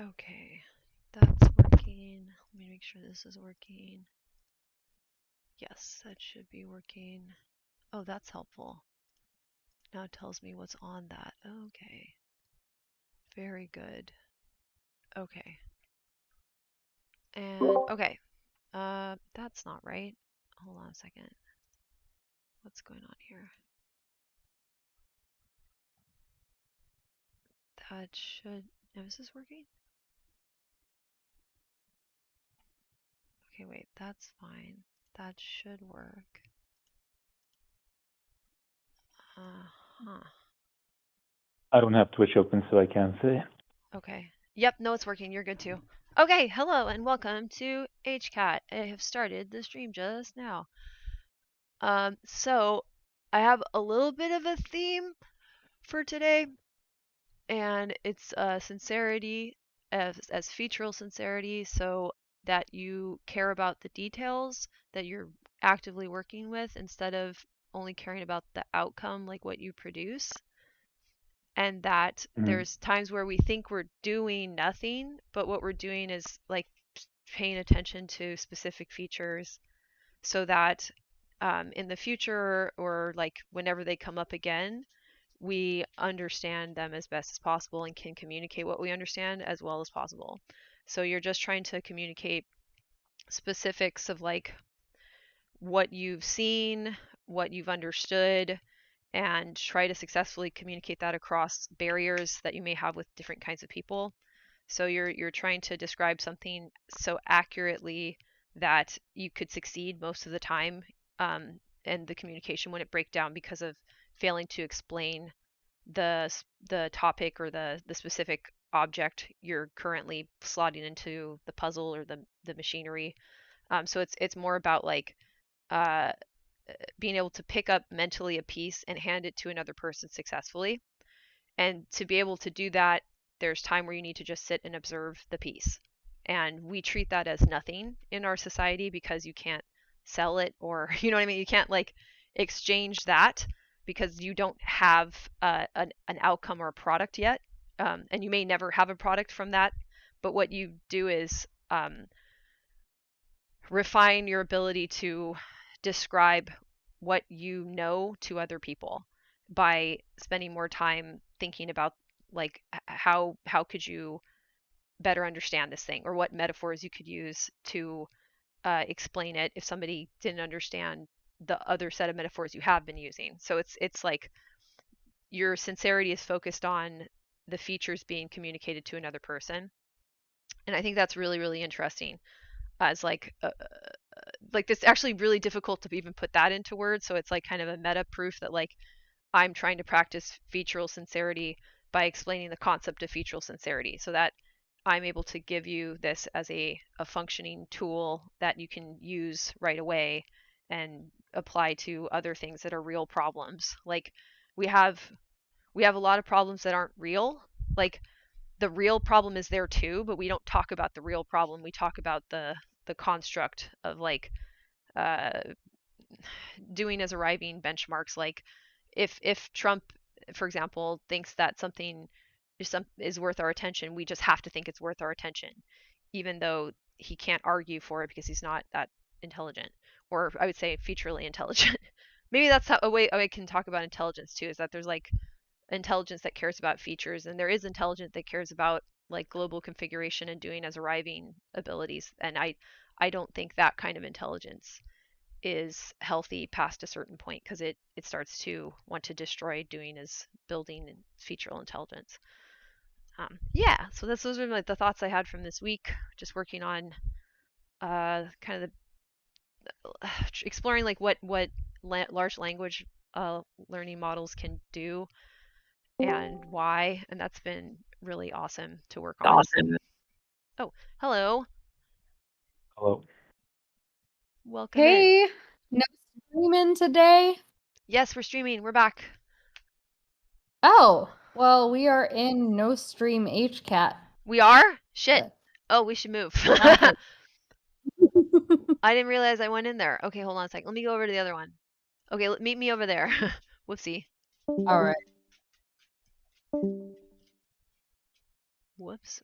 Okay, that's working. Let me make sure this is working. Yes, that should be working. Oh, that's helpful. Now it tells me what's on that. Okay. Very good. Okay. And okay. That's not right. Hold on a second. What's going on here? That should. Now, is this working? Okay, wait. That's fine. That should work. Uh-huh. I don't have Twitch open, so I can't say. Okay. Yep, no, it's working. You're good too. Okay, hello and welcome to HCAT. I have started the stream just now. So I have a little bit of a theme for today, and it's sincerity as featural sincerity, so that you care about the details that you're actively working with instead of only caring about the outcome, like what you produce. And that there's times where we think we're doing nothing, but what we're doing is like paying attention to specific features so that in the future or like whenever they come up again, we understand them as best as possible and can communicate what we understand as well as possible. So you're just trying to communicate specifics of like what you've seen, what you've understood, and try to successfully communicate that across barriers that you may have with different kinds of people. So you're trying to describe something so accurately that you could succeed most of the time, and the communication wouldn't break down because of failing to explain the topic or the specific object you're currently slotting into the puzzle or the machinery. So it's more about like uh, being able to pick up mentally a piece and hand it to another person successfully. And to be able to do that, there's time where you need to just sit and observe the piece. And we treat that as nothing in our society because you can't sell it, or you know what I mean? You can't like exchange that because you don't have an outcome or a product yet. And you may never have a product from that. But what you do is refine your ability to describe what you know to other people by spending more time thinking about like how could you better understand this thing, or what metaphors you could use to explain it if somebody didn't understand the other set of metaphors you have been using. So it's like your sincerity is focused on the features being communicated to another person, and I think that's really really interesting as like it's actually really difficult to even put that into words. So it's like kind of a meta proof that like I'm trying to practice featural sincerity by explaining the concept of featural sincerity so that I'm able to give you this as a functioning tool that you can use right away and apply to other things that are real problems. Like we have we have a lot of problems that aren't real. Like the real problem is there too, but we don't talk about the real problem. We talk about the construct of like uh, doing as arriving benchmarks. Like if Trump, for example, thinks that something is worth our attention, we just have to think it's worth our attention, even though he can't argue for it because he's not that intelligent, or I would say featurely intelligent. Maybe that's how, a way I can talk about intelligence too, is that there's like intelligence that cares about features, and there is intelligence that cares about like global configuration and doing as arriving abilities. And I don't think that kind of intelligence is healthy past a certain point because it starts to want to destroy doing as building and featural intelligence. Yeah, so those are like the thoughts I had from this week. Just working on kind of exploring like what large language learning models can do and why, and that's been really awesome to work on. Awesome. Oh, hello, Hello. welcome in. Hey, no streaming today? Yes, we're streaming. We're back. Oh, well, we are in No Stream HCAT. We are? Shit. But Oh, we should move. awesome. I didn't realize I went in there. Okay, hold on a second. Let me go over to the other one. Okay, meet me over there. Whoopsie. All right. Whoops.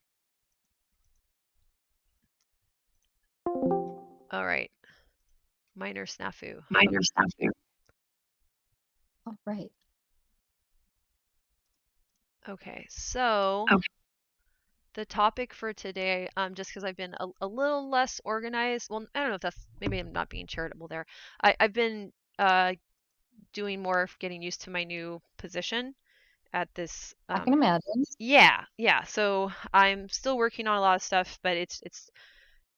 All right. Minor snafu. All right. Okay, so the topic for today, just because I've been a little less organized. Well, I don't know if that's, maybe I'm not being charitable there. I've been doing more of getting used to my new position at this. I can imagine. Yeah. So I'm still working on a lot of stuff, but it's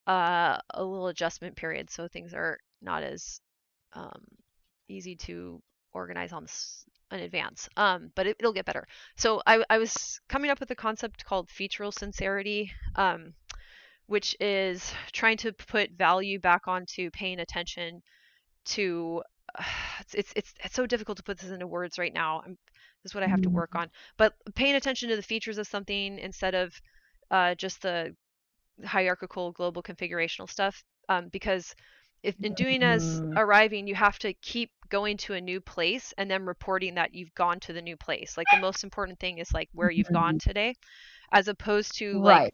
a little adjustment period, so things are not as um, easy to organize in advance. But it'll get better. So I was coming up with a concept called featural sincerity, which is trying to put value back onto paying attention to. It's so difficult to put this into words right now. This is what I have to work on. But paying attention to the features of something instead of just the hierarchical global configurational stuff, because if in doing as arriving, you have to keep going to a new place and then reporting that you've gone to the new place. Like the most important thing is like where you've gone today, as opposed to like Right.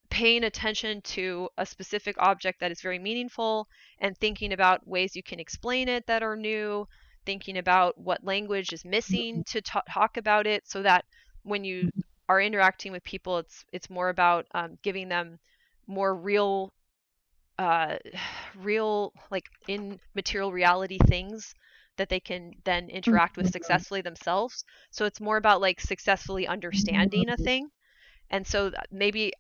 paying attention to a specific object that is very meaningful and thinking about ways you can explain it that are new, thinking about what language is missing to talk about it, so that when you are interacting with people, it's more about giving them more uh, real, like in material reality things that they can then interact with successfully themselves. So it's more about like successfully understanding a thing. And so maybe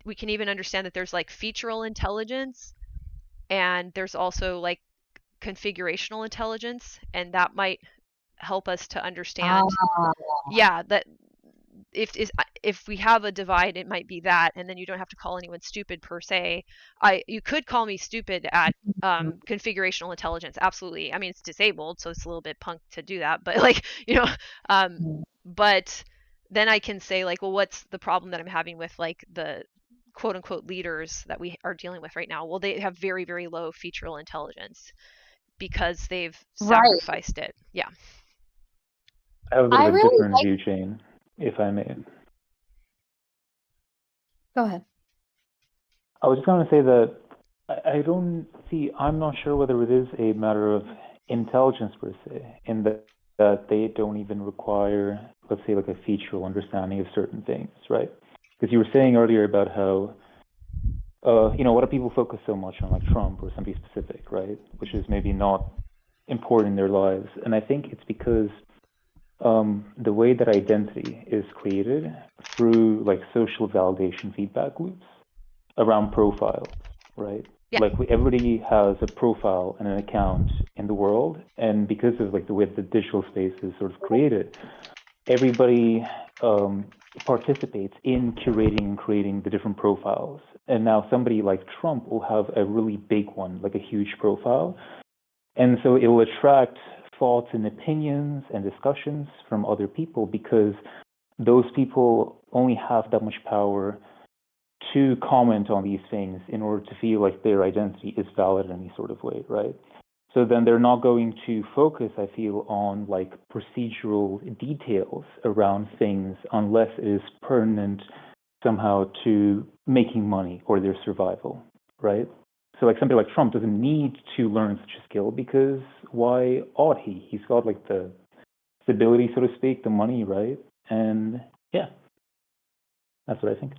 we can even understand that there's like featural intelligence, and there's also like configurational intelligence, and that might help us to understand, Ah, yeah, that if we have a divide, it might be that, and then you don't have to call anyone stupid per se. You could call me stupid at configurational intelligence, absolutely. I mean, it's disabled, so it's a little bit punk to do that, but like, um, but then I can say like, well, what's the problem that I'm having with like the quote unquote leaders that we are dealing with right now? Well, they have very, very low featural intelligence because they've right. sacrificed it. Yeah. I have a bit I of a really different like. view, Jane, if I may. Go ahead. I was just going to say that I don't see, I'm not sure whether it is a matter of intelligence per se, in that they don't even require, let's say, like a featural understanding of certain things, right? Because you were saying earlier about how, why do people focus so much on like Trump or somebody specific, right? Which is maybe not important in their lives. And I think it's because the way that identity is created through like social validation feedback loops around profiles, right? Yeah. Like everybody has a profile and an account in the world, and because of like the way the digital space is sort of created, everybody participates in curating and creating the different profiles. And now somebody like Trump will have a really big one, like a huge profile, and so it will attract thoughts and opinions and discussions from other people because those people only have that much power to comment on these things in order to feel like their identity is valid in any sort of way, right? So then they're not going to focus, I feel, on like procedural details around things unless it is pertinent somehow to making money or their survival, right? So like somebody like Trump doesn't need to learn such a skill because why ought he? He's got like the stability, so to speak, the money, right? And yeah, that's what I think.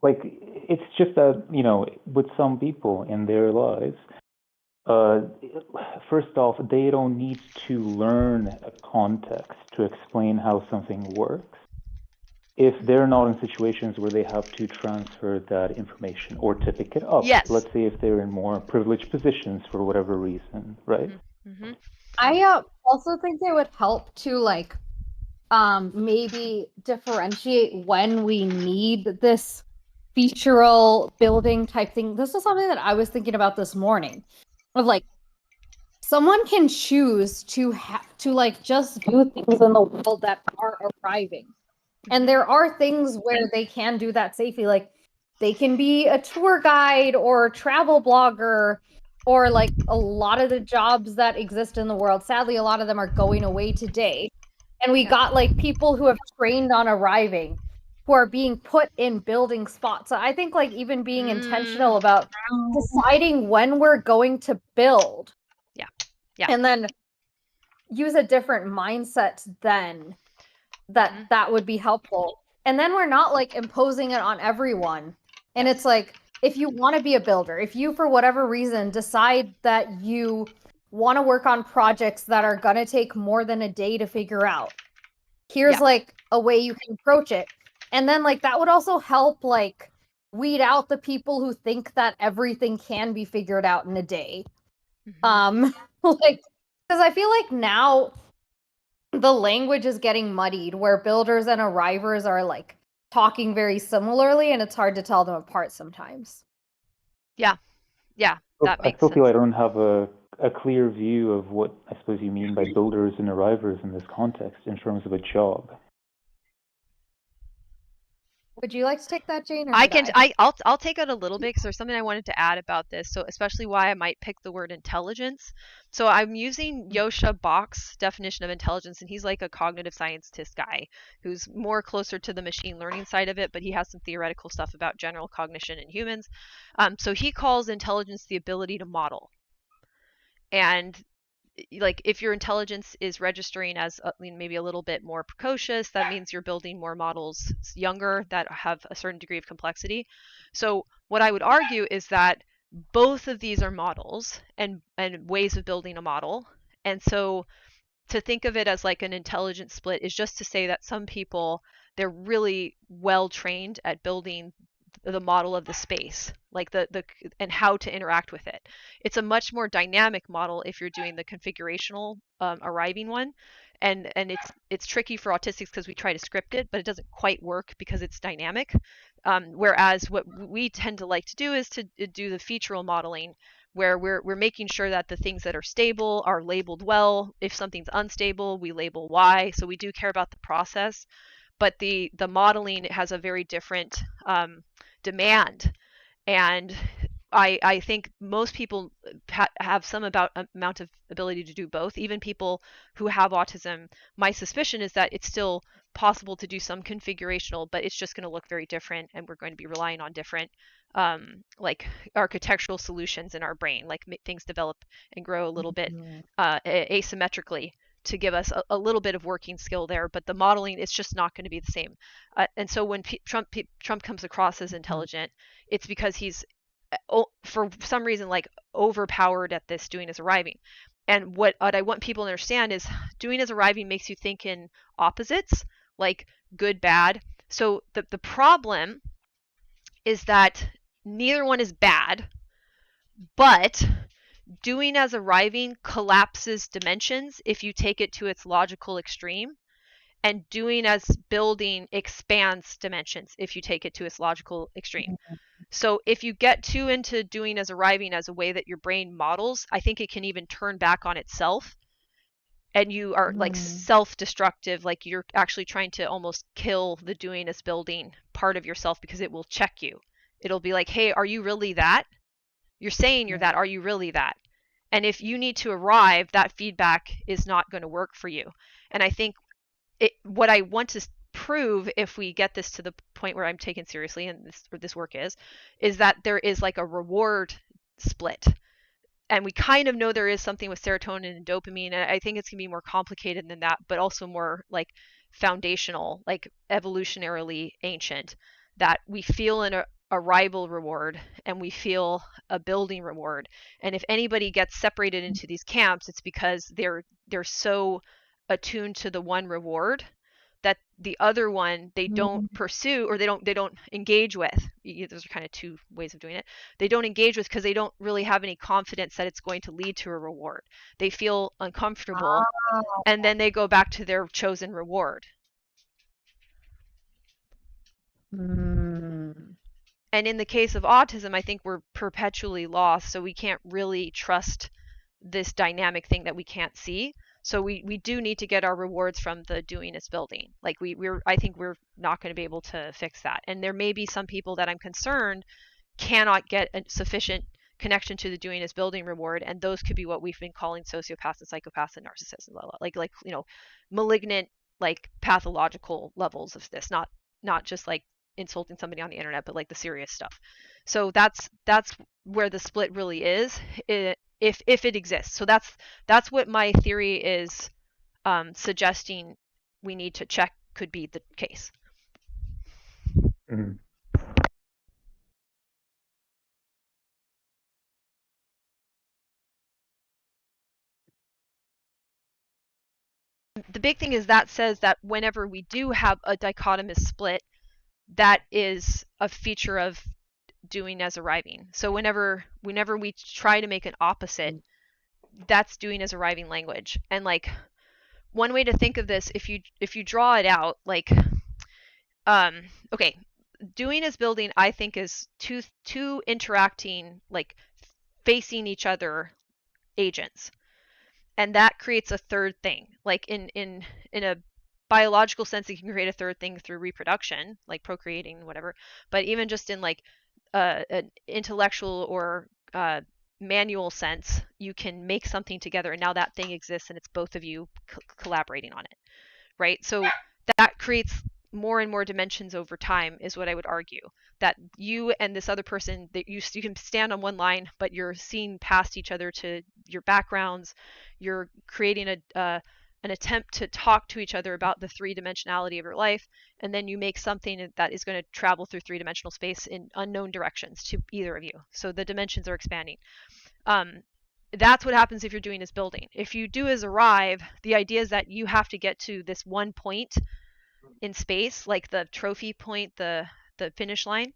Like it's just that with some people in their lives, first off, they don't need to learn a context to explain how something works if they're not in situations where they have to transfer that information or to pick it up. Yes. Let's say if they're in more privileged positions for whatever reason, right? Mm-hmm. I also think it would help to like maybe differentiate when we need this featural building type thing. This is something that I was thinking about this morning. Of like someone can choose to like just do things in the world that are arriving. And there are things where they can do that safely. Like they can be a tour guide or a travel blogger or like a lot of the jobs that exist in the world, sadly, a lot of them are going away today. And we got like people who have trained on arriving who are being put in building spots. So I think like even being intentional about deciding when we're going to build. Yeah. Yeah. And then use a different mindset then that would be helpful. And then we're not like imposing it on everyone. And it's like, if you want to be a builder, if you for whatever reason decide that you want to work on projects that are going to take more than a day to figure out, here's like a way you can approach it. And then like that would also help like weed out the people who think that everything can be figured out in a day. Like, because I feel like now the language is getting muddied where builders and arrivers are like talking very similarly and it's hard to tell them apart sometimes. Yeah. That I makes still sense. feel I don't have a clear view of what I suppose you mean by builders and arrivers in this context in terms of a job. Would you like to take that, Jane? Or I should can I? I'll take it a little bit because there's something I wanted to add about this. So especially why I might pick the word intelligence. So I'm using Yosha Bach's definition of intelligence, and he's like a cognitive scientist guy who's more closer to the machine learning side of it, but he has some theoretical stuff about general cognition in humans. So he calls intelligence the ability to model. And like if your intelligence is registering as maybe a little bit more precocious, that means you're building more models younger that have a certain degree of complexity. So what I would argue is that both of these are models and ways of building a model. And so to think of it as like an intelligence split is just to say that some people, they're really well trained at building the model of the space, like the and how to interact with it. It's a much more dynamic model if you're doing the configurational arriving one, and it's tricky for autistics because we try to script it, but it doesn't quite work because it's dynamic. Whereas what we tend to like to do is to do the featural modeling, where we're making sure that the things that are stable are labeled well. If something's unstable, we label why. So we do care about the process, but the modeling has a very different demand. And I think most people have some amount of ability to do both. Even people who have autism, my suspicion is that it's still possible to do some configurational, but it's just going to look very different, and we're going to be relying on different like architectural solutions in our brain, like things develop and grow a little bit asymmetrically to give us a little bit of working skill there, but the modeling is just not going to be the same. And so when Trump comes across as intelligent, it's because he's for some reason like overpowered at this doing as arriving. And what I want people to understand is doing as arriving makes you think in opposites, like good, bad. So the problem is that neither one is bad, but doing as arriving collapses dimensions if you take it to its logical extreme, and doing as building expands dimensions if you take it to its logical extreme. So if you get too into doing as arriving as a way that your brain models, I think it can even turn back on itself, and you are like self-destructive, like you're actually trying to almost kill the doing as building part of yourself, because it will check you. It'll be like, hey, are you really that? You're saying you're that. Are you really that? And if you need to arrive, that feedback is not going to work for you. And I think what I want to prove, if we get this to the point where I'm taken seriously, and this work is that there is like a reward split. And we kind of know there is something with serotonin and dopamine, and I think it's going to be more complicated than that, but also more like foundational, like evolutionarily ancient, that we feel an arrival reward and we feel a building reward. And if anybody gets separated into these camps, it's because they're so attuned to the one reward that the other one they don't pursue, or they don't engage with. Those are kind of two ways of doing it. They don't engage with because they don't really have any confidence that it's going to lead to a reward. They feel uncomfortable, and then they go back to their chosen reward. And in the case of autism, I think we're perpetually lost, so we can't really trust this dynamic thing that we can't see. So we do need to get our rewards from the doing is building. Like I think we're not going to be able to fix that. And there may be some people that I'm concerned cannot get a sufficient connection to the doing is building reward, and those could be what we've been calling sociopaths and psychopaths and narcissists and blah, blah, like malignant, like pathological levels of this, not just like insulting somebody on the internet, but like the serious stuff. So that's where the split really is, if it exists. So that's what my theory is suggesting we need to check could be the case. Mm. The big thing is that says that whenever we do have a dichotomous split, that is a feature of doing as arriving. So whenever we try to make an opposite, that's doing as arriving language. And like one way to think of this, if you draw it out, like okay, doing as building, I think, is two interacting, like facing each other agents, and that creates a third thing. Like in a biological sense, you can create a third thing through reproduction, like procreating, whatever. But even just in like an intellectual or manual sense, you can make something together, and now that thing exists, and it's both of you collaborating on it, right? So that creates more and more dimensions over time, is what I would argue. That you and this other person, that you can stand on one line, but you're seeing past each other to your backgrounds. You're creating an attempt to talk to each other about the three-dimensionality of your life, and then you make something that is going to travel through three-dimensional space in unknown directions to either of you. So the dimensions are expanding. That's what happens if you're doing is building. If you do is arrive, the idea is that you have to get to this one point in space, like the trophy point, the finish line,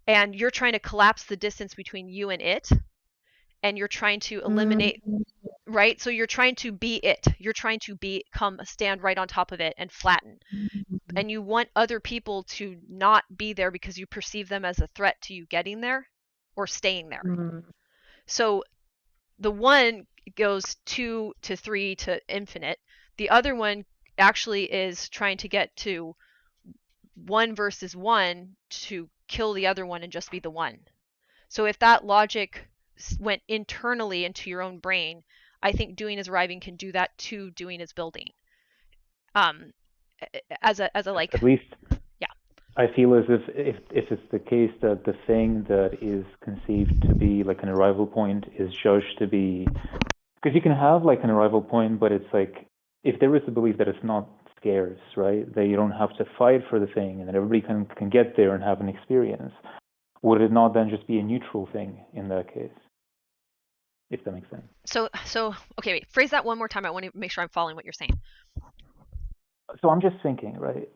and you're trying to collapse the distance between you and it, and you're trying to eliminate, right? So you're trying to be it. You're trying to stand right on top of it and flatten. And you want other people to not be there because you perceive them as a threat to you getting there or staying there. So the one goes 2 to 3 to infinite. The other one actually is trying to get to 1 versus 1 to kill the other one and just be the one. So if that logic went internally into your own brain, I think doing is arriving can do that to doing is building. As a like, at least, yeah, I feel as if it's the case that the thing that is conceived to be like an arrival point is judged to be, because you can have like an arrival point, but it's like, if there is a belief that it's not scarce, right, that you don't have to fight for the thing and that everybody can get there and have an experience, would it not then just be a neutral thing in that case? If that makes sense. So okay, wait, phrase that one more time. I want to make sure I'm following what you're saying. So I'm just thinking, right?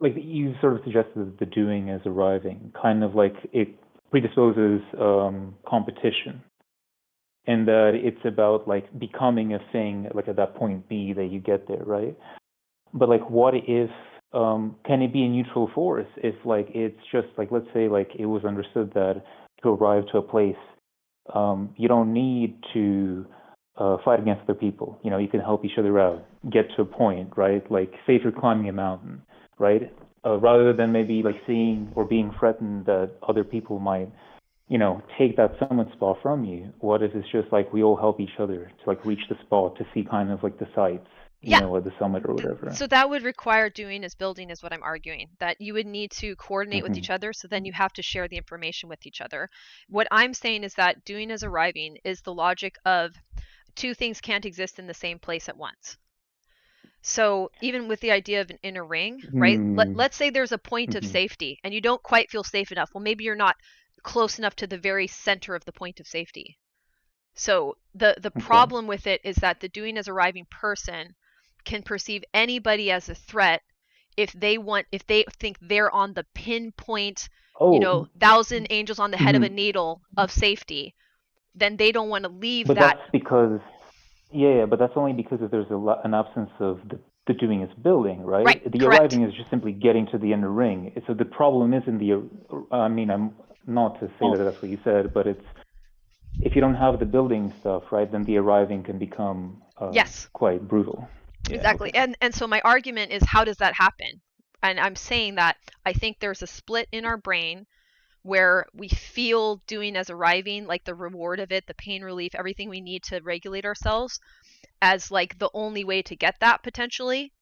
Like you sort of suggested the doing as arriving, kind of like it predisposes competition, and that it's about like becoming a thing, like at that point B that you get there, right? But like, what if can it be a neutral force if like it's just like, let's say like it was understood that to arrive to a place, you don't need to fight against other people. You know, you can help each other out, get to a point, right? Like, say if you're climbing a mountain, right? Rather than maybe like seeing or being threatened that other people might, you know, take that summit spot from you. What if it's just like we all help each other to like reach the spot to see kind of like the sights, you know, at the summit or whatever. So that would require doing as building, is what I'm arguing, that you would need to coordinate with each other. So then you have to share the information with each other. What I'm saying is that doing as arriving is the logic of two things can't exist in the same place at once. So even with the idea of an inner ring, right? Let's say there's a point of safety and you don't quite feel safe enough. Well, maybe you're not close enough to the very center of the point of safety. So the problem with it is that the doing as arriving person can perceive anybody as a threat if they think they're on the pinpoint, you know, 1,000 angels on the head of a needle of safety, then they don't want to leave but that. That's because, but that's only because if there's an absence of the doing is building, right? The correct. Arriving is just simply getting to the inner ring. So the problem is in the, I mean, I'm not to say that that's what you said, but it's, if you don't have the building stuff, right, then the arriving can become quite brutal. Exactly. And so my argument is, how does that happen? And I'm saying that I think there's a split in our brain where we feel doing as arriving, like the reward of it, the pain relief, everything we need to regulate ourselves, as like the only way to get that potentially.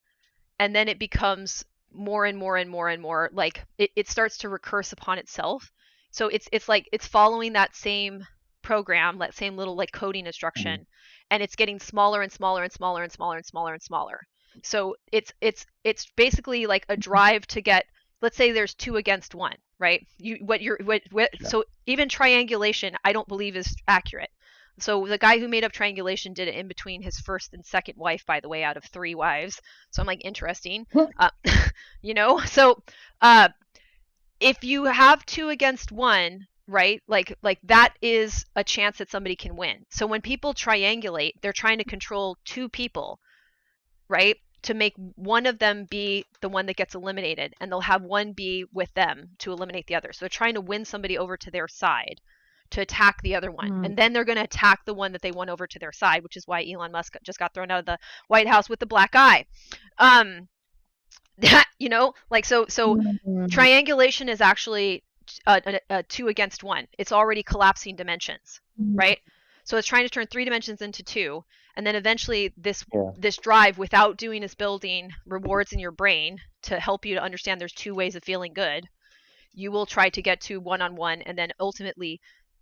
And then it becomes more and more and more and more like it starts to recurse upon itself. So it's like it's following that same program, that same little like coding Mhm. instruction, and it's getting smaller and smaller and smaller and smaller and smaller and smaller. So it's basically like a drive to get, let's say there's two against one, right? You what Yeah. so even triangulation I don't believe is accurate. So the guy who made up triangulation did it in between his first and second wife, by the way, out of three wives. So I'm like, interesting. Uh, so uh, if you have two against one, right, like that is a chance that somebody can win. So when people triangulate, they're trying to control two people, right, to make one of them be the one that gets eliminated, and they'll have one be with them to eliminate the other. So they're trying to win somebody over to their side to attack the other one, Mm. and then they're going to attack the one that they won over to their side, which is why Elon Musk just got thrown out of the White House with the black eye. um like so Mm. triangulation is actually a two against one. It's already collapsing dimensions, Mm. right? So it's trying to turn three dimensions into two, and then eventually this Yeah. this drive, without doing is building rewards in your brain to help you to understand there's two ways of feeling good. You will try to get to one on one, and then ultimately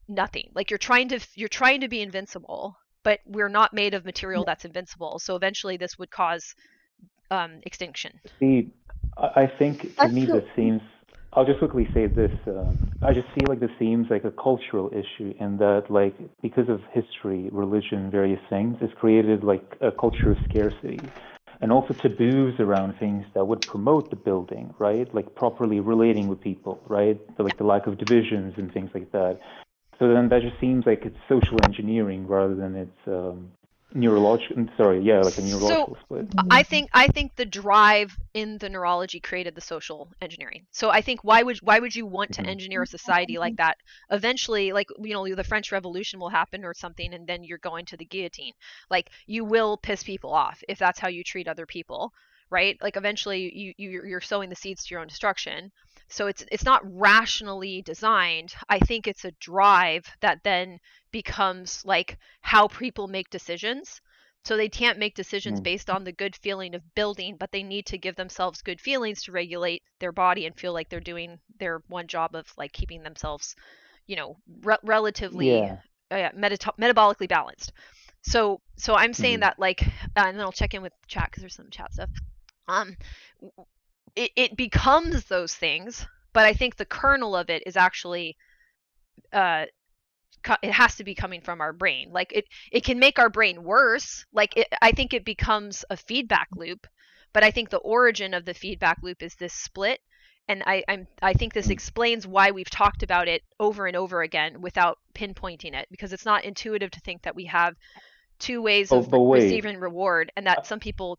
nothing. Like you're trying to be invincible, but we're not made of material that's invincible. So eventually this would cause extinction. See, I think to I me this feel. seems. I'll just quickly say this. I just feel like this seems like a cultural issue, in that, like, because of history, religion, various things, it's created like a culture of scarcity, and also taboos around things that would promote the building, right? Like properly relating with people, right? Yeah. Like the lack of divisions and things like that. So then that just seems like it's social engineering rather than it's neurological. Sorry, yeah, like a So neurological split. I think the drive in the neurology created the social engineering. So I think why would you want to Hmm. engineer a society like that? Eventually, like the French Revolution will happen or something, and then you're going to the guillotine. Like you will piss people off if that's how you treat other people, right? Like eventually you're sowing the seeds to your own destruction. So it's not rationally designed. I think it's a drive that then becomes like how people make decisions. So they can't make decisions Mm. based on the good feeling of building, but they need to give themselves good feelings to regulate their body and feel like they're doing their one job of like keeping themselves, relatively Yeah. metabolically balanced. So I'm saying Hmm. that like, and then I'll check in with chat because there's some chat stuff. Um, it becomes those things, but I think the kernel of it is actually uh it has to be coming from our brain. Like it can make our brain worse. Like I think it becomes a feedback loop, but I think the origin of the feedback loop is this split. And I think this Mm. explains why we've talked about it over and over again without pinpointing it, because it's not intuitive to think that we have two ways Oh, of but wait. receiving reward, and that some people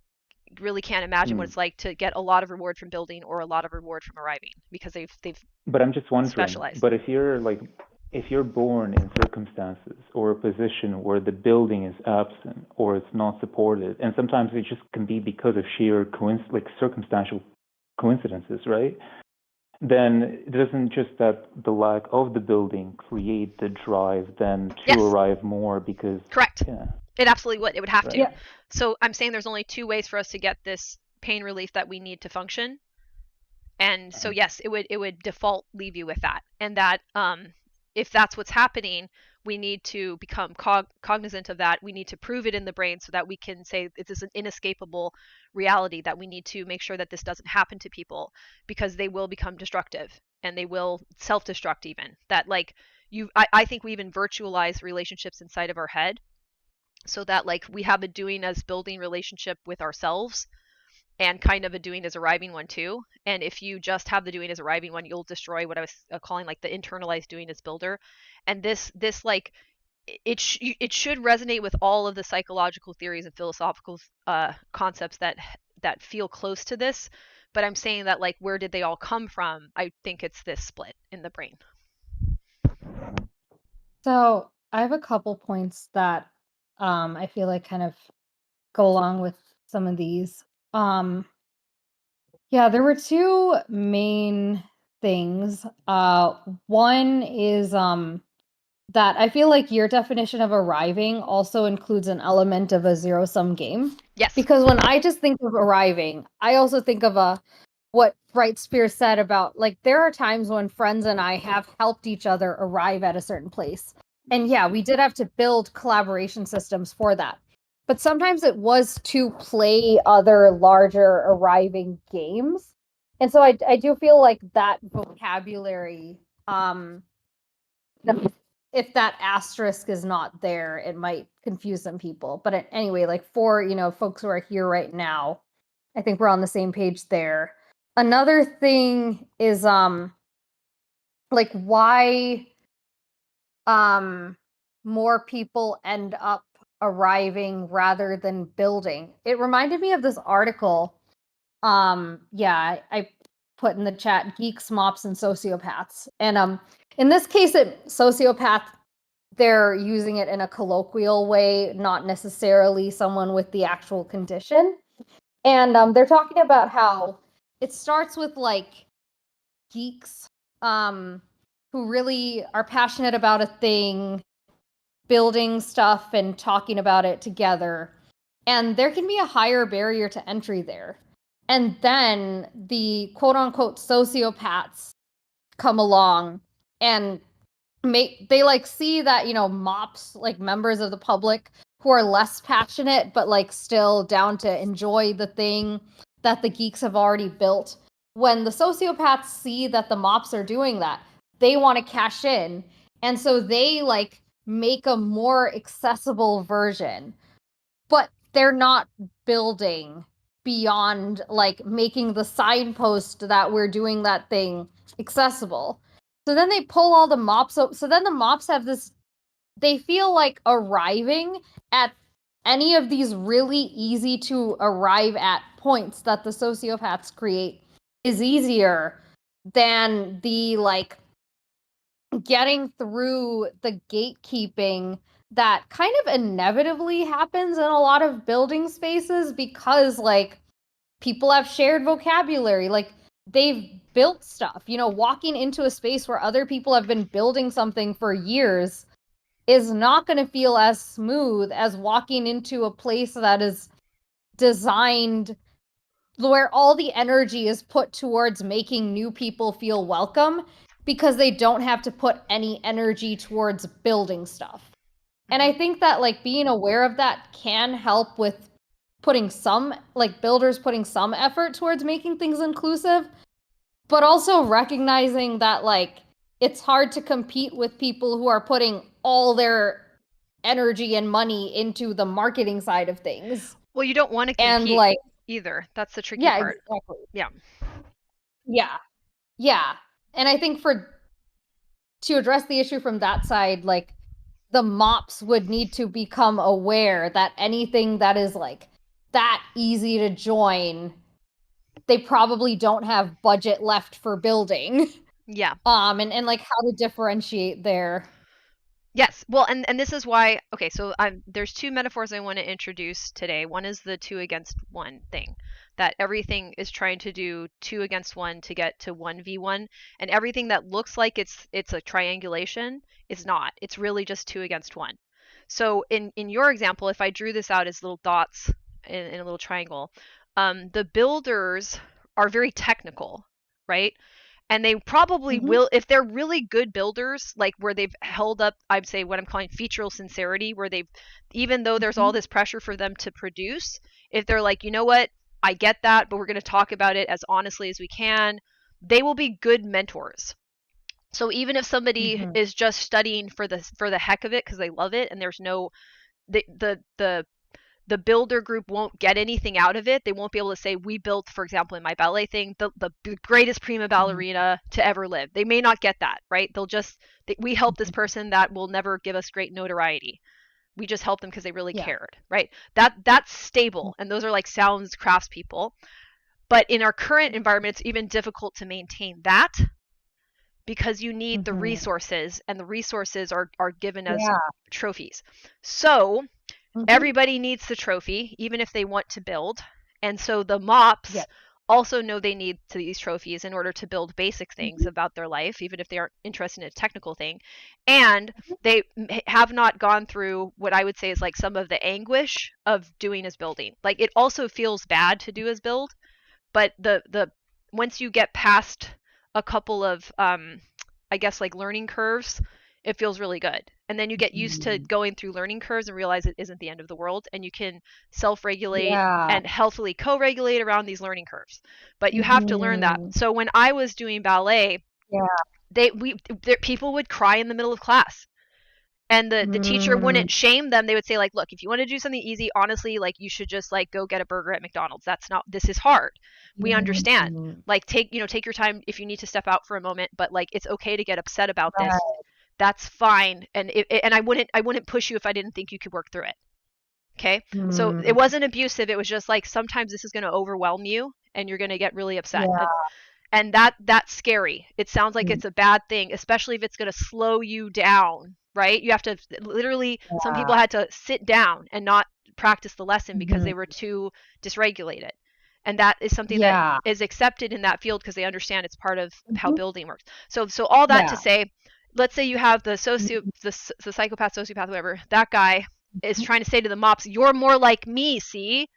really can't imagine what Mm. it's like to get a lot of reward from building or a lot of reward from arriving because they've But I'm just wondering, specialized. but if you're born in circumstances or a position where the building is absent or it's not supported, and sometimes it just can be because of sheer like circumstantial coincidences, right? Then doesn't just that the lack of the building create the drive then to Yes, arrive more because, correct. yeah, It absolutely would. It would have to. right. Yeah. So I'm saying there's only two ways for us to get this pain relief that we need to function. And so Uh-huh. yes, it would default leave you with that. And that if that's what's happening, we need to become cognizant of that. We need to prove it in the brain so that we can say it is an inescapable reality, that we need to make sure that this doesn't happen to people, because they will become destructive and they will self-destruct even. That like I think we even virtualize relationships inside of our head, so that like we have a doing as building relationship with ourselves and kind of a doing as arriving one too. And if you just have the doing as arriving one, you'll destroy what I was calling like the internalized doing as builder. And this like it should resonate with all of the psychological theories and philosophical concepts that feel close to this. But I'm saying that like, where did they all come from? I think it's this split in the brain. So I have a couple points that I feel like kind of go along with some of these. Um yeah, there were two main things. One is that I feel like your definition of arriving also includes an element of a zero-sum game. Yes. Because when I just think of arriving, I also think of what Bright Spear said about, like, there are times when friends and I have helped each other arrive at a certain place. And yeah, we did have to build collaboration systems for that. But sometimes it was to play other larger arriving games. And so I do feel like that vocabulary, if that asterisk is not there, it might confuse some people. But anyway, like, for, folks who are here right now, I think we're on the same page there. Another thing is like, why more people end up arriving rather than building. It reminded me of this article. Yeah, I put in the chat, geeks, mops, and sociopaths. And in this case, sociopath, they're using it in a colloquial way, not necessarily someone with the actual condition. And they're talking about how it starts with, like, geeks who really are passionate about a thing, building stuff and talking about it together. And there can be a higher barrier to entry there. And then the quote unquote sociopaths come along and they like see that, mops, like members of the public who are less passionate but like still down to enjoy the thing that the geeks have already built. When the sociopaths see that the mops are doing that, they want to cash in, and so they like make a more accessible version, but they're not building beyond like making the signpost that we're doing that thing accessible. So then they pull all the mops up. So then the mops have this, they feel like arriving at any of these really easy to arrive at points that the sociopaths create is easier than the like getting through the gatekeeping that kind of inevitably happens in a lot of building spaces, because like people have shared vocabulary, like they've built stuff. Walking into a space where other people have been building something for years is not going to feel as smooth as walking into a place that is designed where all the energy is put towards making new people feel welcome, because they don't have to put any energy towards building stuff. And I think that like being aware of that can help with putting some, like, builders putting some effort towards making things inclusive, but also recognizing that like it's hard to compete with people who are putting all their energy and money into the marketing side of things. Well, you don't want to And compete like, either. That's the tricky yeah, part. exactly. Yeah. Yeah. And I think to address the issue from that side, like, the mops would need to become aware that anything that is like that easy to join, they probably don't have budget left for building. Yeah. And like how to differentiate there. Yes. Well, and this is why, okay, so there's two metaphors I want to introduce today. One is the 2 against 1 thing, that everything is trying to do 2 against 1 to get to 1v1, and everything that looks like it's a triangulation is not. It's really just 2 against 1. So in your example, if I drew this out as little dots in a little triangle, the builders are very technical, right? And they probably will, if they're really good builders, like where they've held up, I'd say what I'm calling featural sincerity, where they've, even though there's all this pressure for them to produce, if they're like, you know what, I get that, but we're going to talk about it as honestly as we can, they will be good mentors. So even if somebody is just studying for the heck of it because they love it, and there's no, the builder group won't get anything out of it. They won't be able to say, we built, for example, in my ballet thing, the greatest prima ballerina to ever live. They may not get that, right? They'll just, we help this person that will never give us great notoriety. We just helped them because they really cared, right? That's stable, and those are like sounds craftspeople. But in our current environment, it's even difficult to maintain that, because you need the resources, and the resources are given as trophies. So everybody needs the trophy, even if they want to build. And so the mops also know they need these trophies in order to build basic things about their life, even if they aren't interested in a technical thing. And they have not gone through what I would say is like some of the anguish of doing as building. Like it also feels bad to do as build, but the once you get past a couple of I guess like learning curves, it feels really good. And then you get used to going through learning curves and realize it isn't the end of the world, and you can self-regulate Yeah. and healthily co-regulate around these learning curves. But you have to learn that. Mhm. So when I was doing ballet, Yeah. people would cry in the middle of class, and the teacher Mm. wouldn't shame them. They would say like, look, if you want to do something easy, honestly, like you should just like go get a burger at McDonald's. That's not, this is hard, we understand. Mhm. Like take, you know, take your time if you need to step out for a moment, but like it's okay to get upset about this. Right. That's fine. And and I wouldn't push you if I didn't think you could work through it. Okay, so it Mm. wasn't abusive. It was just like sometimes this is going to overwhelm you and you're going to get really upset. Yeah. And that's scary. It sounds like it's a bad thing, especially if it's going to slow you down, right? You have to literally, some Yeah. people had to sit down and not practice the lesson because Mhm. they were too dysregulated. And that is something that Yeah. is accepted in that field because they understand it's part of how Mhm. building works. So all that to Yeah. say, let's say you have the Mhm. the psychopath, sociopath, whatever. That guy is Mhm. trying to say to the mops, "You're more like me, see?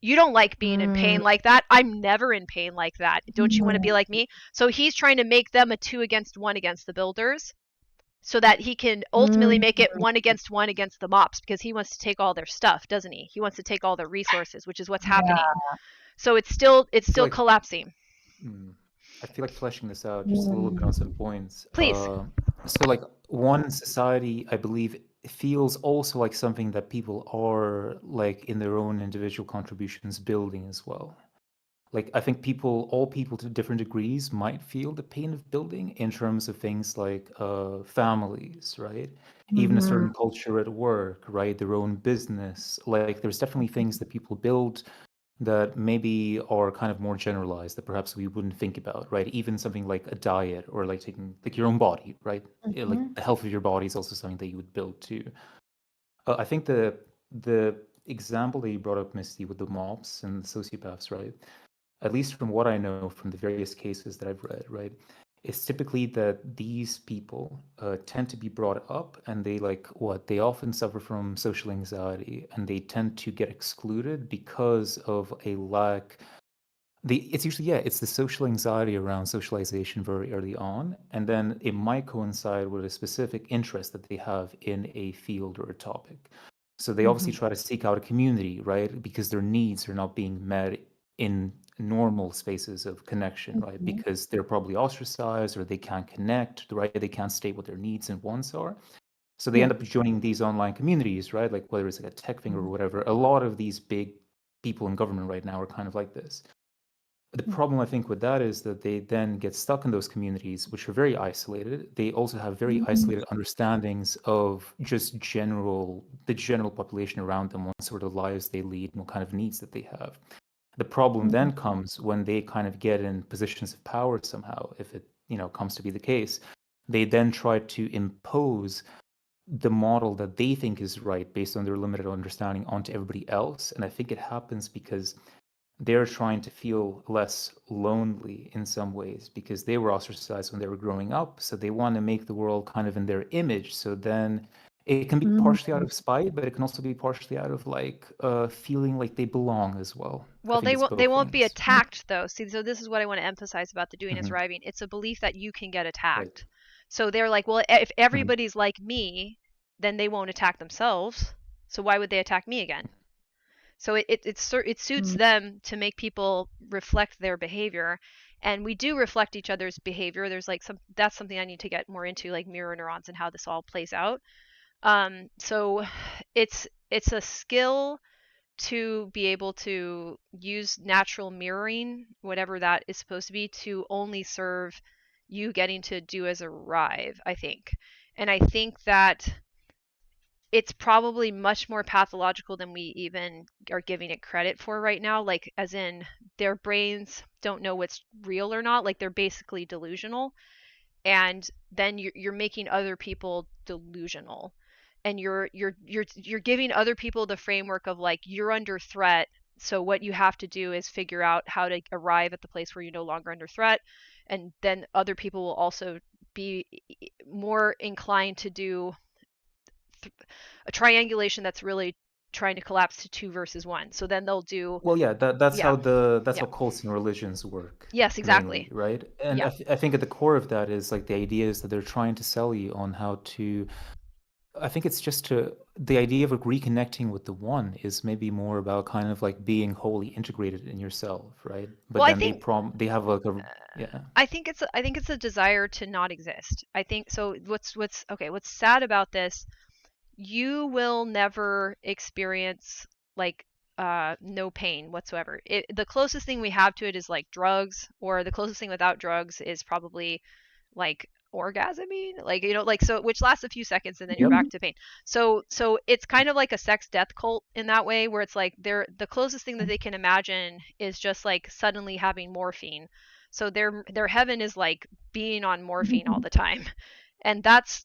You don't like being in Mm. pain like that. I'm never in pain like that. Don't you want to Mhm. be like me?" So he's trying to make them a 2 against 1 against the builders so that he can ultimately Mm. make it 1 against 1 against the mops, because he wants to take all their stuff, doesn't he? He wants to take all their resources, which is what's happening. Yeah. So it's still Like collapsing. mm, I feel like fleshing this out just a little bit on some Mm. points. Please. So like one society, I believe, feels also like something that people are like in their own individual contributions building as well. Like I think all people to different degrees might feel the pain of building in terms of things like families, right? Even a Mhm. certain culture at work, right? Their own business. Like there's definitely things that people build that maybe are kind of more generalized that perhaps we wouldn't think about, right? Even something like a diet or like taking like your own body, right? Like Mhm. the health of your body is also something that you would build too. I think the example that you brought up, Misty, with the mobs and the sociopaths, right? At least from what I know from the various cases that I've read, right? It's typically that these people tend to be brought up and they like what they often suffer from social anxiety and they tend to get excluded because of a lack it's usually it's the social anxiety around socialization very early on, and then it might coincide with a specific interest that they have in a field or a topic. So they obviously Mhm. try to seek out a community, right? Because their needs are not being met in normal spaces of connection, right? Mhm. Because they're probably ostracized or they can't connect, right? They can't state what their needs and wants are. So they Yeah. end up joining these online communities, right? Like whether it's like a tech thing or Mhm. whatever. A lot of these big people in government right now are kind of like this. The problem I think with that is that they then get stuck in those communities, which are very isolated. They also have very Mhm. isolated understandings of just the general population around them, what sort of lives they lead, and what kind of needs that they have. The problem Mhm. then comes when they kind of get in positions of power somehow, if it comes to be the case. They then try to impose the model that they think is right based on their limited understanding onto everybody else. And I think it happens because they're trying to feel less lonely in some ways because they were ostracized when they were growing up. So they want to make the world kind of in their image. So then it can be partially out Mhm. of spite, but it can also be partially out of like feeling like they belong as well. I Well, think it's they both won't be things. attacked though. See, so this is what I want to emphasize about the doing is Hmm. arriving. It's a belief that you can get Right. attacked. So they're like, well, if Hmm. everybody's like me, then they won't attack themselves. So why would they attack me again? So it suits Mhm. them to make people reflect their behavior, and we do reflect each other's behavior. There's like that's something I need to get more into, like mirror neurons and how this all plays out. So it's a skill to be able to use natural mirroring, whatever that is supposed to be, to only serve you getting to do as arrive, I think. And I think that it's probably much more pathological than we even are giving it credit for right now. Like, as in, their brains don't know what's real or not. Like, they're basically delusional. And then you're making other people delusional. And you're giving other people the framework of like, you're under threat, So what you have to do is figure out how to arrive at the place where you're no longer under threat, and then other people will also be more inclined to do a triangulation that's really trying to collapse to 2 versus 1. So then they'll do, Well, yeah, that's yeah, how yeah, cults and religions work yes, mainly, exactly, right? And yeah. I think at the core of that is like the idea is that they're trying to sell you on how to. I think it's just the idea of reconnecting with the one is maybe more about kind of like being wholly integrated in yourself, right? But Well, then they have like a yeah. I think it's a desire to not exist. I think so. What's sad about this, you will never experience like no pain whatsoever. The closest thing we have to it is like drugs, or the closest thing without drugs is probably like orgasming, like, like, so, which lasts a few seconds and then you're Yep. back to pain. So it's kind of like a sex death cult in that way, where it's like the closest thing that they can imagine is just like suddenly having morphine. So their heaven is like being on morphine all the time. And that's,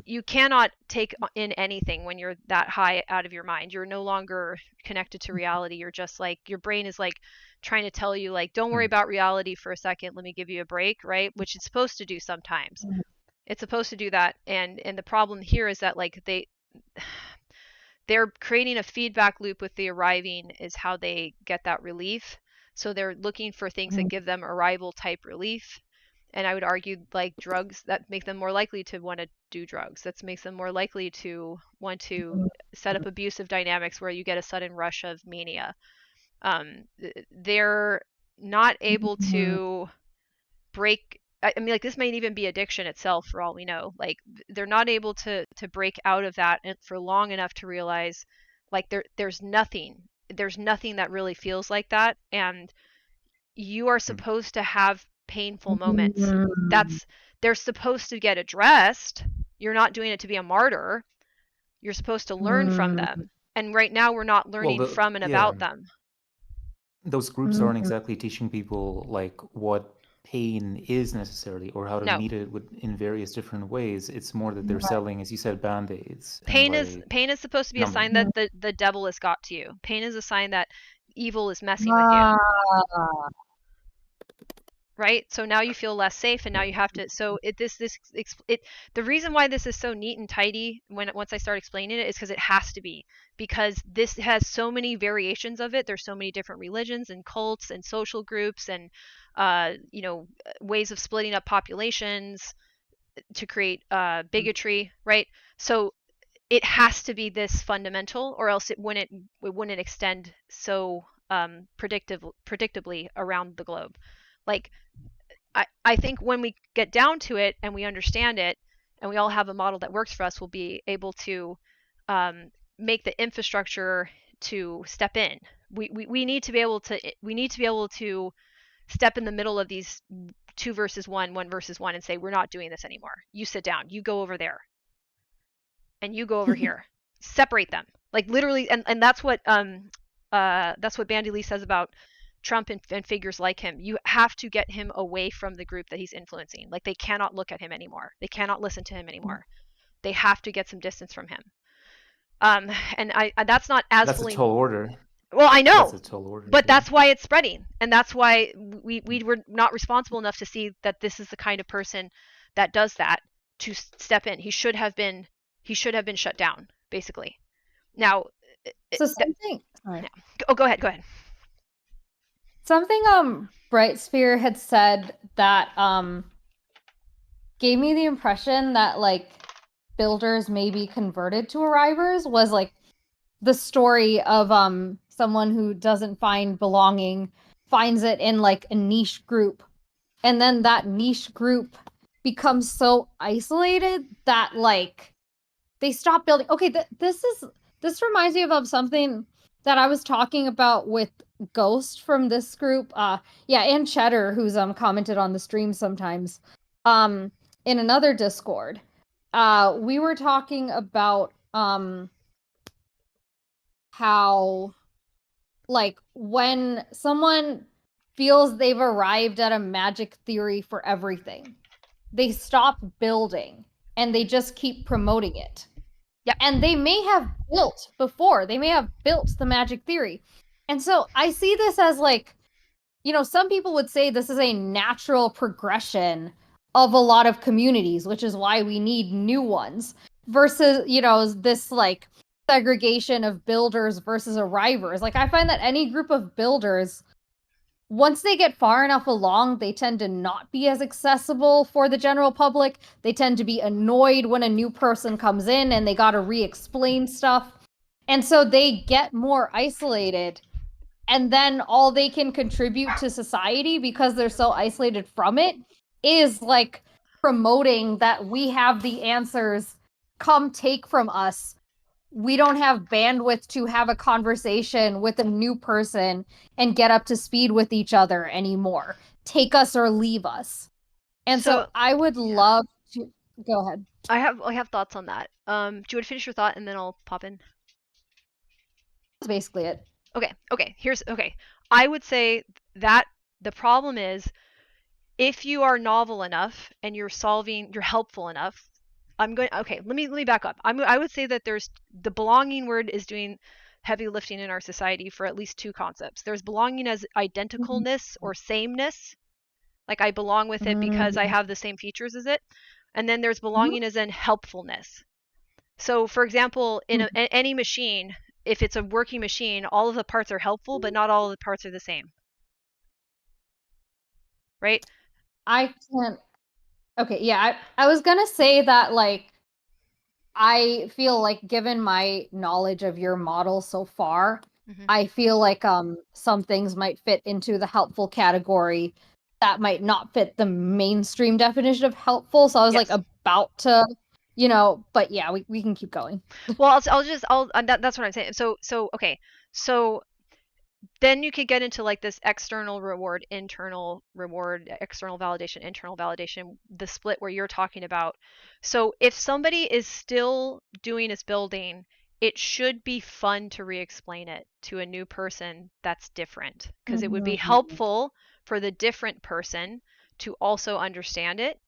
you cannot take in anything when you're that high out of your mind. You're no longer connected to reality. You're just like, your brain is like trying to tell you, like, don't worry Hmm. about reality for a second, let me give you a break, right? Which it's supposed to do sometimes. It's supposed to do that. And the problem here is that like they're creating a feedback loop with the arriving is how they get that relief. So they're looking for things that give them arrival type relief. And I would argue like drugs that make them more likely to want to do drugs. That makes them more likely to want to set up abusive dynamics where you get a sudden rush of mania. They're not able to break. I mean, like, this might even be addiction itself for all we know. Like, they're not able to break out of that for long enough to realize, like, there's nothing that really feels like that. And you are Hmm. supposed to have painful moments. That's They're supposed to get addressed. You're not doing it to be a martyr. You're supposed to learn from them. And right now we're not Well, learning from and about them. those groups aren't exactly teaching people like what pain is necessarily or how to No. meet it in various different ways. It's more that they're selling, as you said, band-aids and Pain is supposed to be a number. sign that the devil has got to you. Pain is a sign that evil is messing with you. Right? So now you feel less safe, and now Yeah. you have to. So the reason why this is so neat and tidy once I start explaining it is because it has to be, because this has so many variations of it. There's so many different religions and cults and social groups and ways of splitting up populations to create bigotry, right? So it has to be this fundamental, or else it wouldn't extend so predictably around the globe. Like, I think when we get down to it and we understand it and we all have a model that works for us, we'll be able to make the infrastructure to step in. We need to be able to step in the middle of these 2 versus 1, 1 versus 1, and say, we're not doing this anymore. You sit down, you go over there, and you go over here. Separate them. Like, literally. And that's what Bandy Lee says about Trump and figures like him. You have to get him away from the group that he's influencing. Like, they cannot look at him anymore. They cannot listen to him anymore. They have to get some distance from him. And I that's not as That's a fully. tall order. Well, I That's know, a tall order. but Yeah. that's why it's spreading, and that's why we were not responsible enough to see that this is the kind of person that does that, to step in. He should have been shut down, basically. Now, So something. Sorry. go ahead. Something Bright Sphere had said that gave me the impression that like builders may be converted to arrivers was like the story of someone who doesn't find belonging, finds it in like a niche group, and then that niche group becomes so isolated that like they stop building. Okay, this reminds me of something that I was talking about with Ghost from this group. And Cheddar, who's commented on the stream sometimes. In another Discord. We were talking about how like when someone feels they've arrived at a magic theory for everything, they stop building and they just keep promoting it. Yep. And they may have built before. They may have built the magic theory. And so I see this as like, some people would say this is a natural progression of a lot of communities, which is why we need new ones versus, this like segregation of builders versus arrivers. Like I find that any group of builders, once they get far enough along, they tend to not be as accessible for the general public. They tend to be annoyed when a new person comes in and they got to re-explain stuff. And so they get more isolated. And then all they can contribute to society because they're so isolated from it is like promoting that we have the answers. Come take from us. We don't have bandwidth to have a conversation with a new person and get up to speed with each other anymore. Take us or leave us. And so I would love to go ahead. I have thoughts on that. Do you want to finish your thought and then I'll pop in? That's basically it. Okay. I would say that the problem is if you are novel enough and you're helpful enough. Let me back up. I would say that there's the belonging word is doing heavy lifting in our society for at least two concepts. There's belonging as identicalness or sameness, like I belong with it because I have the same features as it. And then there's belonging as in helpfulness. So for example, in any machine, if it's a working machine, all of the parts are helpful, but not all of the parts are the same. Right? I can't. Okay, yeah, I was gonna say that, like, I feel like given my knowledge of your model so far, I feel like some things might fit into the helpful category that might not fit the mainstream definition of helpful. So I was like about to, but yeah, we can keep going. Well, that's what I'm saying. So okay. So then you could get into like this external reward, internal reward, external validation, internal validation, the split where you're talking about. So if somebody is still doing his building, it should be fun to re-explain it to a new person that's different, because it would be helpful for the different person to also understand it.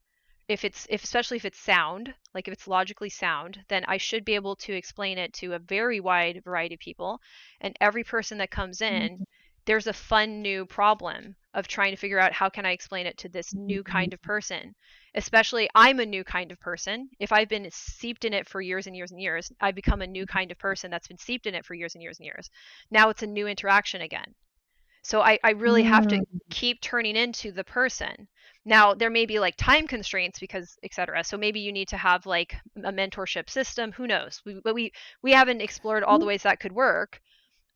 Especially if it's sound, like if it's logically sound, then I should be able to explain it to a very wide variety of people. And every person that comes in, there's a fun new problem of trying to figure out how can I explain it to this new kind of person. Especially I'm a new kind of person. If I've been seeped in it for years and years and years, I become a new kind of person that's been seeped in it for years and years and years. Now it's a new interaction again. So I really have to keep turning into the person. Now there may be like time constraints because etc. So maybe you need to have like a mentorship system. Who knows? We haven't explored all the ways that could work.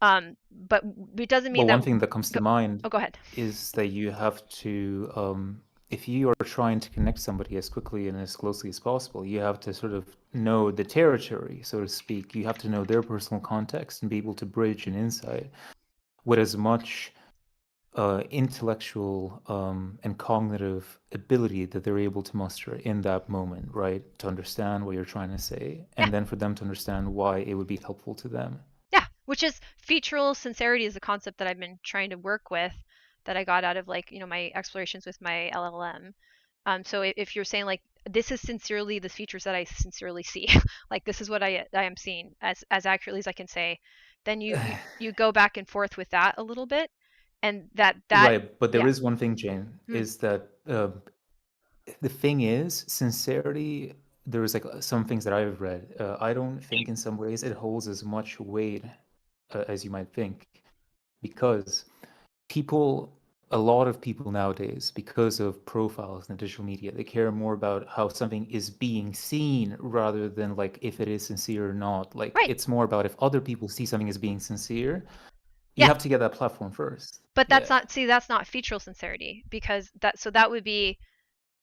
But it doesn't mean Well, that. one thing that comes to mind go ahead. is that you have to, if you are trying to connect somebody as quickly and as closely as possible, you have to sort of know the territory, so to speak. You have to know their personal context and be able to bridge an insight with as much intellectual and cognitive ability that they're able to muster in that moment, right? To understand what you're trying to say, and then for them to understand why it would be helpful to them. Yeah, which is featural sincerity is a concept that I've been trying to work with, that I got out of like, my explorations with my LLM. So if you're saying like this is sincerely the features that I sincerely see, like this is what I am seeing as accurately as I can say, then you go back and forth with that a little bit, and that right. But there is one thing, Jane, is that the thing is sincerity. There's like some things that I've read. I don't think in some ways it holds as much weight as you might think, because a lot of people nowadays, because of profiles and digital media, they care more about how something is being seen rather than like if it is sincere or not. Like it's more about if other people see something as being sincere, you have to get that platform first. But that's not featural sincerity, because that would be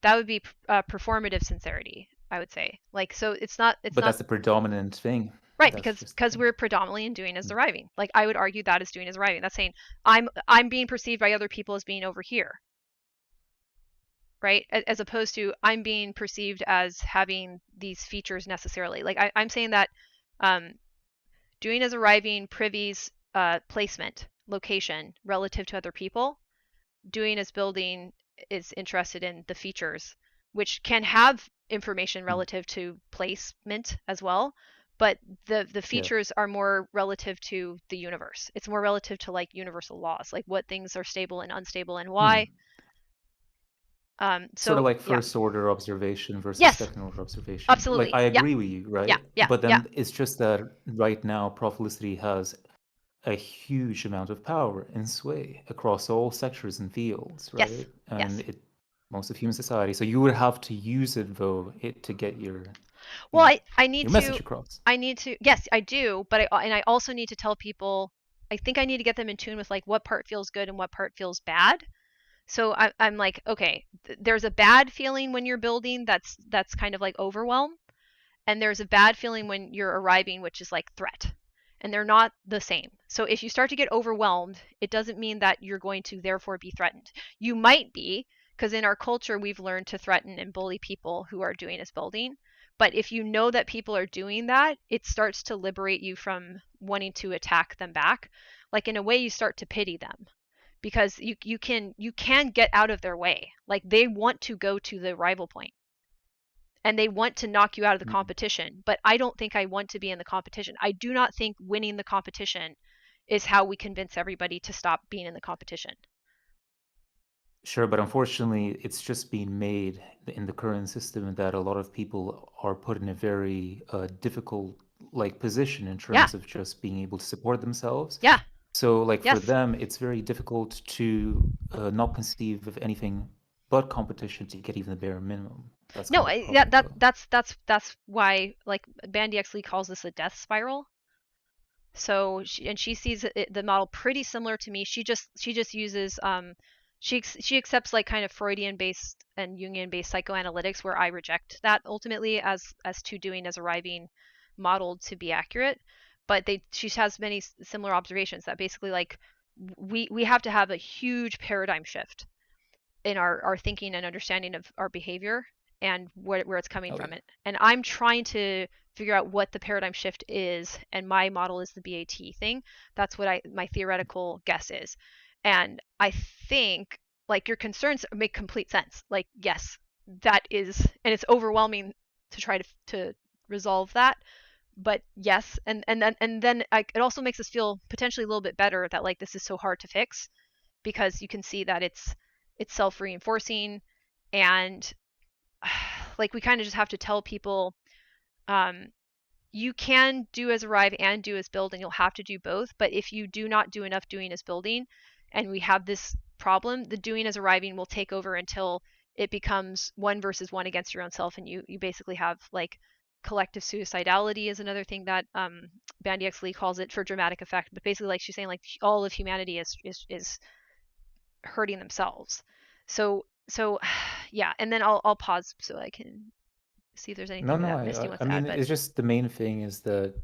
performative sincerity, I would say. Like, so it's not. But that's the predominant thing. Right, because we're predominantly doing as arriving. Like I would argue that is doing as arriving. That's saying I'm being perceived by other people as being over here. Right? As opposed to I'm being perceived as having these features necessarily. Like I'm saying that doing as arriving privies placement, location relative to other people. Doing as building is interested in the features, which can have information relative to placement as well. but the Yeah. features are more relative to the universe. It's more relative to like universal laws, like what things are stable and unstable and Hmm. why. Sort of So like yeah, first order observation versus yes, second order observation. Like, absolutely, I yeah, agree with you, yeah, right? yeah, But yeah, then it's just that right now, prophecy has a huge amount of power and sway across all sectors and fields, yes, right? And yes. it most of human society. So you would have to use it though to get you Well, know, I need your to message across. yes, I do, but I also need to tell people. I think I need to get them in tune with like what part feels good and what part feels bad. So I'm like, okay, there's a bad feeling when you're building that's kind of like overwhelm, and there's a bad feeling when you're arriving, which is like threat. And they're not the same. So if you start to get overwhelmed, it doesn't mean that you're going to therefore be threatened. You might be, because in our culture, we've learned to threaten and bully people who are doing this building. But if you know that people are doing that, it starts to liberate you from wanting to attack them back. Like in a way, you start to pity them because you can get out of their way. Like they want to go to the rival point and they want to knock you out of the Mm. competition. But I don't think I want to be in the competition. I do not think winning the competition is how we convince everybody to stop being in the competition. Sure, but unfortunately, it's just being made in the current system that a lot of people are put in a very difficult like position in Yeah. terms of just being able to support themselves. Yeah. So, like for Yes. them, it's very difficult to not conceive of anything but competition to get even the bare minimum. That's No, kind of the yeah, problem, though. that's why like Bandy X Lee calls this a death spiral. So she sees the model pretty similar to me. She just uses she accepts like kind of Freudian based and Jungian based psychoanalytics, where I reject that ultimately as to doing as arriving modeled to be accurate. But she has many similar observations that basically like we have to have a huge paradigm shift in our thinking and understanding of our behavior and where it's coming Oh from yeah. it. And I'm trying to figure out what the paradigm shift is, and my model is the BAT thing. That's what my theoretical guess is. And I think like your concerns make complete sense. Like yes, that is, and it's overwhelming to try to resolve that. But yes, and then it also makes us feel potentially a little bit better that like this is so hard to fix, because you can see that it's self-reinforcing. And like we kind of just have to tell people, um, you can do as arrive and do as build, and you'll have to do both. But if you do not do enough doing as building, and we have this problem, the doing as arriving will take over until it becomes one versus one against your own self, and you basically have like collective suicidality is another thing that Bandy X Lee calls it for dramatic effect. But basically, like she's saying, like all of humanity is hurting themselves. So yeah, and then I'll pause so I can see if there's No, anything no. that Misty wants I to add. mean, But it's just the main thing is that.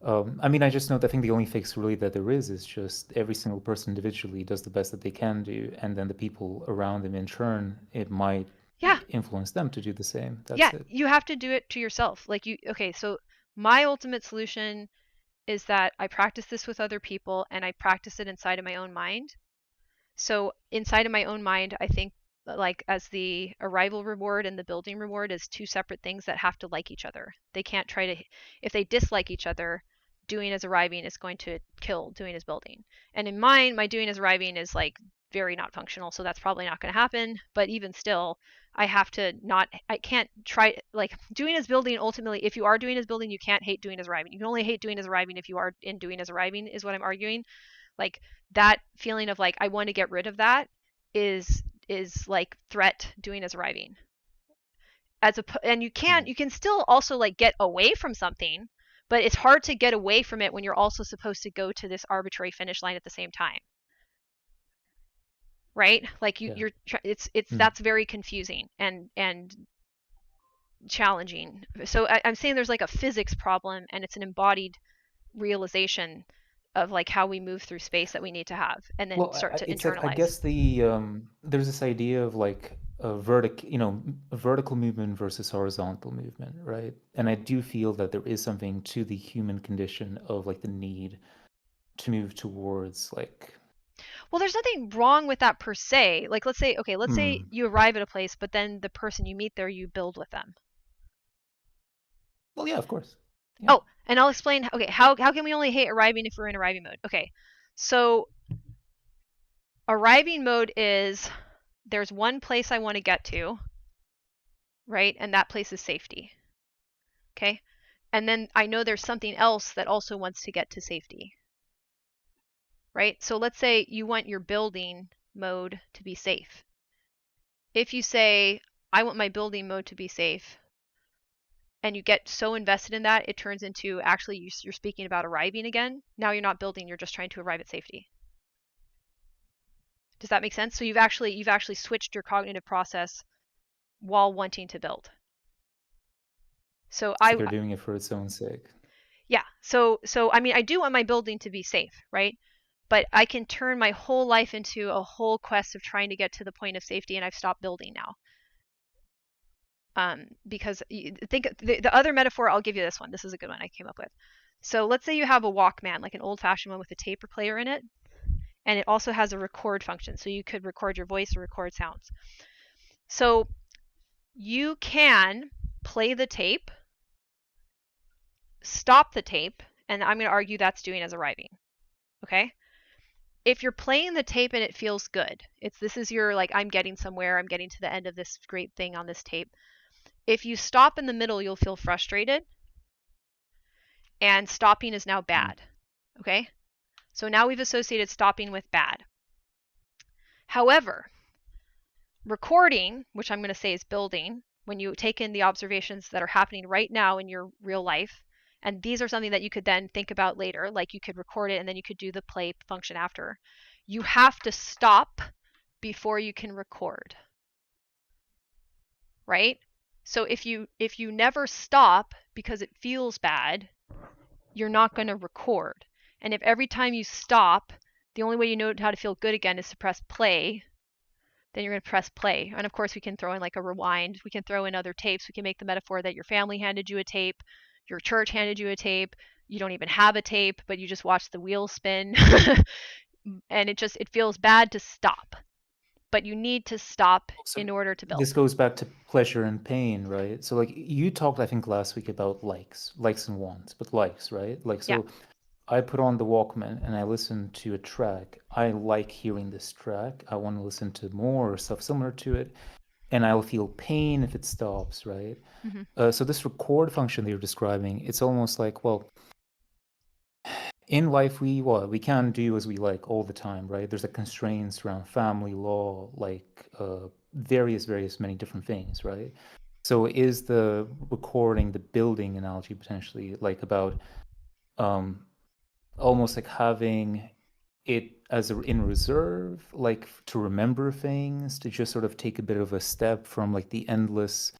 I mean, I just know that I think the only fix really that there is just every single person individually does the best that they can do, and then the people around them in turn, it might yeah, influence them to do the same. yeah, That's it. you have to do it to yourself. Like you, okay, so my ultimate solution is that I practice this with other people and I practice it inside of my own mind. So inside of my own mind, I think like as the arrival reward and the building reward is two separate things that have to like each other. They can't try to, if they dislike each other, doing as arriving is going to kill doing as building. And in mine, my doing as arriving is like very not functional, so that's probably not going to happen. But even still, I have to not, I can't try, like doing as building ultimately, if you are doing as building, you can't hate doing as arriving. You can only hate doing as arriving if you are in doing as arriving, is what I'm arguing. Like that feeling of like I want to get rid of that is like threat doing as arriving. And Mhm. you can still also like get away from something, but it's hard to get away from it when you're also supposed to go to this arbitrary finish line at the same time, right? Like Yeah. it's Mm. that's very confusing and challenging. So I'm saying there's like a physics problem, and it's an embodied realization of like how we move through space that we need to have and then Well, start to it's like I internalize. guess there's this idea of like a vertical movement versus horizontal movement, right? And I do feel that there is something to the human condition of like the need to move towards like. Well, there's nothing wrong with that per se. Like let's say Hmm. you arrive at a place, but then the person you meet there, you build with them. Well, yeah, of course. Yeah. Oh, and I'll explain. Okay, how can we only hate arriving if we're in arriving mode? Okay, so arriving mode is there's one place I want to get to, right? And that place is safety. Okay, and then I know there's something else that also wants to get to safety, right? So let's say you want your building mode to be safe. If you say, I want my building mode to be safe, and you get so invested in that, it turns into actually you're speaking about arriving again. Now you're not building, you're just trying to arrive at safety. Does that make sense? So you've actually switched your cognitive process while wanting to build. So It's like you're doing it for its own sake. Yeah. So I mean, I do want my building to be safe, right? But I can turn my whole life into a whole quest of trying to get to the point of safety, and I've stopped building now. Because think the other metaphor, I'll give you this one. This is a good one I came up with. So let's say you have a Walkman, like an old-fashioned one with a tape player in it, and it also has a record function, so you could record your voice or record sounds. So you can play the tape, stop the tape, and I'm going to argue that's doing as arriving. Okay? If you're playing the tape and it feels good, this is your like, I'm getting somewhere, I'm getting to the end of this great thing on this tape. If you stop in the middle, you'll feel frustrated, and stopping is now bad. Okay? So now we've associated stopping with bad. However, recording, which I'm going to say is building, when you take in the observations that are happening right now in your real life, and these are something that you could then think about later, like you could record it and then you could do the play function after. You have to stop before you can record. Right? So if you never stop because it feels bad, you're not going to record. And if every time you stop, the only way you know how to feel good again is to press play, then you're going to press play. And of course, we can throw in like a rewind. We can throw in other tapes. We can make the metaphor that your family handed you a tape, your church handed you a tape, you don't even have a tape, but you just watch the wheels spin. And it feels bad to stop. But you need to stop in order to build. This goes back to pleasure and pain, right? So like you talked, I think last week about likes and wants, but likes, right? Like, so yeah. I put on the Walkman and I listen to a track. I like hearing this track. I want to listen to more stuff similar to it. And I'll feel pain if it stops, right? Mm-hmm. So this record function that you're describing, it's almost like, well, in life, we can't do as we like all the time, right? There's a constraints around family law, like various many different things, right? So is the recording, the building analogy potentially like about almost like having it as in reserve, like to remember things, to just sort of take a bit of a step from like the endless,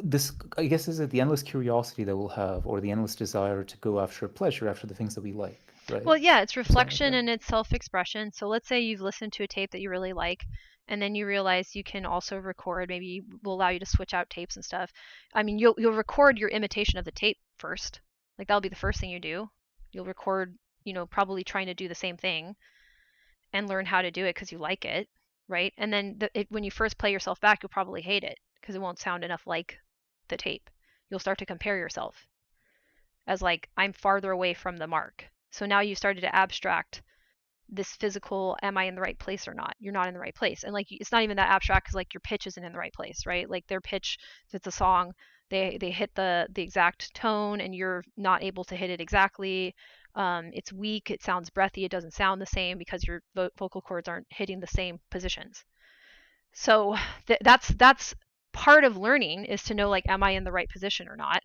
this, I guess, is it the endless curiosity that we'll have, or the endless desire to go after pleasure, after the things that we like, right? Well, yeah, it's reflection and it's self-expression. So let's say you've listened to a tape that you really like, and then you realize you can also record. Maybe we'll allow you to switch out tapes and stuff. I mean, you'll record your imitation of the tape first. Like that'll be the first thing you do. You'll record, probably trying to do the same thing, and learn how to do it because you like it, right? And then when you first play yourself back, you'll probably hate it because it won't sound enough like the tape. You'll start to compare yourself as like, I'm farther away from the mark. So now you started to abstract this physical, am I in the right place or not? You're not in the right place. And like, it's not even that abstract because like your pitch isn't in the right place, right? Like their pitch, if it's a song, they hit the exact tone and you're not able to hit it exactly. It's weak, it sounds breathy, it doesn't sound the same because your vocal cords aren't hitting the same positions. So that's part of learning, is to know like, am I in the right position or not?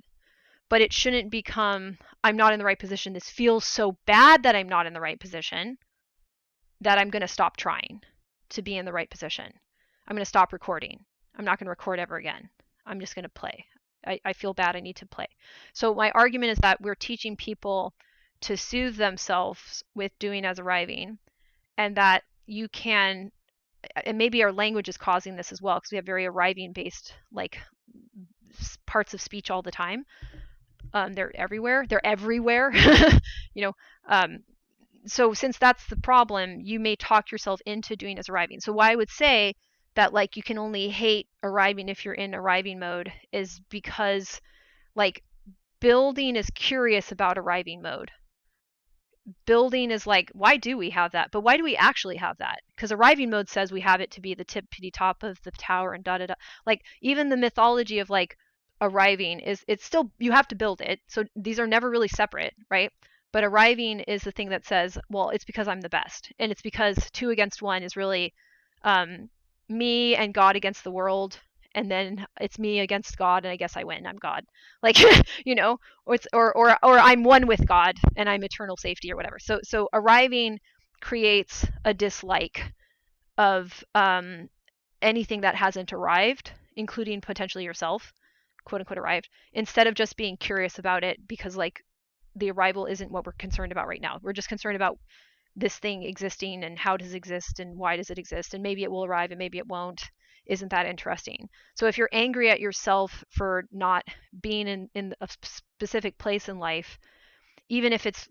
But it shouldn't become, I'm not in the right position. This feels so bad that I'm not in the right position that I'm going to stop trying to be in the right position. I'm going to stop recording. I'm not going to record ever again. I'm just going to play. I feel bad. I need to play. So my argument is that we're teaching people to soothe themselves with doing as arriving, and that you can, and maybe our language is causing this as well because we have very arriving based like parts of speech all the time. They're everywhere. So since that's the problem, you may talk yourself into doing as arriving. So why I would say that like you can only hate arriving if you're in arriving mode is because like building is curious about arriving mode. Building is like, why do we have that? But why do we actually have that? Because arriving mode says we have it to be the tippity top of the tower and da da da. Like, even the mythology of like arriving is, it's still, you have to build it. So these are never really separate, right? But arriving is the thing that says, well, it's because I'm the best. And it's because 2 against 1 is really me and God against the world. And then it's me against God, and I guess I win. I'm God. Like, you know, or I'm one with God and I'm eternal safety or whatever. So arriving creates a dislike of anything that hasn't arrived, including potentially yourself, quote unquote arrived, instead of just being curious about it, because like the arrival isn't what we're concerned about right now. We're just concerned about this thing existing and how does it exist and why does it exist, and maybe it will arrive and maybe it won't. Isn't that interesting? So if you're angry at yourself for not being in a specific place in life, even if it's,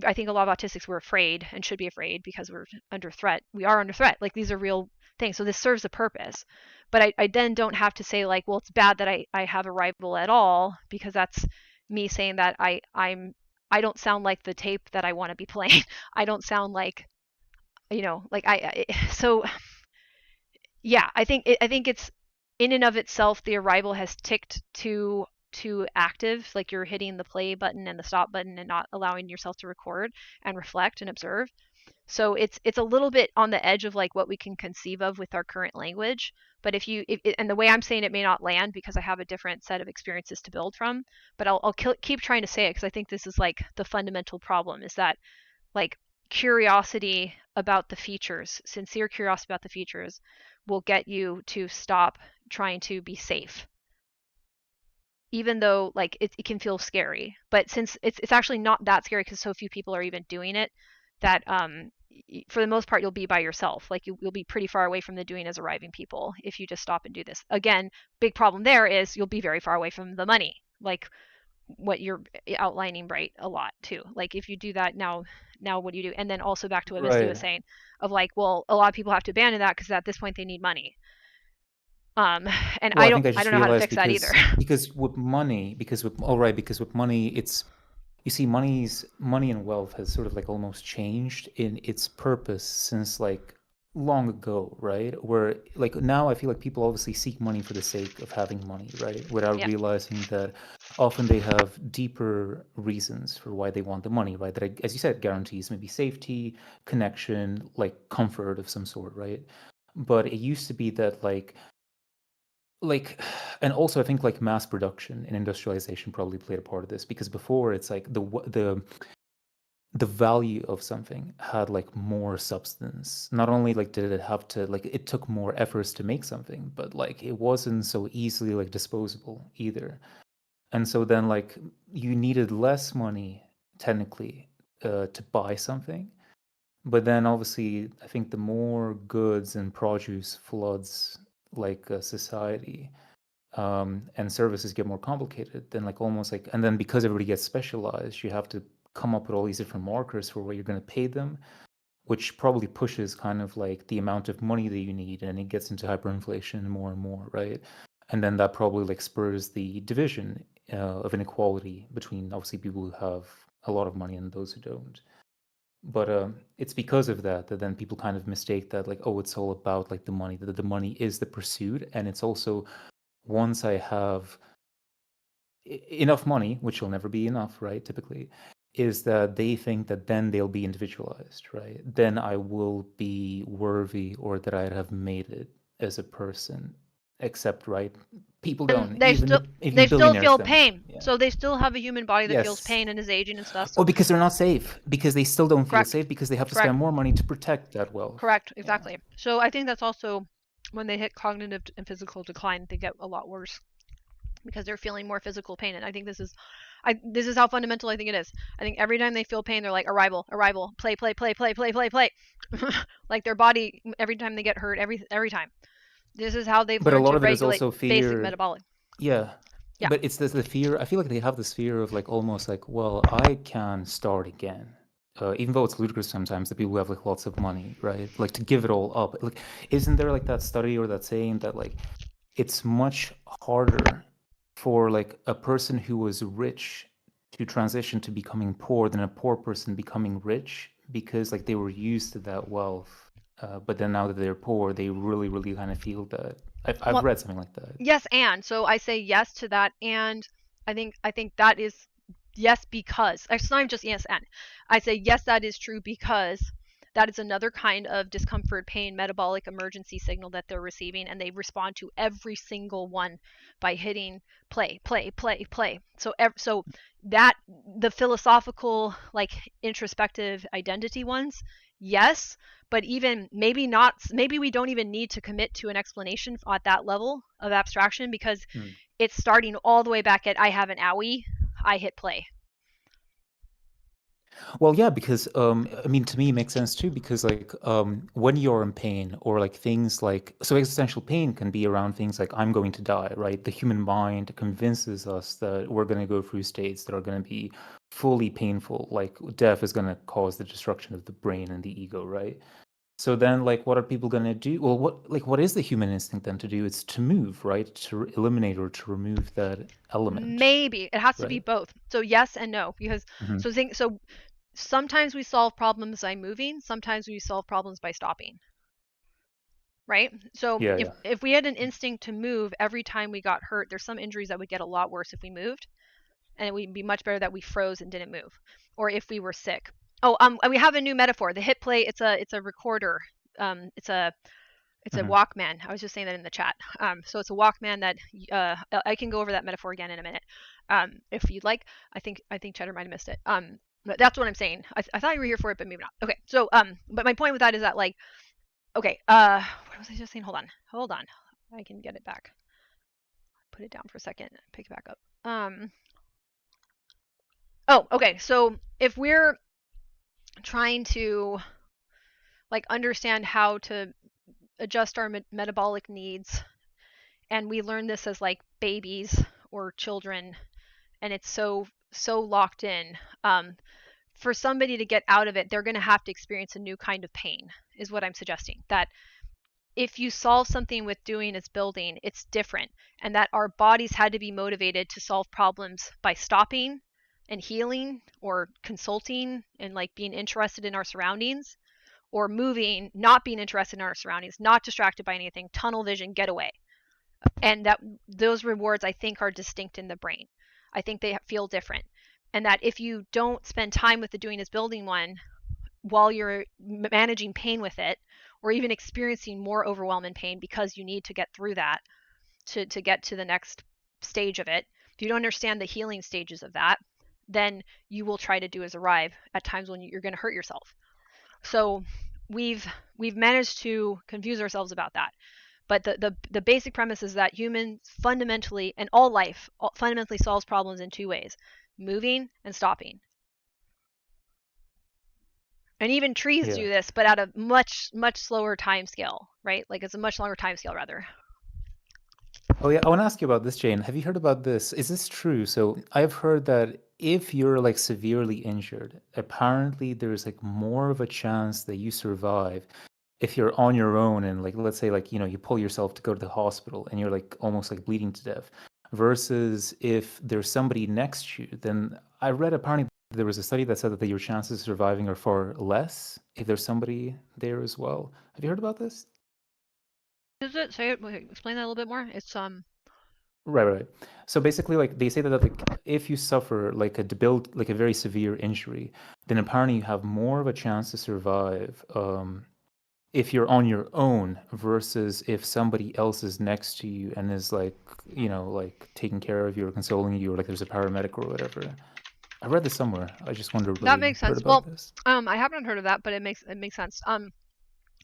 I think a lot of autistics were afraid and should be afraid because we're under threat. We are under threat. Like, these are real things. So this serves a purpose. But I then don't have to say like, well, it's bad that I have a rival at all, because that's me saying that I don't sound like the tape that I want to be playing. I don't sound like, you know, like so yeah, I think it's in and of itself, the arrival has ticked too active, like you're hitting the play button and the stop button and not allowing yourself to record and reflect and observe. So it's a little bit on the edge of like what we can conceive of with our current language. But if and the way I'm saying it may not land because I have a different set of experiences to build from, but I'll keep trying to say it because I think this is like the fundamental problem, is that like curiosity about the features, sincere curiosity about the features, will get you to stop trying to be safe, even though like it can feel scary. But since it's actually not that scary because so few people are even doing it, that for the most part you'll be by yourself. Like you'll be pretty far away from the doing as arriving people if you just stop and do this. Again, big problem there is you'll be very far away from the money, like what you're outlining, right, a lot too. Like if you do that now what do you do? And then also back to what Misty was saying of like, well, a lot of people have to abandon that because at this point they need money. And well, I don't think I know how to fix because, that either. Because with money, it's, you see, money and wealth has sort of like almost changed in its purpose since like long ago, right? Where like now I feel like people obviously seek money for the sake of having money, right? Without Yeah. realizing that often they have deeper reasons for why they want the money, right? That, as you said, guarantees maybe safety, connection, like comfort of some sort, right? But it used to be that like, and also I think like mass production and industrialization probably played a part of this, because before it's like the value of something had like more substance. Not only like did it have to, like, it took more efforts to make something, but like it wasn't so easily like disposable either. And so then like you needed less money technically to buy something. But then obviously I think the more goods and produce floods like a society, and services get more complicated, then like almost like, and then because everybody gets specialized, you have to come up with all these different markers for what you're going to pay them, which probably pushes kind of like the amount of money that you need, and it gets into hyperinflation more and more, right? And then that probably like spurs the division of inequality between obviously people who have a lot of money and those who don't. But it's because of that then people kind of mistake that like, oh, it's all about like the money, that the money is the pursuit. And it's also, once I have enough money, which will never be enough, right? Typically, is that they think that then they'll be individualized, right? Then I will be worthy, or that I have made it as a person. Except, right, people don't. They even still even billionaires feel don't. pain. Yeah. So they still have a human body that feels Yes. pain and is aging and stuff. So Well, because they're not safe, because they still don't feel Correct. safe, because they have to Correct. spend more money to protect that wealth. Correct, exactly. So I think that's also when they hit cognitive and physical decline, they get a lot worse because they're feeling more physical pain. And I think this is how fundamental I think it is. I think every time they feel pain, they're like, arrival, play. Like their body, every time they get hurt, every time. This is how they've But a learned lot to of it is regulate also fear. basic metabolic. Yeah. Yeah. But it's the fear. I feel like they have this fear of like almost like, well, I can start again. Even though it's ludicrous sometimes, the people who have like lots of money, right? Like to give it all up. Like, isn't there like that study or that saying that like it's much harder for like a person who was rich to transition to becoming poor than a poor person becoming rich, because like they were used to that wealth, but then now that they're poor, they really, really kind of feel that. I've Well, read something like that. yes, and so I say yes to that, and I think that is yes because it's not even just yes and. I say yes, that is true because that is another kind of discomfort, pain, metabolic emergency signal that they're receiving, and they respond to every single one by hitting play, play, play, play. So that the philosophical, like introspective identity ones, yes, but even maybe not, maybe we don't even need to commit to an explanation at that level of abstraction because Hmm. it's starting all the way back at I have an owie, I hit play. Well, yeah, because I mean, to me, it makes sense too, because like when you're in pain, or like things like, so existential pain can be around things like I'm going to die, right? The human mind convinces us that we're going to go through states that are going to be fully painful, like death is going to cause the destruction of the brain and the ego, right? So then, like, what are people going to do? Well, what is the human instinct then to do? It's to move, right? To eliminate or to remove that element, Maybe it has to be right? both. So yes and no, because Hmm. so sometimes we solve problems by moving, sometimes we solve problems by stopping. Right? So Yeah, if yeah. if we had an instinct to move every time we got hurt, there's some injuries that would get a lot worse if we moved, and it would be much better that we froze and didn't move, or if we were sick. Oh, we have a new metaphor. The hit play. It's a recorder. It's a Hmm. Walkman. I was just saying that in the chat. So it's a Walkman that I can go over that metaphor again in a minute, if you'd like. I think Cheddar might have missed it. But that's what I'm saying. I thought you were here for it, but maybe not. Okay. So but my point with that is that like, okay, what was I just saying? Hold on. I can get it back. Put it down for a second. Pick it back up. Oh, okay. So if we're trying to like understand how to adjust our metabolic needs, and we learn this as like babies or children, and it's so locked in, for somebody to get out of it, they're going to have to experience a new kind of pain, is what I'm suggesting. That if you solve something with doing as building, it's different, and that our bodies had to be motivated to solve problems by stopping and healing, or consulting and like being interested in our surroundings, or moving, not being interested in our surroundings, not distracted by anything, tunnel vision, get away. And that those rewards, I think, are distinct in the brain. I think they feel different, and that if you don't spend time with the doing as building one while you're managing pain with it, or even experiencing more overwhelming pain because you need to get through that to get to the next stage of it, if you don't understand the healing stages of that, then you will try to do as arrive at times when you're going to hurt yourself. So we've managed to confuse ourselves about that. But the basic premise is that humans fundamentally, and all life fundamentally solves problems in two ways: moving and stopping. And even trees Yeah. do this, but at a much slower time scale, right? Like it's a much longer time scale rather. Oh yeah, I want to ask you about this, Jane. Have you heard about this? Is this true? So I've heard that if you're like severely injured, apparently there's like more of a chance that you survive if you're on your own, and like let's say like you pull yourself to go to the hospital and you're like almost like bleeding to death, versus if there's somebody next to you. Then I read apparently there was a study that said that your chances of surviving are far less if there's somebody there as well. Have you heard about this? Is it? Say it. Explain that a little bit more. It's Right, right. So basically, like they say that like if you suffer like a debil like a very severe injury, then apparently you have more of a chance to survive if you're on your own versus if somebody else is next to you and is like like taking care of you or consoling you, or like there's a paramedic or whatever. I read this somewhere. I just wonder whether that you makes heard sense. about Well, this. I haven't heard of that, but it makes sense.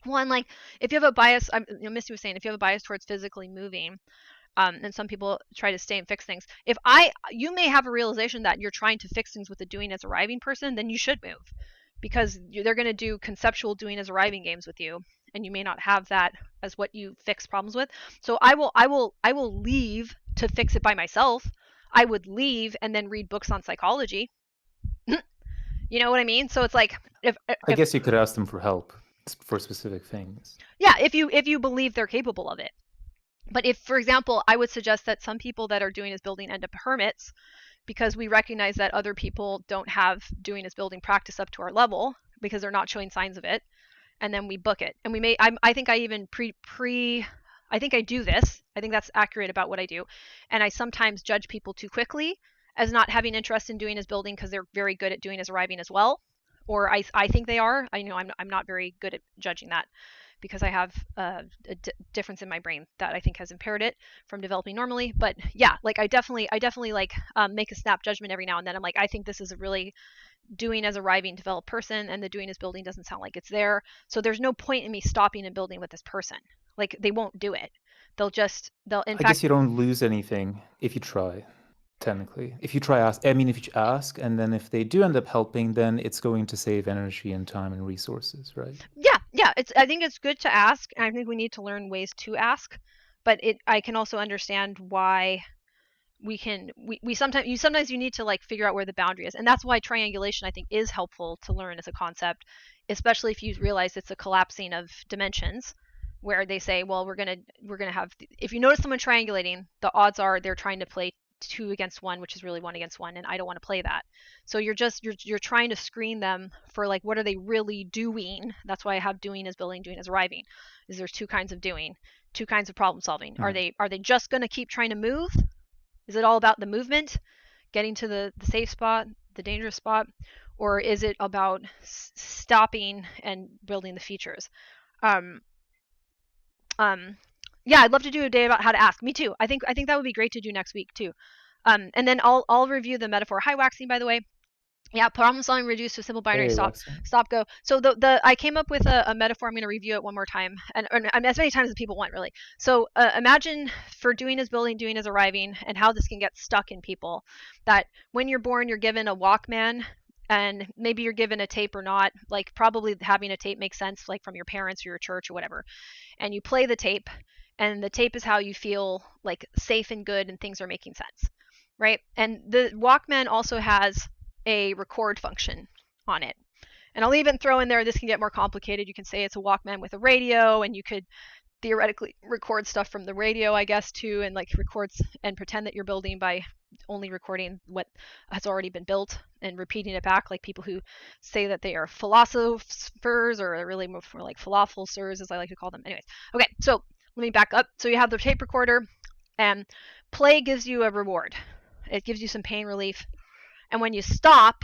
One, like if you have a bias, Misty was saying, if you have a bias towards physically moving, and some people try to stay and fix things. If you may have a realization that you're trying to fix things with the doing as arriving person, then you should move, because they're going to do conceptual doing as arriving games with you, and you may not have that as what you fix problems with. So I will leave to fix it by myself. I would leave and then read books on psychology. You know what I mean? So it's like I if guess you could ask them for help for specific things. yeah, if you believe they're capable of it. But if, for example, I would suggest that some people that are doing as building end up hermits because we recognize that other people don't have doing as building practice up to our level because they're not showing signs of it, and then we book it. And we may, I think I even I think I do this. I think that's accurate about what I do. And I sometimes judge people too quickly as not having interest in doing as building because they're very good at doing as arriving as well. Or I think they are. I know I'm not very good at judging that because I have a difference in my brain that I think has impaired it from developing normally. But yeah, like I definitely like make a snap judgment every now and then. I'm like, I think this is a really doing as arriving developed person, and the doing as building doesn't sound like it's there. So there's no point in me stopping and building with this person. Like they won't do it. They'll in I fact guess you don't lose anything if you try. Technically, if you try ask, I mean, if you ask, and then if they do end up helping, then it's going to save energy and time and resources, right? yeah, I think it's good to ask, and I think we need to learn ways to ask. But I can also understand why we sometimes you need to like figure out where the boundary is, and that's why triangulation I think is helpful to learn as a concept, especially if you realize it's a collapsing of dimensions, where they say, well, we're gonna have, if you notice someone triangulating, the odds are they're trying to play 2 against 1, which is really 1 against 1, and I don't want to play that. So you're trying to screen them for like, what are they really doing? That's why I have doing as building, doing as arriving. Is there's 2 kinds of doing, 2 kinds of problem solving. Mhm. Are they just going to keep trying to move? Is it all about the movement, getting to the safe spot, the dangerous spot, or is it about stopping and building the features? Um, yeah, I'd love to do a day about how to ask. Me too. I think that would be great to do next week too. And then I'll review the metaphor high waxing, by the way. Yeah, problem solving reduced to simple binary Hey, stop, Waxing. go. So I came up with a metaphor. I'm going to review it one more time, and as many times as people want, really. So imagine for doing as building, doing as arriving, and how this can get stuck in people. That when you're born, you're given a Walkman, and maybe you're given a tape or not. Like probably having a tape makes sense, like from your parents or your church or whatever. And you play the tape, and the tape is how you feel like safe and good, and things are making sense, right? And the Walkman also has a record function on it. And I'll even throw in there, this can get more complicated. You can say it's a Walkman with a radio, and you could theoretically record stuff from the radio, I guess, too, and like records and pretend that you're building by only recording what has already been built and repeating it back, like people who say that they are philosophers, or really more like falafel-sers, as I like to call them. Anyways, okay, so let me back up. So you have the tape recorder, and play gives you a reward. It gives you some pain relief. And when you stop,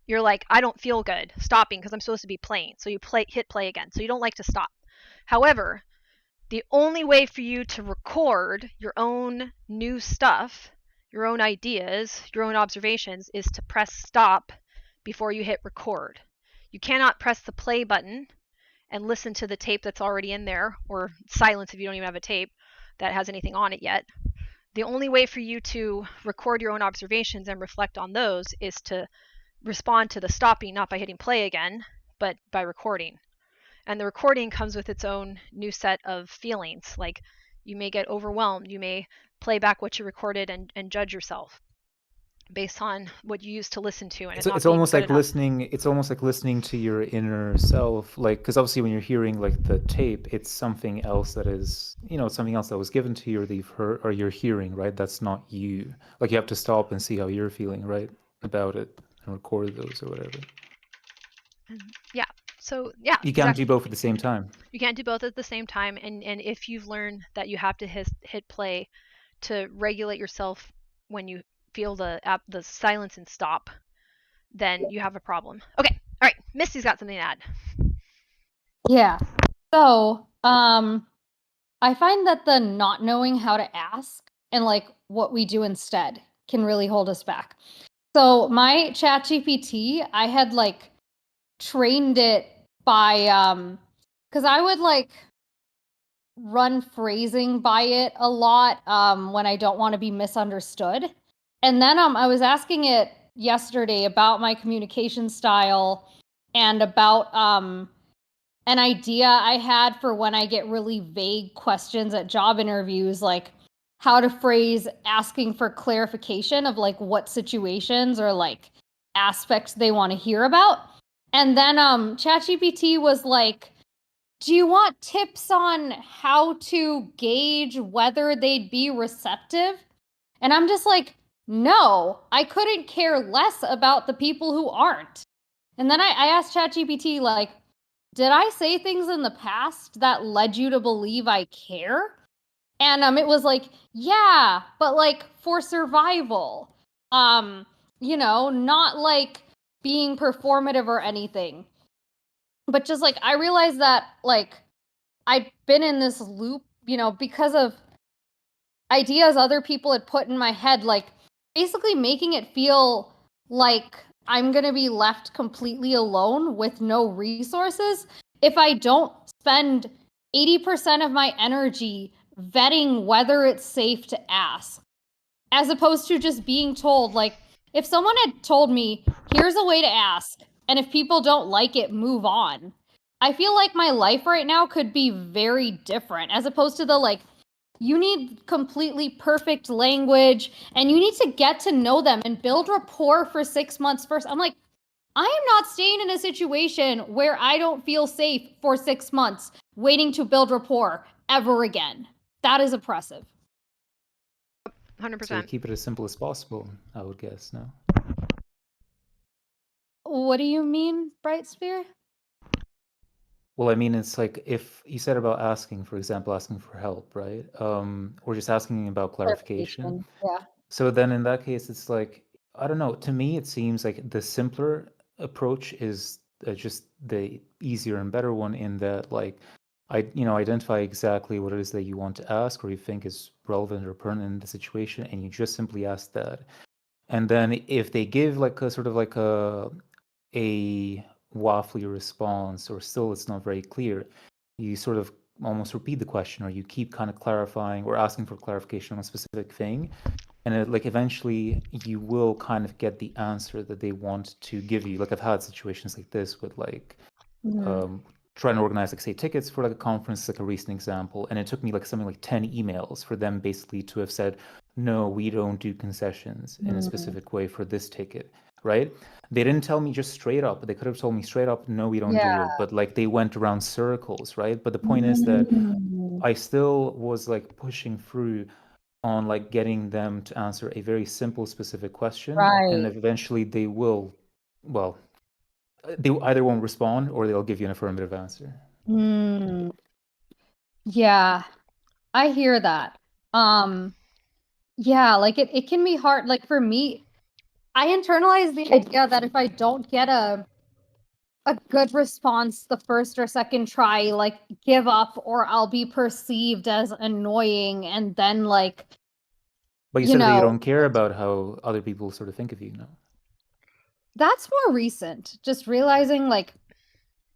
you're like, I don't feel good stopping because I'm supposed to be playing. So you hit play again. So you don't like to stop. However, the only way for you to record your own new stuff, your own ideas, your own observations, is to press stop before you hit record. You cannot press the play button and listen to the tape that's already in there, or silence if you don't even have a tape that has anything on it yet. The only way for you to record your own observations and reflect on those is to respond to the stopping, not by hitting play again, but by recording. And the recording comes with its own new set of feelings. Like you may get overwhelmed, you may play back what you recorded and judge yourself based on what you used to listen to, and It's almost like listening. It's almost like listening to your inner self, like, because obviously when you're hearing like the tape, it's something else that is, something else that was given to you, or that you've heard, or you're hearing, right? That's not you. Like you have to stop and see how you're feeling, right, about it, and record those or whatever. Yeah. So yeah, you can't do both at the same time. You can't do both at the same time, and if you've learned that you have to hit play to regulate yourself when you feel the silence and stop, then you have a problem. Okay, all right, Misty's got something to add. Yeah. So, I find that the not knowing how to ask and like what we do instead can really hold us back. So my ChatGPT, I had like trained it by because I would like run phrasing by it a lot when I don't want to be misunderstood. And then I was asking it yesterday about my communication style and about an idea I had for when I get really vague questions at job interviews, like how to phrase asking for clarification of like what situations or like aspects they want to hear about. And then ChatGPT was like, do you want tips on how to gauge whether they'd be receptive? And I'm just like, no, I couldn't care less about the people who aren't. And then I asked ChatGPT, like, did I say things in the past that led you to believe I care? And it was like, yeah, but like for survival. Not like being performative or anything. But just like I realized that like I'd been in this loop, because of ideas other people had put in my head, like basically making it feel like I'm going to be left completely alone with no resources if I don't spend 80% of my energy vetting whether it's safe to ask, as opposed to just being told, like, if someone had told me, here's a way to ask, and if people don't like it, move on. I feel like my life right now could be very different, as opposed to the, like, you need completely perfect language, and you need to get to know them and build rapport for 6 months first. I'm like, I am not staying in a situation where I don't feel safe for 6 months waiting to build rapport ever again. That is oppressive. So you 100%. keep it as simple as possible, I would guess, no? What do you mean, Bright Spear? Well, I mean, it's like if you said about asking, for example, asking for help, right? Or just asking about clarification. Yeah. So then in that case, it's like, I don't know, to me, it seems like the simpler approach is just the easier and better one in that, like, identify exactly what it is that you want to ask or you think is relevant or pertinent in the situation, and you just simply ask that. And then if they give like a sort of like a waffly response, or still it's not very clear, you sort of almost repeat the question, or you keep kind of clarifying or asking for clarification on a specific thing, and like eventually you will kind of get the answer that they want to give you. Like I've had situations like this with like trying to organize like say tickets for like a conference, like a recent example, and it took me like something like 10 emails for them basically to have said, no, we don't do concessions in a specific way for this ticket, right? They didn't tell me just straight up. They could have told me straight up, no, we don't do it, but like they went around circles, right? But the point is that I still was like pushing through on like getting them to answer a very simple specific question, and Right. eventually they will, well, they either won't respond or they'll give you an affirmative answer. Yeah, I hear that. Yeah, like it can be hard. Like for me, I internalize the idea that if I don't get a good response the first or second try, like give up, or I'll be perceived as annoying, and then like But you said that you don't care about how other people sort of think of you, no? That's more recent. Just realizing, like,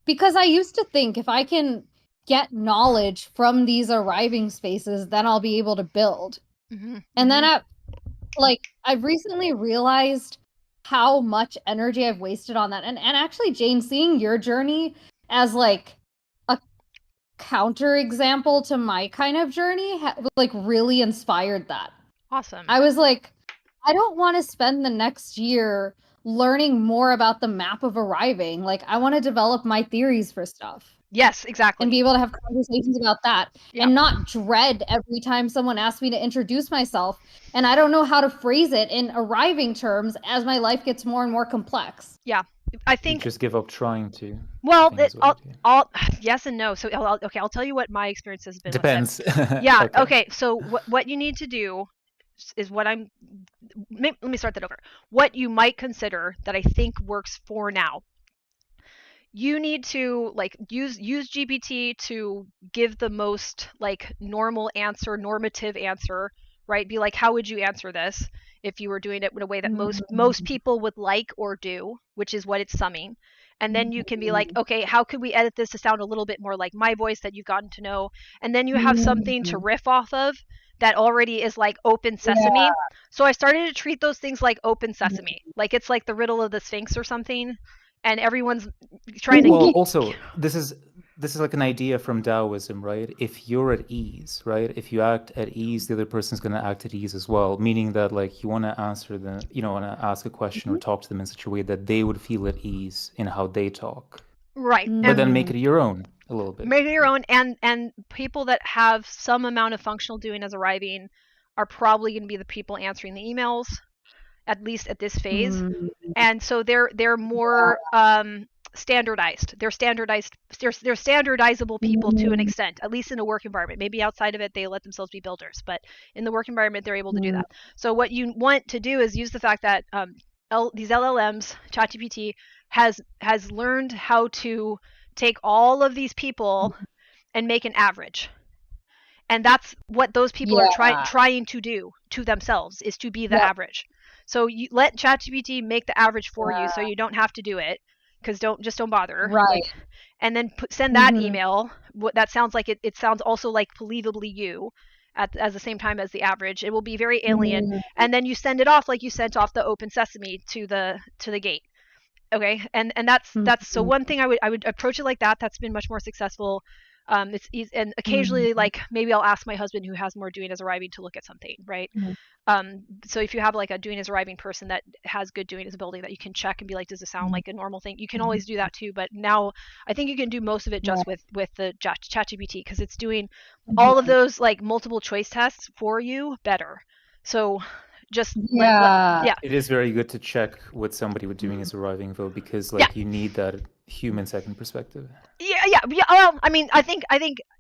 because I used to think if I can get knowledge from these arriving spaces, then I'll be able to build. And then I've recently realized how much energy I've wasted on that. And actually, Jane, seeing your journey as like a counter example to my kind of journey, like really inspired that. Awesome. I was like, I don't want to spend the next year learning more about the map of arriving. Like, I want to develop my theories for stuff. Yes, exactly. And be able to have conversations about that, and not dread every time someone asks me to introduce myself and I don't know how to phrase it in arriving terms as my life gets more and more complex. Yeah, I think you just give up trying to. Well, I'll yes and no. So I'll tell you what my experience has been. Depends. With them. Yeah. Okay. So what you need to do is what I'm. Let me start that over. What you might consider that I think works for now. You need to like use GPT to give the most like normative answer, right? Be like, how would you answer this if you were doing it in a way that most people would like or do, which is what it's summing. And then you can be like, okay, how could we edit this to sound a little bit more like my voice that you've gotten to know? And then you have something to riff off of that already is like open sesame. Yeah. So I started to treat those things like open sesame, like it's like the riddle of the Sphinx or something. And everyone's trying to. Well, also, this is like an idea from Taoism, right? If you're at ease, right? If you act at ease, the other person's going to act at ease as well. Meaning that, like, you want to answer them, want to ask a question or talk to them in such a way that they would feel at ease in how they talk. Right. But then make it your own. a little bit. Make it your own, and people that have some amount of functional doing as arriving are probably going to be the people answering the emails, at least at this phase. And so they're more standardized. They're standardizable people to an extent, at least in a work environment. Maybe outside of it they let themselves be builders, but in the work environment they're able to do that. So what you want to do is use the fact that these LLMs, ChatGPT has learned how to take all of these people and make an average. And that's what those people are trying to do to themselves, is to be the average. So you let ChatGPT make the average for you, so you don't have to do it, because don't bother. Right. And then send that email. That sounds like it sounds also like believably you, at the same time as the average. It will be very alien. And then you send it off like you sent off the Open Sesame to the gate. Okay, and that's so one thing I would approach it like that. That's been much more successful. It's easy, and occasionally like maybe I'll ask my husband, who has more doing as arriving, to look at something, right? So if you have like a doing as arriving person that has good doing as ability that you can check and be like, does this sound like a normal thing? You can always do that too, but now I think you can do most of it just with the ChatGPT, because it's doing all of those like multiple choice tests for you better. So just it is very good to check what somebody would doing is arriving, though, because like you need that human second perspective. Yeah. Well, I mean, I think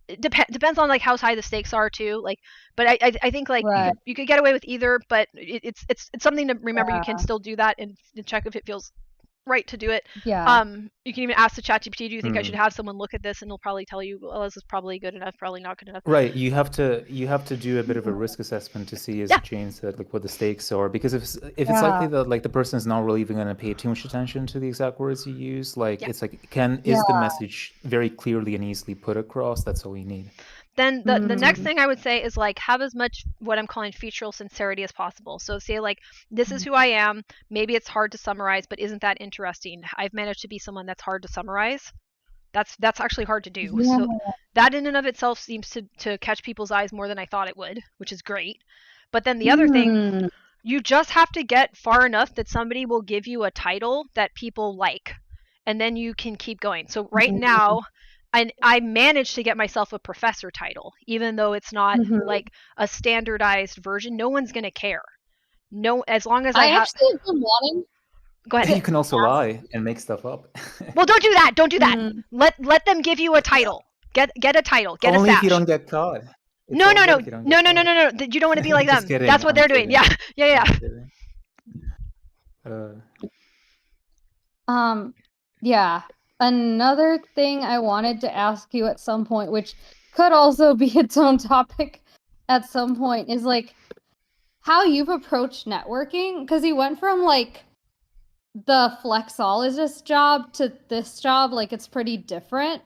it depends on like how high the stakes are too. Like, but I think like you could get away with either, but it's something to remember. You can still do that and check if it feels right to do it. You can even ask the ChatGPT, do you think I should have someone look at this, and it'll probably tell you, well, this is probably good enough, probably not good enough. Right. You have to do a bit of a risk assessment to see, as Jane said, like what the stakes are, because if it's likely that like the person is not really even going to pay too much attention to the exact words you use, like it's like is the message very clearly and easily put across? That's all you need. Then the next thing I would say is like have as much what I'm calling featural sincerity as possible. So say like, this is who I am. Maybe it's hard to summarize, but isn't that interesting? I've managed to be someone that's hard to summarize. That's actually hard to do. So that in and of itself seems to catch people's eyes more than I thought it would, which is great. But then the other thing, you just have to get far enough that somebody will give you a title that people like, and then you can keep going. So right now, I managed to get myself a professor title, even though it's not like a standardized version. No one's going to care. No, as long as I have... actually have been wanting... Go ahead. You can also lie and make stuff up. Well, don't do that. Don't do that. Let them give you a title. Get a title. Get only a sash. if you don't get caught. No. You don't want to be like them. Kidding. That's what they're doing. Yeah. Yeah. Another thing I wanted to ask you at some point, which could also be its own topic at some point, is like how you've approached networking, because you went from like the flexologist job to this job. Like it's pretty different.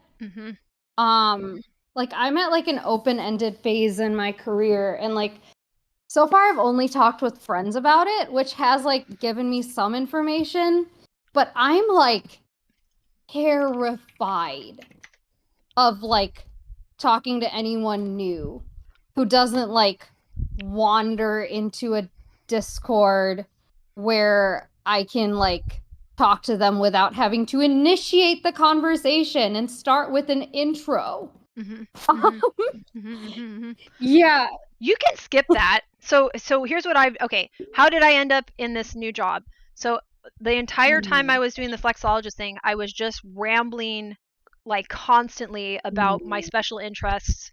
Like I'm at like an open-ended phase in my career, and like so far I've only talked with friends about it, which has like given me some information, but I'm like terrified of like talking to anyone new who doesn't like wander into a Discord where I can like talk to them without having to initiate the conversation and start with an intro. Yeah, you can skip that. So here's what how did I end up in this new job? So the entire time I was doing the flexologist thing, I was just rambling like constantly about my special interests,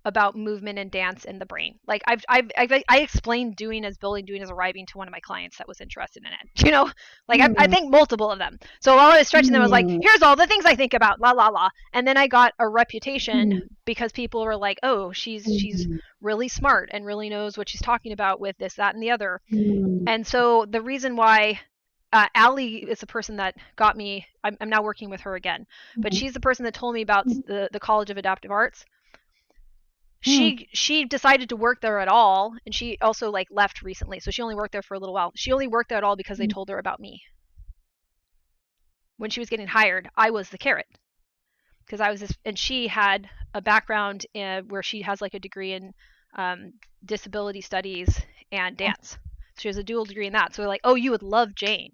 about movement and dance in the brain. Like I explained doing as arriving to one of my clients that was interested in it. You know, like I think multiple of them. So while I was stretching them, I was like, here's all the things I think about, la la la. And then I got a reputation because people were like, oh, she's really smart and really knows what she's talking about with this, that, and the other. And so the reason why Allie is the person that got me, I'm now working with her again, but she's the person that told me about the College of Adaptive Arts. She decided to work there at all, and she also like left recently, so she only worked there for a little while. She only worked there at all because they told her about me. When she was getting hired, I was the carrot, because I was this, and she had a background where she has like a degree in disability studies and dance. She has a dual degree in that. So they're like, oh, you would love Jane.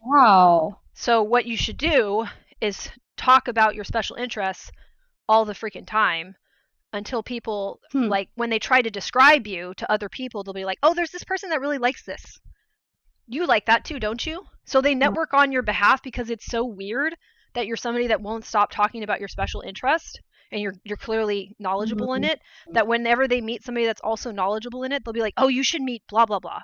Wow. So what you should do is talk about your special interests all the freaking time until people, like, when they try to describe you to other people, they'll be like, oh, there's this person that really likes this. You like that too, don't you? So they network on your behalf because it's so weird that you're somebody that won't stop talking about your special interest and you're clearly knowledgeable in it, that whenever they meet somebody that's also knowledgeable in it, they'll be like, oh, you should meet blah blah blah.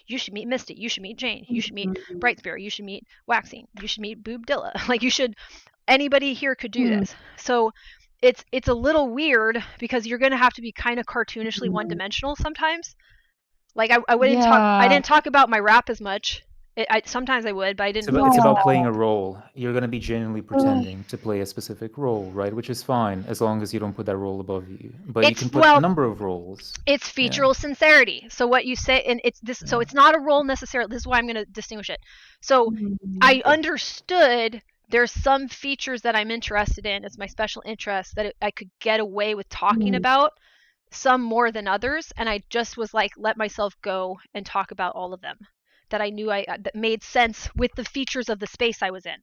You should meet Misty. You should meet Jane. You should meet Brightspear. You should meet Waxing. You should meet Boobdilla. Like, you should, anybody here could do this. So it's a little weird because you're going to have to be kind of cartoonishly one-dimensional sometimes. Like, I wouldn't talk, I didn't talk about my rap as much. Sometimes I would, but I didn't. It's about playing a role. You're going to be genuinely pretending to play a specific role, right? Which is fine, as long as you don't put that role above you. But you can put a number of roles. It's featural sincerity. So what you say, and it's this. So it's not a role necessarily. This is why I'm going to distinguish it. So I understood there's some features that I'm interested in as my special interest that I could get away with talking about, some more than others, and I just was like, let myself go and talk about all of them that I knew that made sense with the features of the space I was in.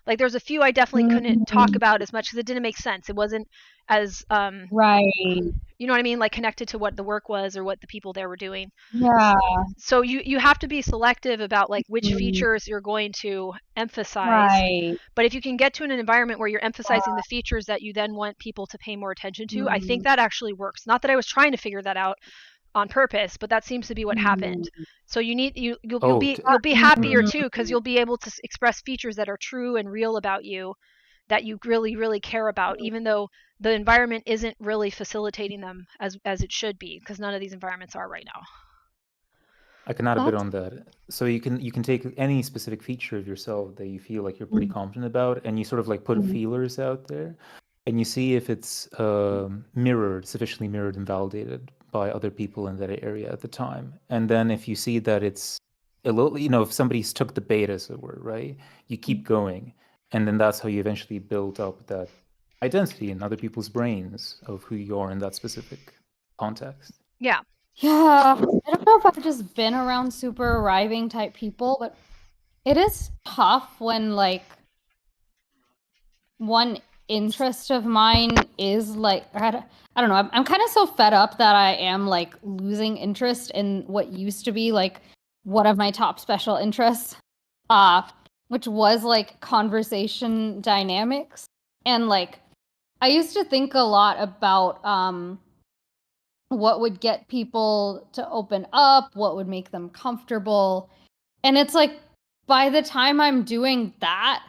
Like, there's a few I definitely couldn't talk about as much because it didn't make sense. It wasn't as right. You know what I mean? Like, connected to what the work was or what the people there were doing. Yeah. So you have to be selective about, like, which features you're going to emphasize. Right. But if you can get to an environment where you're emphasizing the features that you then want people to pay more attention to, I think that actually works. Not that I was trying to figure that out on purpose, but that seems to be what happened. So you'll be happier too, because you'll be able to express features that are true and real about you, that you really, really care about, even though the environment isn't really facilitating them as it should be, because none of these environments are right now. I can add a bit on that. So you can take any specific feature of yourself that you feel like you're pretty confident about, and you sort of like put feelers out there, and you see if it's sufficiently mirrored and validated by other people in that area at the time. And then if you see that it's a little, if somebody's took the bait, as it were, right, you keep going. And then that's how you eventually build up that identity in other people's brains of who you are in that specific context. Yeah. Yeah. I don't know if I've just been around super arriving type people, but it is tough when, like, one interest of mine is like, I don't know, I'm kind of so fed up that I am like losing interest in what used to be like one of my top special interests, which was like conversation dynamics. And like, I used to think a lot about what would get people to open up, what would make them comfortable. And it's like, by the time I'm doing that,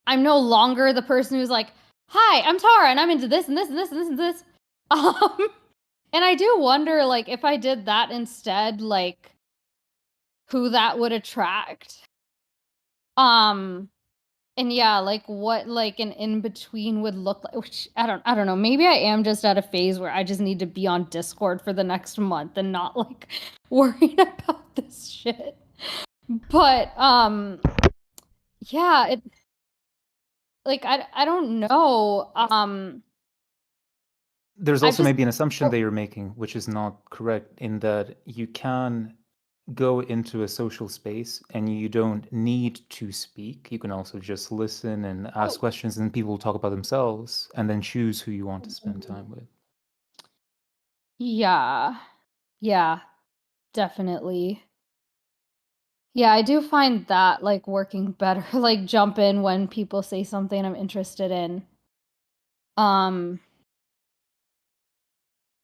I'm no longer the person who's like, hi, I'm Tara, and I'm into this and this and this and this and this. And I do wonder, like, if I did that instead, like, who that would attract. And yeah, like what like an in-between would look like, which I don't know. Maybe I am just at a phase where I just need to be on Discord for the next month and not like worrying about this shit. But yeah, it like I don't know. There's also maybe an assumption that you're making, which is not correct, in that you can go into a social space and you don't need to speak. You can also just listen and ask questions, and people will talk about themselves, and then choose who you want to spend time with. Yeah, definitely. Yeah, I do find that like working better, like jump in when people say something I'm interested in.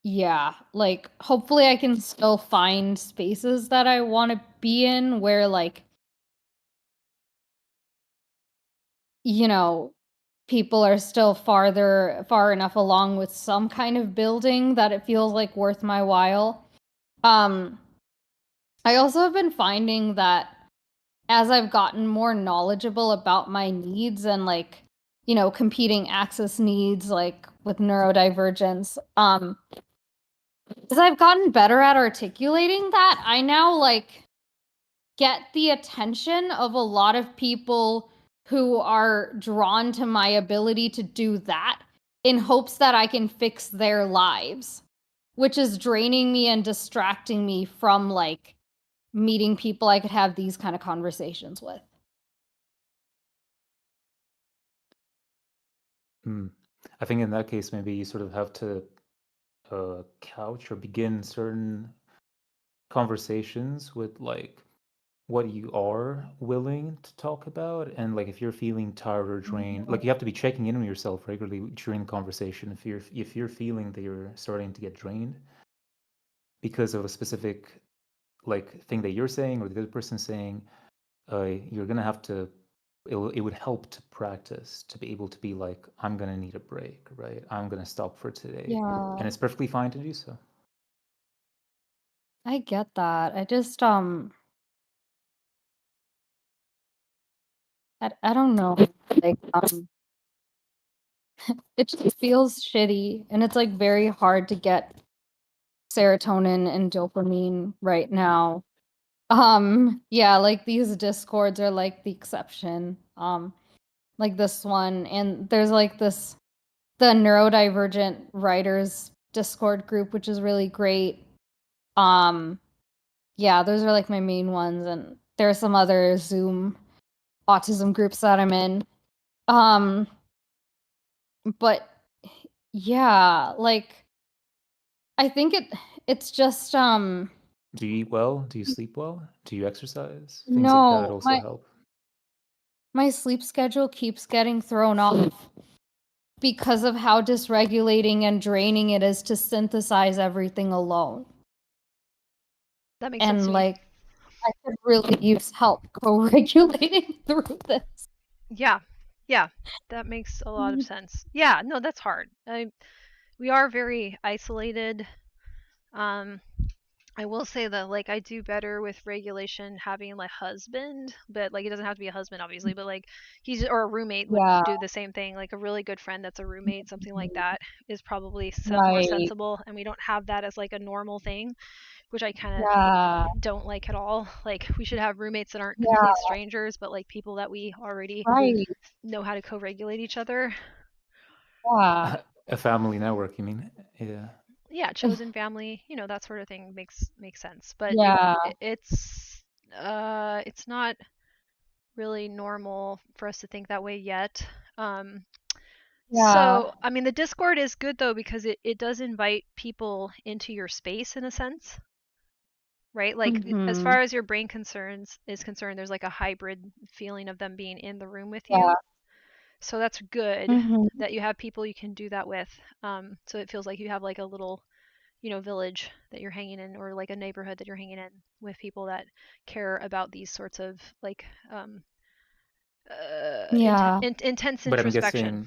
Yeah, like hopefully I can still find spaces that I want to be in where like, people are still far enough along with some kind of building that it feels like worth my while. I also have been finding that as I've gotten more knowledgeable about my needs and like, competing access needs like with neurodivergence, as I've gotten better at articulating that, I now like get the attention of a lot of people who are drawn to my ability to do that in hopes that I can fix their lives, which is draining me and distracting me from like meeting people I could have these kind of conversations with. I think in that case, maybe you sort of have to couch or begin certain conversations with like what you are willing to talk about, and like if you're feeling tired or drained, like you have to be checking in on yourself regularly during the conversation. If you're feeling that you're starting to get drained because of a specific like thing that you're saying or the other person's saying, you're gonna have to. It would help to practice to be able to be like, I'm gonna need a break, right? I'm gonna stop for today, Yeah, and it's perfectly fine to do so. I get that. I just I don't know. Like it just feels shitty, and it's like very hard to get serotonin and dopamine right now. Yeah, like these discords are like the exception. Like this one, and there's like this the neurodivergent writers Discord group, which is really great. Yeah, those are like my main ones, and there are some other Zoom autism groups that I'm in. But yeah, like I think it's just Do you eat well? Do you sleep well? Do you exercise? Things like that no, also help. my sleep schedule keeps getting thrown off because of how dysregulating and draining it is to synthesize everything alone. That makes sense And to me. like I could really use help co-regulating through this. Yeah. Yeah. That makes a lot of sense. Yeah, no, that's hard. We are very isolated. Um I will say that like I do better with regulation having like husband, but like it doesn't have to be a husband obviously, but like he's or a roommate would Yeah, do the same thing. Like a really good friend that's a roommate, something like that is probably more right. sensible, and we don't have that as like a normal thing, which I kind of Yeah, don't like at all. Like we should have roommates that aren't yeah, complete strangers, but like people that we already right. know how to co-regulate each other. Yeah, A family network, you mean? Yeah. Yeah, chosen family, that sort of thing makes sense. But yeah, it's not really normal for us to think that way yet. Um, yeah. so, I mean, the Discord is good though because it does invite people into your space in a sense, right? Like as Mm-hmm. far as your brain concerns is concerned, there's like a hybrid feeling of them being in the room with Yeah. you. So that's good Mm-hmm. that you have people you can do that with. So it feels like you have like a little, village that you're hanging in, or like a neighborhood that you're hanging in with people that care about these sorts of like Yeah. intense But introspection.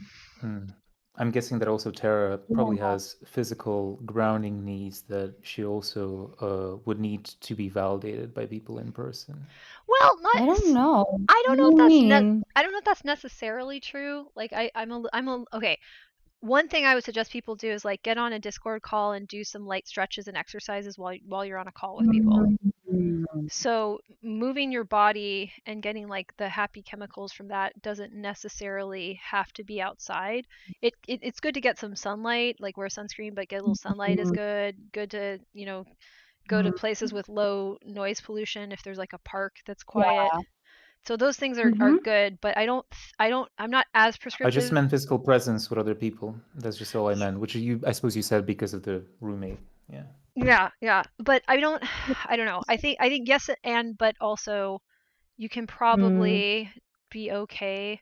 I'm guessing that also Tara probably Yeah. has physical grounding needs that she also would need to be validated by people in person. Well, I don't know. I What don't do know if you that's mean? I don't know if that's necessarily true. Like I'm a okay. One thing I would suggest people do is like get on a Discord call and do some light stretches and exercises while you're on a call with people. Mm, So moving your body and getting like the happy chemicals from that doesn't necessarily have to be outside. It's good to get some sunlight, like wear sunscreen, but get a little sunlight is mm, good. Good to, go to places with low noise pollution if there's like a park that's quiet. yeah. So those things are Mm-hmm. good, but I'm not as I just prescriptive. meant physical presence with other people. That's just all I meant, which I suppose you said because of the roommate. Yeah. Yeah, yeah. But I don't know. I think yes, and but also you can Mm, probably be okay.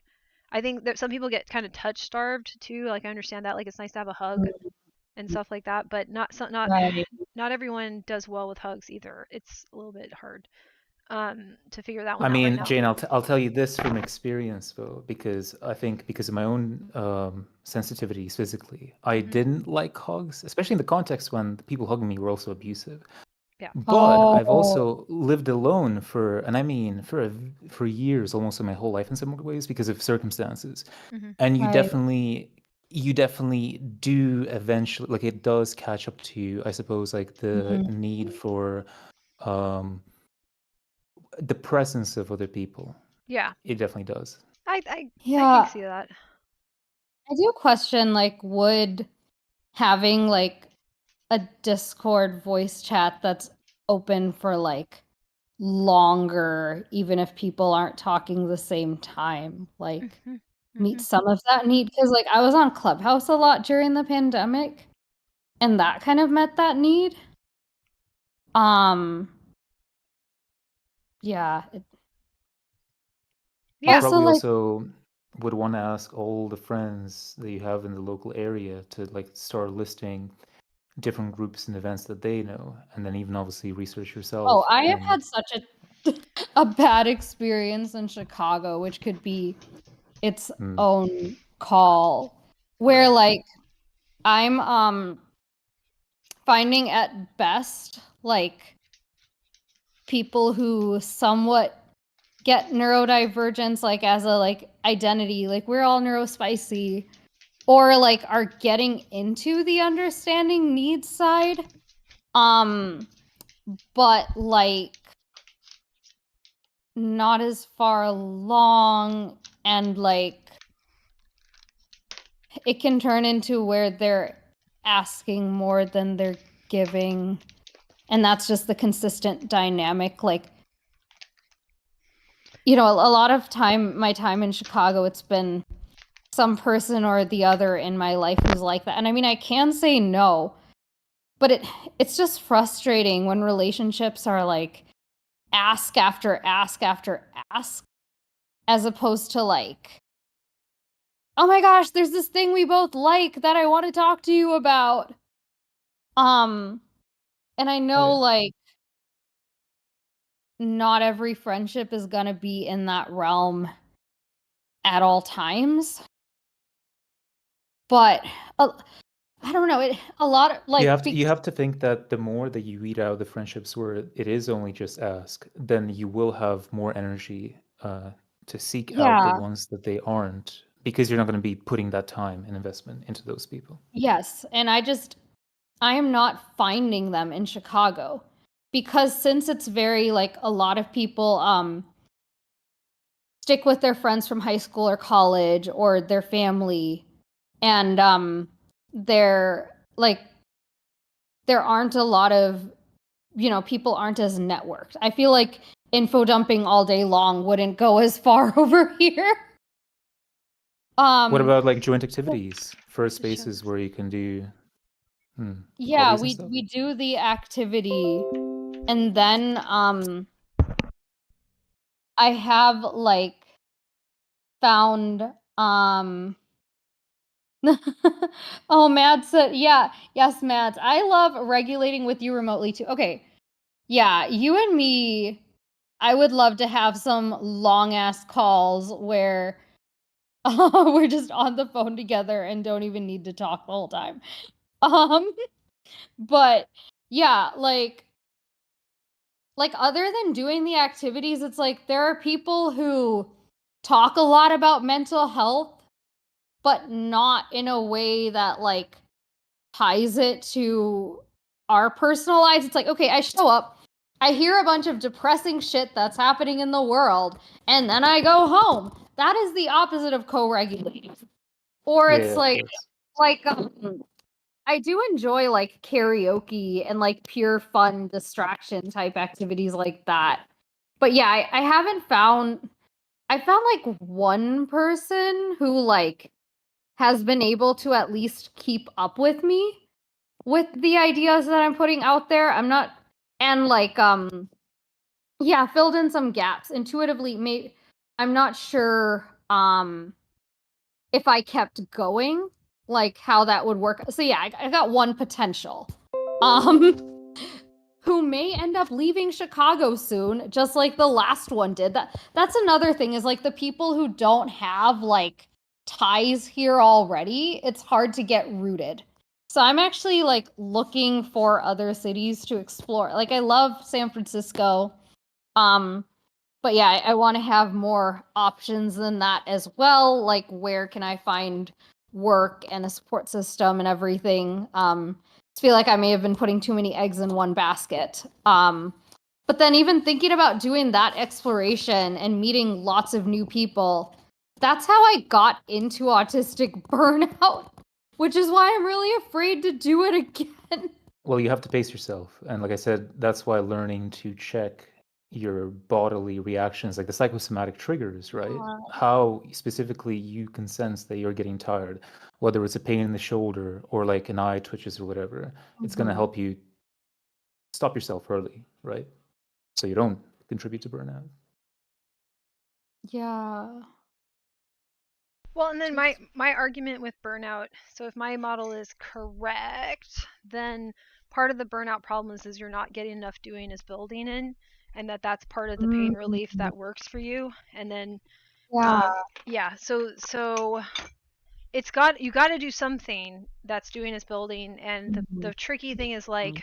I think that some people get kind of touch starved too. Like I understand that. Like it's nice to have a hug mm, and stuff like that, but not right. not everyone does well with hugs either. It's a little bit hard to figure that I one out right mean, now. Jane, I'll tell you this from experience, though, because I think because of my own sensitivities physically, I Hmm. didn't like hugs, especially in the context when the people hugging me were also abusive. Yeah. But I've Oh, also lived alone and I mean for years, almost in my whole life in some ways because of circumstances. Hmm. And right. you definitely do eventually, like it does catch up to you, I suppose, like the Mm, need for um the presence of other people. Yeah. It definitely does. I can yeah. see that. I do question like would having like a Discord voice chat that's open for like longer, even if people aren't talking the same time. Like, Hmm. meet some of that need, because like I was on Clubhouse a lot during the pandemic, and that kind of met that need. Yeah. Yeah. Also, Probably like, also would want to ask all the friends that you have in the local area to like start listing different groups and events that they know, and then even obviously research yourself. oh, I have And had such a bad experience in Chicago, which could be its own call, where like I'm finding at best like people who somewhat get neurodivergence like as a like identity, like we're all neurospicy, or like are getting into the understanding needs side, but like not as far along, and like it can turn into where they're asking more than they're giving, and that's just the consistent dynamic. Like, you know, a lot of my time in Chicago, it's been some person or the other in my life who's like that. And I mean, I can say no, but it's just frustrating when relationships are like ask after ask after ask, as opposed to like, oh my gosh, there's this thing we both like that I want to talk to you about. And I know like not every friendship is gonna be in that realm at all times. But I don't know, a lot of like you have to think that the more that you weed out the friendships where it is only just ask, then you will have more energy to seek out the ones that they aren't, because you're not going to be putting that time and investment into those people. Yes, and I am not finding them in Chicago, because since it's very like a lot of people stick with their friends from high school or college or their family, and they're like there aren't a lot of, you know, people aren't as networked. I feel like info dumping all day long wouldn't go as far over here. What about like joint activities for spaces where you can do yeah, hobbies and stuff? we do the activity, and then I have like found oh, Mads said, yeah, yes, Mads, I love regulating with you remotely too. Okay, yeah, you and me, I would love to have some long ass calls where we're just on the phone together and don't even need to talk the whole time. But yeah, like other than doing the activities, it's like there are people who talk a lot about mental health, but not in a way that like ties it to our personal lives. It's like, okay, I show up, I hear a bunch of depressing shit that's happening in the world, and then I go home. That is the opposite of co-regulating. Or it's like I do enjoy like karaoke and like pure fun distraction type activities like that. But yeah, I haven't found I found like one person who like has been able to at least keep up with me with the ideas that I'm putting out there. I'm not, and like yeah, filled in some gaps intuitively. I'm not sure if I kept going, like how that would work. So yeah, I got one potential who may end up leaving Chicago soon, just like the last one did. That's another thing, is like the people who don't have like ties here already, it's hard to get rooted. So I'm actually like looking for other cities to explore. Like I love San Francisco. But yeah, I want to have more options than that as well. Like where can I find work and a support system and everything? I feel like I may have been putting too many eggs in one basket. But then even thinking about doing that exploration and meeting lots of new people, that's how I got into autistic burnout, which is why I'm really afraid to do it again. Well, you have to pace yourself. And like I said, that's why learning to check your bodily reactions, like the psychosomatic triggers, right? How specifically you can sense that you're getting tired, whether it's a pain in the shoulder or like an eye twitches or whatever. It's going to help you stop yourself early, right? So you don't contribute to burnout. Yeah. Well, and then my argument with burnout, so if my model is correct, then part of the burnout problem is you're not getting enough doing as building in, and that's part of the pain relief that works for you. And then yeah, so you got to do something that's doing as building, and the tricky thing is like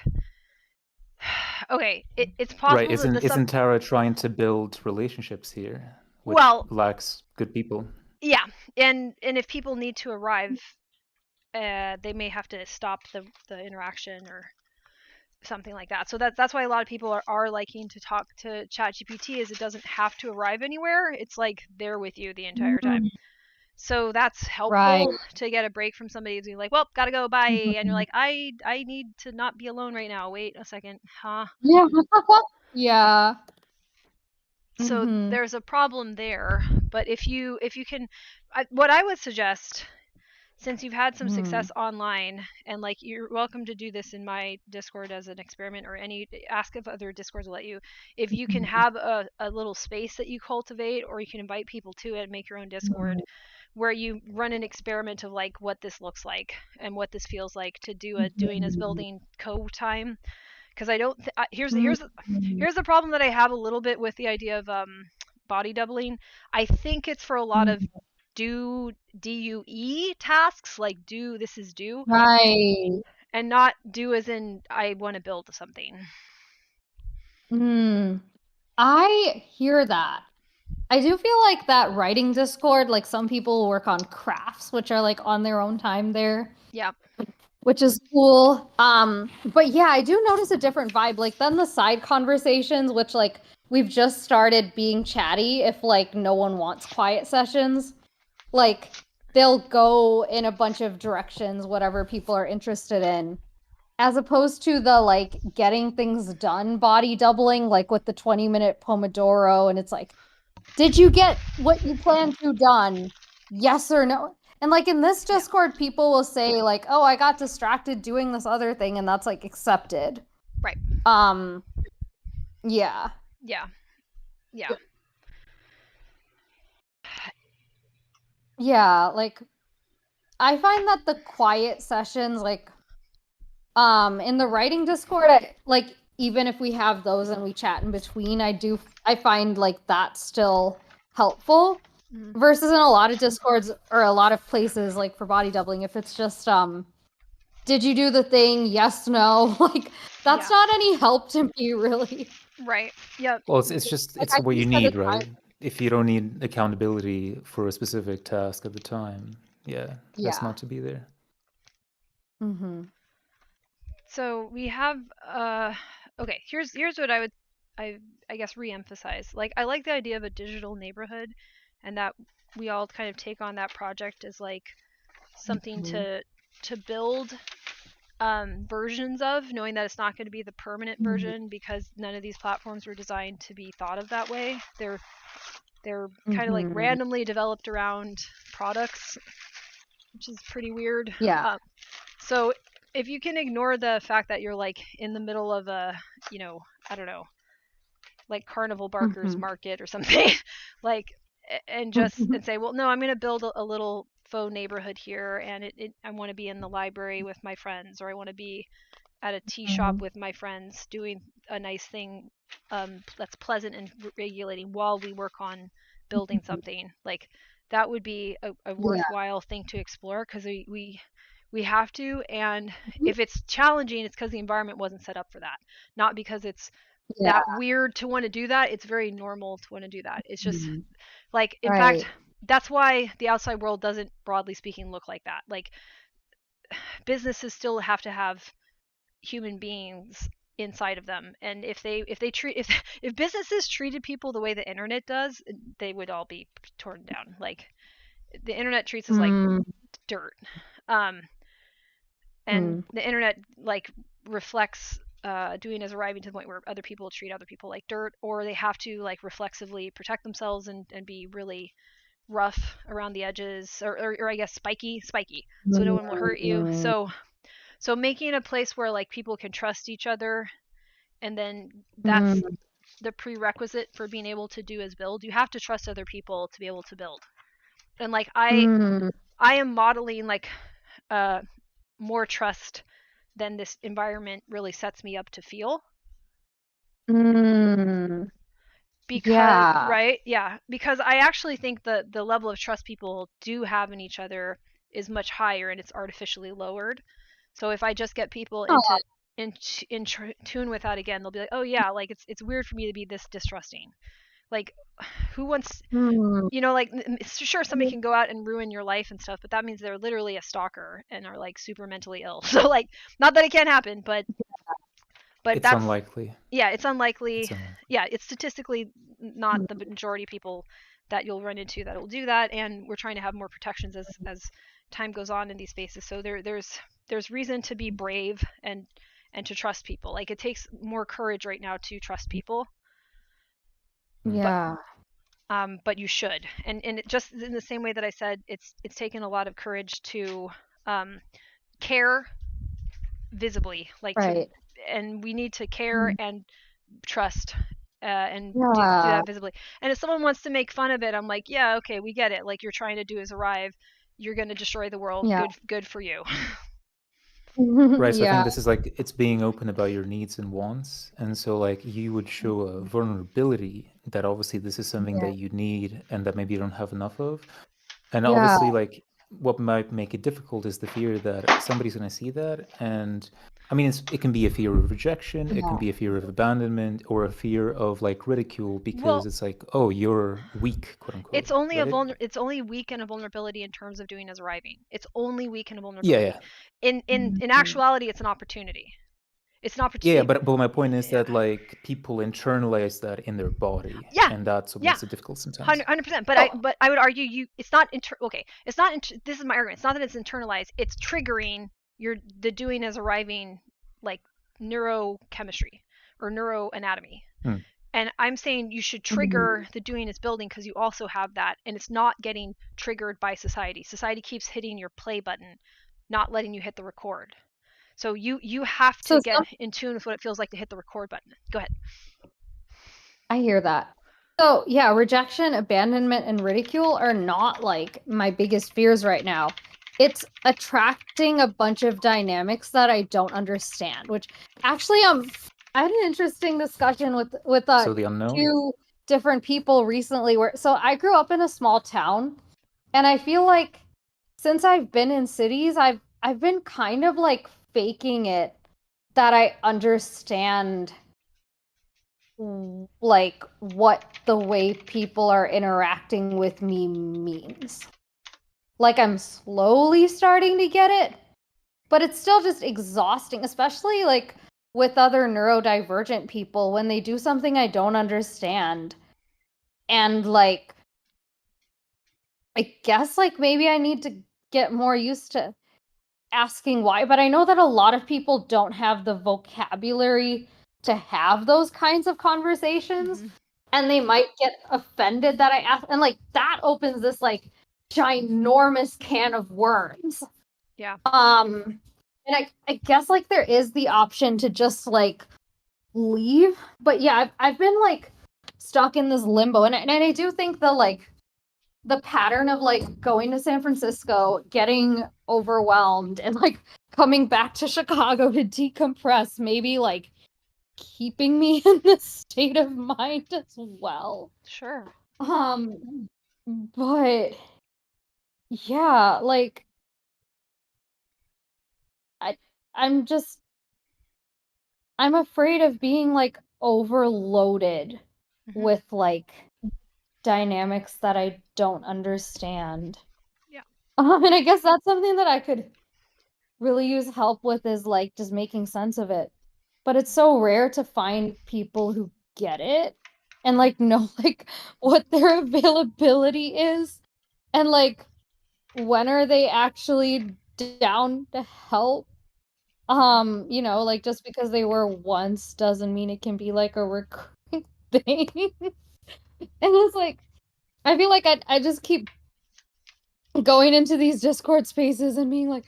okay, it's Right. possible that Isn't Tara trying to build relationships here, which lacks good people? Yeah, and if people need to arrive, they may have to stop the interaction or something like that. So that's why a lot of people are liking to talk to ChatGPT, is it doesn't have to arrive anywhere. It's like they're with you the entire time. So that's helpful to get a break from somebody who's like, well, gotta go, bye. And you're like, I need to not be alone right now. Wait a second. Huh? Yeah. Yeah. So there's a problem there. But if you can, what I would suggest, since you've had some success online, and like you're welcome to do this in my Discord as an experiment, or ask if other Discords will let you, if you can have a little space that you cultivate, or you can invite people to it and make your own Discord where you run an experiment of like what this looks like and what this feels like to do a doing as building co-time. Because I don't here's the problem that I have a little bit with the idea of body doubling. I think it's for a lot of DUE tasks, like this is do, Right. and not do as in I want to build something. I hear that. I do feel like that writing Discord, like some people work on crafts, which are like on their own time there. Yeah. Which is cool. But yeah, I do notice a different vibe. Like then the side conversations, which like we've just started being chatty if like no one wants quiet sessions. Like they'll go in a bunch of directions, whatever people are interested in. As opposed to the like getting things done body doubling, like with the 20-minute Pomodoro, and it's like, did you get what you planned to done? Yes or no? And like in this Discord, people will say like, oh, I got distracted doing this other thing, and that's like accepted. Right. Yeah. Yeah. Yeah. Yeah, like I find that the quiet sessions, like in the writing Discord, like even if we have those and we chat in between, I find like that's still helpful. Versus in a lot of Discords or a lot of places, like for body doubling, if it's just did you do the thing? Yes, no. Like that's not any help to me, really. Right. Yep. Well, it's what you need, right? If you don't need accountability for a specific task at the time, that's not to be there. So we have okay, here's what I would I guess re-emphasize. Like I like the idea of a digital neighborhood, and that we all kind of take on that project as like something to build versions of, knowing that it's not going to be the permanent version, because none of these platforms were designed to be thought of that way. They're kind of like randomly developed around products, which is pretty weird. Yeah. So if you can ignore the fact that you're like in the middle of a, I don't know, like Carnival Barker's market or something, like, and just and say, well, no, I'm going to build a little faux neighborhood here, and I want to be in the library with my friends, or I want to be at a tea shop with my friends doing a nice thing that's pleasant and regulating while we work on building something. Like that would be a worthwhile thing to explore, because we have to. And if it's challenging, it's because the environment wasn't set up for that, not because it's that weird to want to do that. It's very normal to want to do that. It's just like, in fact, that's why the outside world doesn't, broadly speaking, look like that. Like businesses still have to have human beings inside of them, and if businesses treated people the way the internet does, they would all be torn down. Like the internet treats us like dirt, and the internet like reflects doing is arriving to the point where other people treat other people like dirt, or they have to like reflexively protect themselves and be really rough around the edges, or I guess spiky, so no one will hurt you. So making a place where like people can trust each other, and then that's the prerequisite for being able to do is build. You have to trust other people to be able to build. And like I am modeling like more trust than this environment really sets me up to feel. Because right, yeah, because I actually think the level of trust people do have in each other is much higher, and it's artificially lowered. So if I just get people in tune with that again, they'll be like, oh yeah, like it's weird for me to be this distrusting. Like, who wants, you know, like sure, somebody can go out and ruin your life and stuff, but that means they're literally a stalker and are like super mentally ill. So like, not that it can't happen, but it's that's unlikely. Yeah, it's unlikely. Yeah, it's statistically not the majority of people that you'll run into that will do that, and we're trying to have more protections as time goes on in these spaces. So there's reason to be brave and to trust people. Like, it takes more courage right now to trust people. Yeah. But you should, and it just in the same way that I said, it's taken a lot of courage to care visibly, like and we need to care and trust and do that visibly. And if someone wants to make fun of it, I'm like, yeah, okay, we get it. Like, you're trying to do is arrive. You're going to destroy the world. Good for you. Right, so I think this is like, it's being open about your needs and wants, and so like you would show a vulnerability that obviously this is something that you need and that maybe you don't have enough of. And obviously, like, what might make it difficult is the fear that somebody's going to see that. And I mean, it can be a fear of rejection, it can be a fear of abandonment, or a fear of like ridicule, because it's like, oh, you're weak, quote unquote. It's only it's only weak and a vulnerability in terms of doing as arriving. It's only weak and a vulnerability. In actuality, it's an opportunity. It's an opportunity. Yeah, but my point is that like people internalize that in their body, and that's what makes it difficult sometimes. 100%. But I would argue it's not okay. It's not. This is my argument. It's not that it's internalized. It's triggering the doing as arriving, like neurochemistry or neuroanatomy. And I'm saying you should trigger the doing as building, because you also have that, and it's not getting triggered by society. Society keeps hitting your play button, not letting you hit the record. So you have to get in tune with what it feels like to hit the record button. Go ahead. I hear that. So yeah, rejection, abandonment, and ridicule are not like my biggest fears right now. It's attracting a bunch of dynamics that I don't understand, which actually I had an interesting discussion with two different people recently so I grew up in a small town, and I feel like since I've been in cities, I've been kind of like faking it that I understand like what the way people are interacting with me means. Like, I'm slowly starting to get it, but it's still just exhausting, especially like with other neurodivergent people when they do something I don't understand. And like, I guess like maybe I need to get more used to asking why, but I know that a lot of people don't have the vocabulary to have those kinds of conversations, and they might get offended that I ask, and like that opens this like ginormous can of worms. Yeah. And I guess like there is the option to just like leave, but yeah, I've been like stuck in this limbo, and I do think the pattern of like going to San Francisco, getting overwhelmed, and like coming back to Chicago to decompress, maybe like keeping me in this state of mind as well. Sure. But yeah, like I'm afraid of being like overloaded with like dynamics that I don't understand. Yeah. And I guess that's something that I could really use help with, is like just making sense of it. But it's so rare to find people who get it and like know like what their availability is, and like when are they actually down to help. You know, like just because they were once doesn't mean it can be like a recurring thing. And it's like, I feel like I just keep going into these Discord spaces and being like,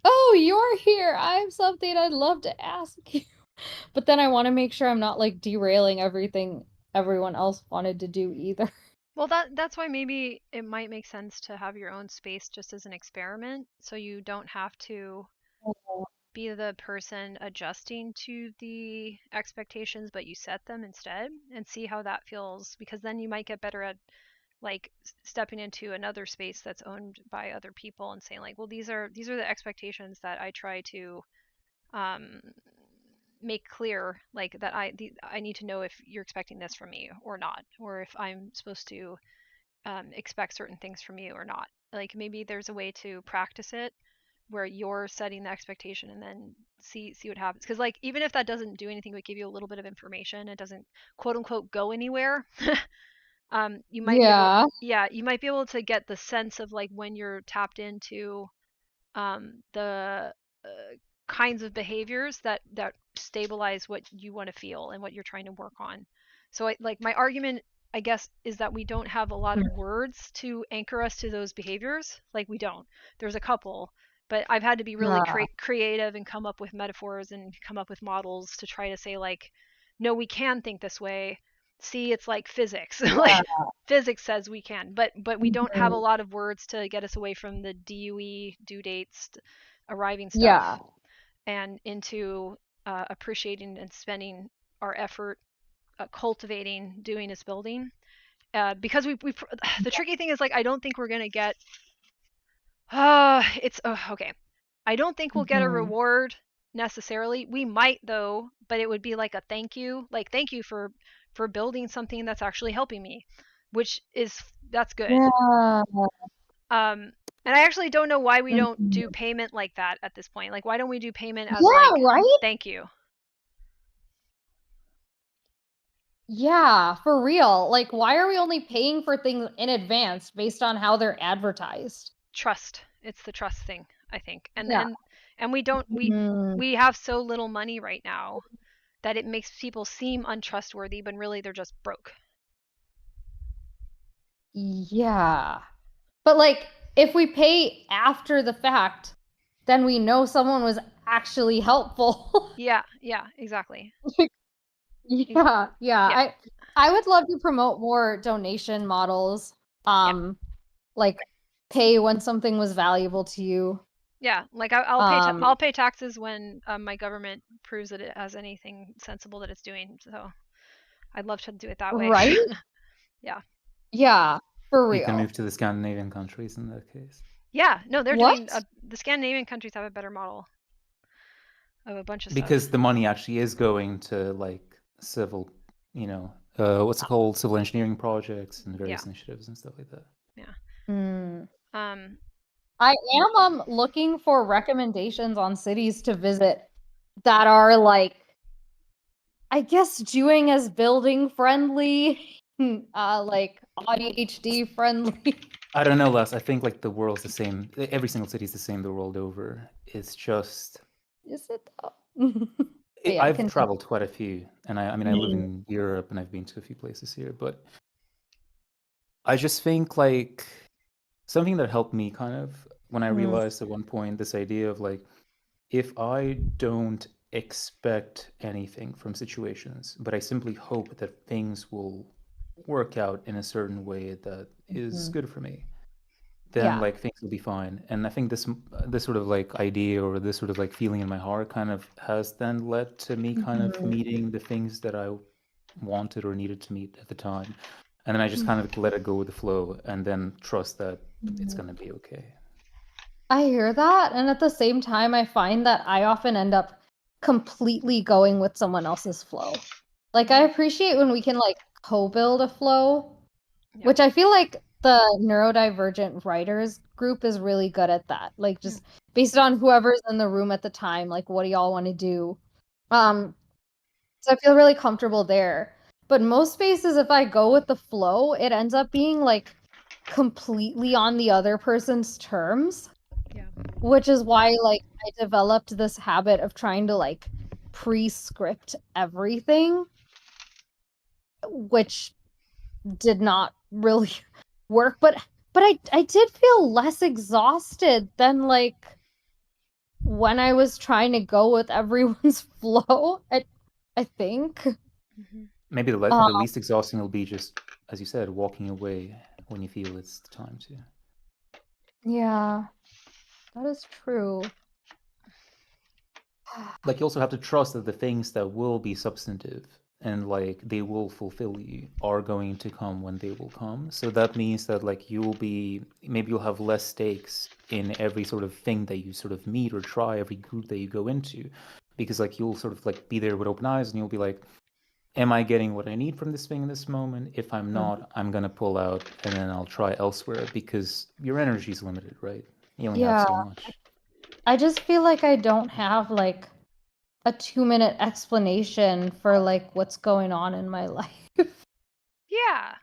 oh, you're here. I have something I'd love to ask you. But then I want to make sure I'm not like derailing everything everyone else wanted to do either. Well, that's why maybe it might make sense to have your own space just as an experiment, so you don't have to be the person adjusting to the expectations, but you set them instead and see how that feels, because then you might get better at like stepping into another space that's owned by other people and saying like, well, these are the expectations that I try to um, make clear, like that I need to know if you're expecting this from me or not, or if I'm supposed to expect certain things from you or not. Like maybe there's a way to practice it where you're setting the expectation and then see what happens. Because like even if that doesn't do anything but give you a little bit of information, it doesn't quote unquote go anywhere. You might be able, Yeah. yeah, you might be able to get the sense of like when you're tapped into the kinds of behaviors that stabilize what you want to feel and what you're trying to work on. So like my argument, I guess, is that we don't have a lot of words to anchor us to those behaviors. Like we don't. There's a couple, but I've had to be really creative and come up with metaphors and come up with models to try to say like, no, we can think this way. See, it's like physics. Like physics says we can, but we don't have a lot of words to get us away from the DUE due dates arriving stuff and into appreciating and spending our effort cultivating, doing is building. Because we the tricky thing is like I don't think we're gonna get okay. I don't think we'll get a reward necessarily. We might though, but it would be like a thank you, like thank you for building something that's actually helping me, which is that's good. Yeah. And I actually don't know why we don't do payment like that at this point. Like why don't we do payment as Yeah, like right? thank you? Yeah, for real. Like, why are we only paying for things in advance based on how they're advertised? Trust. It's the trust thing, I think. And Yeah. and we don't we have so little money right now that it makes people seem untrustworthy, but really they're just broke. Yeah. But like if we pay after the fact, then we know someone was actually helpful. Yeah, exactly. Yeah. I would love to promote more donation models. Like pay when something was valuable to you. Yeah, like I'll pay taxes when my government proves that it has anything sensible that it's doing. So I'd love to do it that way. Right? Yeah. Yeah, for real. You can move to the Scandinavian countries in that case. Yeah, no, they're doing the Scandinavian countries have a better model of a bunch of stuff. Because the money actually is going to like civil, you know, what's it called, civil engineering projects and various initiatives and stuff like that. Yeah. I am looking for recommendations on cities to visit that are like, I guess, doing as building friendly, like ADHD friendly. I don't know, Les. I think like the world's the same. Every single city is the same the world over. It's just. Is it though? I've traveled quite a few, and I mean I live in Europe and I've been to a few places here, but I just think like something that helped me kind of when I realized at one point this idea of like, if I don't expect anything from situations, but I simply hope that things will work out in a certain way that is good for me, then like things will be fine. And I think this sort of like idea or this sort of like feeling in my heart kind of has then led to me kind of meeting the things that I wanted or needed to meet at the time. And then I just kind of let it go with the flow and then trust that it's going to be okay. I hear that. And at the same time, I find that I often end up completely going with someone else's flow. Like, I appreciate when we can, like, co-build a flow, which I feel like the neurodivergent writers group is really good at that. Like, just based on whoever's in the room at the time, like, what do y'all want to do? So I feel really comfortable there. But most spaces, if I go with the flow, it ends up being, like, completely on the other person's terms. Yeah. which is why like I developed this habit of trying to like pre-script everything, which did not really work, but I did feel less exhausted than like when I was trying to go with everyone's flow. I think. Maybe the least exhausting will be just, as you said, walking away when you feel it's the time to. Yeah, that is true. Like, you also have to trust that the things that will be substantive and like they will fulfill you are going to come when they will come. So that means that like maybe you'll have less stakes in every sort of thing that you sort of meet or try, every group that you go into, because like you'll sort of like be there with open eyes and you'll be like, am I getting what I need from this thing in this moment? If I'm not, I'm gonna pull out and then I'll try elsewhere, because your energy is limited, right? You only have Yeah, so much. I just feel like I don't have like a 2-minute explanation for like what's going on in my life. Yeah.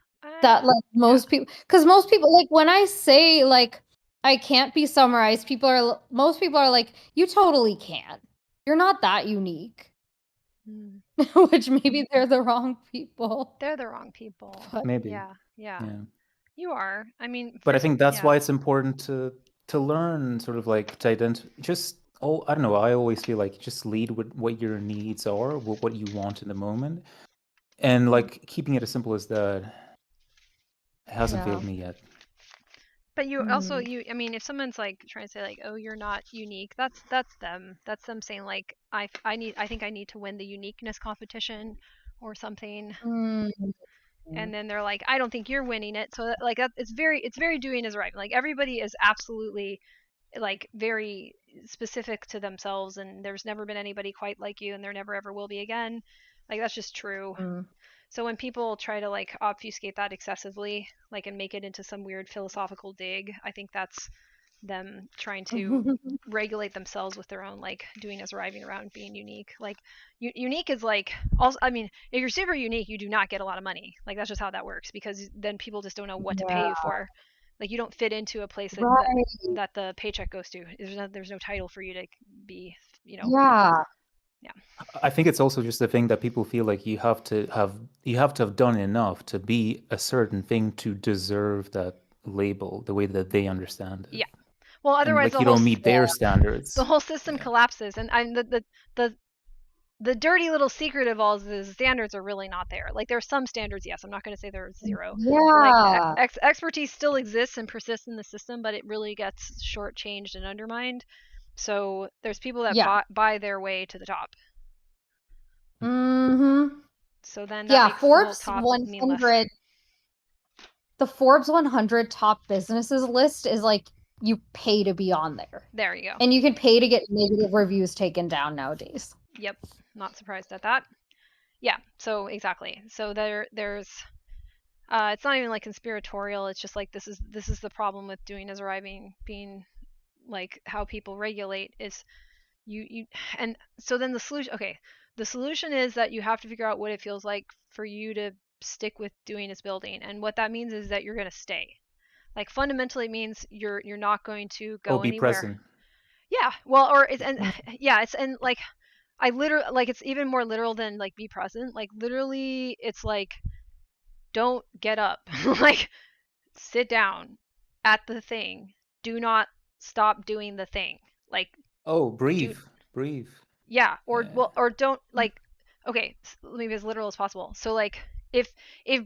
That like most people, because most people like when I say like I can't be summarized, most people are like, you totally can. You're not that unique. Which maybe they're the wrong people. They're the wrong people. But Maybe. Yeah. Yeah. You are. I mean, But I first, think that's yeah. why it's important to learn sort of like to identify just I don't know, I always feel like just lead with what your needs are, what you want in the moment. And like keeping it as simple as that hasn't failed me yet. But you also I mean, if someone's like trying to say like, oh, you're not unique, that's them. That's them saying like, I think I need to win the uniqueness competition or something. And then they're like, I don't think you're winning it. So that, like it's very doing is right. Like everybody is absolutely like very specific to themselves, and there's never been anybody quite like you, and there never ever will be again. Like that's just true. So when people try to like obfuscate that excessively, like and make it into some weird philosophical dig, I think that's them trying to regulate themselves with their own like doing as arriving around being unique. Like unique is like also, I mean, if you're super unique, you do not get a lot of money. Like that's just how that works, because then people just don't know what to pay you for. Like you don't fit into a place that the paycheck goes to. There's no title for you to be, you know. Yeah. I think it's also just the thing that people feel like you have to have done enough to be a certain thing to deserve that label the way that they understand it. Yeah. Well, otherwise and like you don't meet their standards. The whole system collapses, and the dirty little secret of all is standards are really not there. Like there's some standards, yes. I'm not going to say there's zero. Yeah. Like expertise still exists and persists in the system, but it really gets shortchanged and undermined. So there's people that buy their way to the top. So then that makes Forbes the top 100. The Forbes 100 top businesses list is like you pay to be on there. There you go. And you can pay to get negative reviews taken down nowadays. Yep, not surprised at that. Yeah, so exactly. So there's it's not even like conspiratorial. It's just like this is the problem with doing as arriving being like how people regulate is you and so then the solution is that you have to figure out what it feels like for you to stick with doing as building, and what that means is that you're going to stay. Like fundamentally it means you're not going to go be anywhere. Present. Yeah, well, or it's and yeah, it's and like I literally like it's even more literal than like be present. Like literally it's like don't get up. Like sit down at the thing. Do not stop doing the thing. Like breathe. Yeah, or don't like okay, let me be as literal as possible. So like if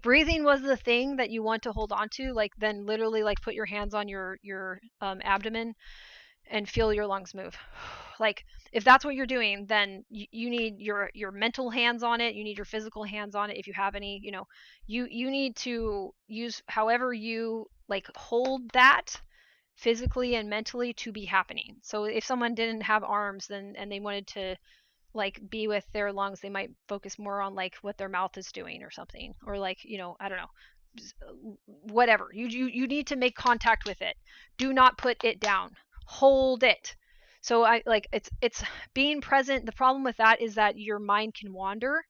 breathing was the thing that you want to hold on to, like then literally like put your hands on your abdomen and feel your lungs move. Like if that's what you're doing, then you need your mental hands on it, you need your physical hands on it if you have any, you know. You need to use however you like hold that physically and mentally to be happening. So if someone didn't have arms then and they wanted to like be with their lungs, they might focus more on like what their mouth is doing or something, or like, you know, I don't know, whatever. You need to make contact with it. Do not put it down. Hold it. So I like it's being present. The problem with that is that your mind can wander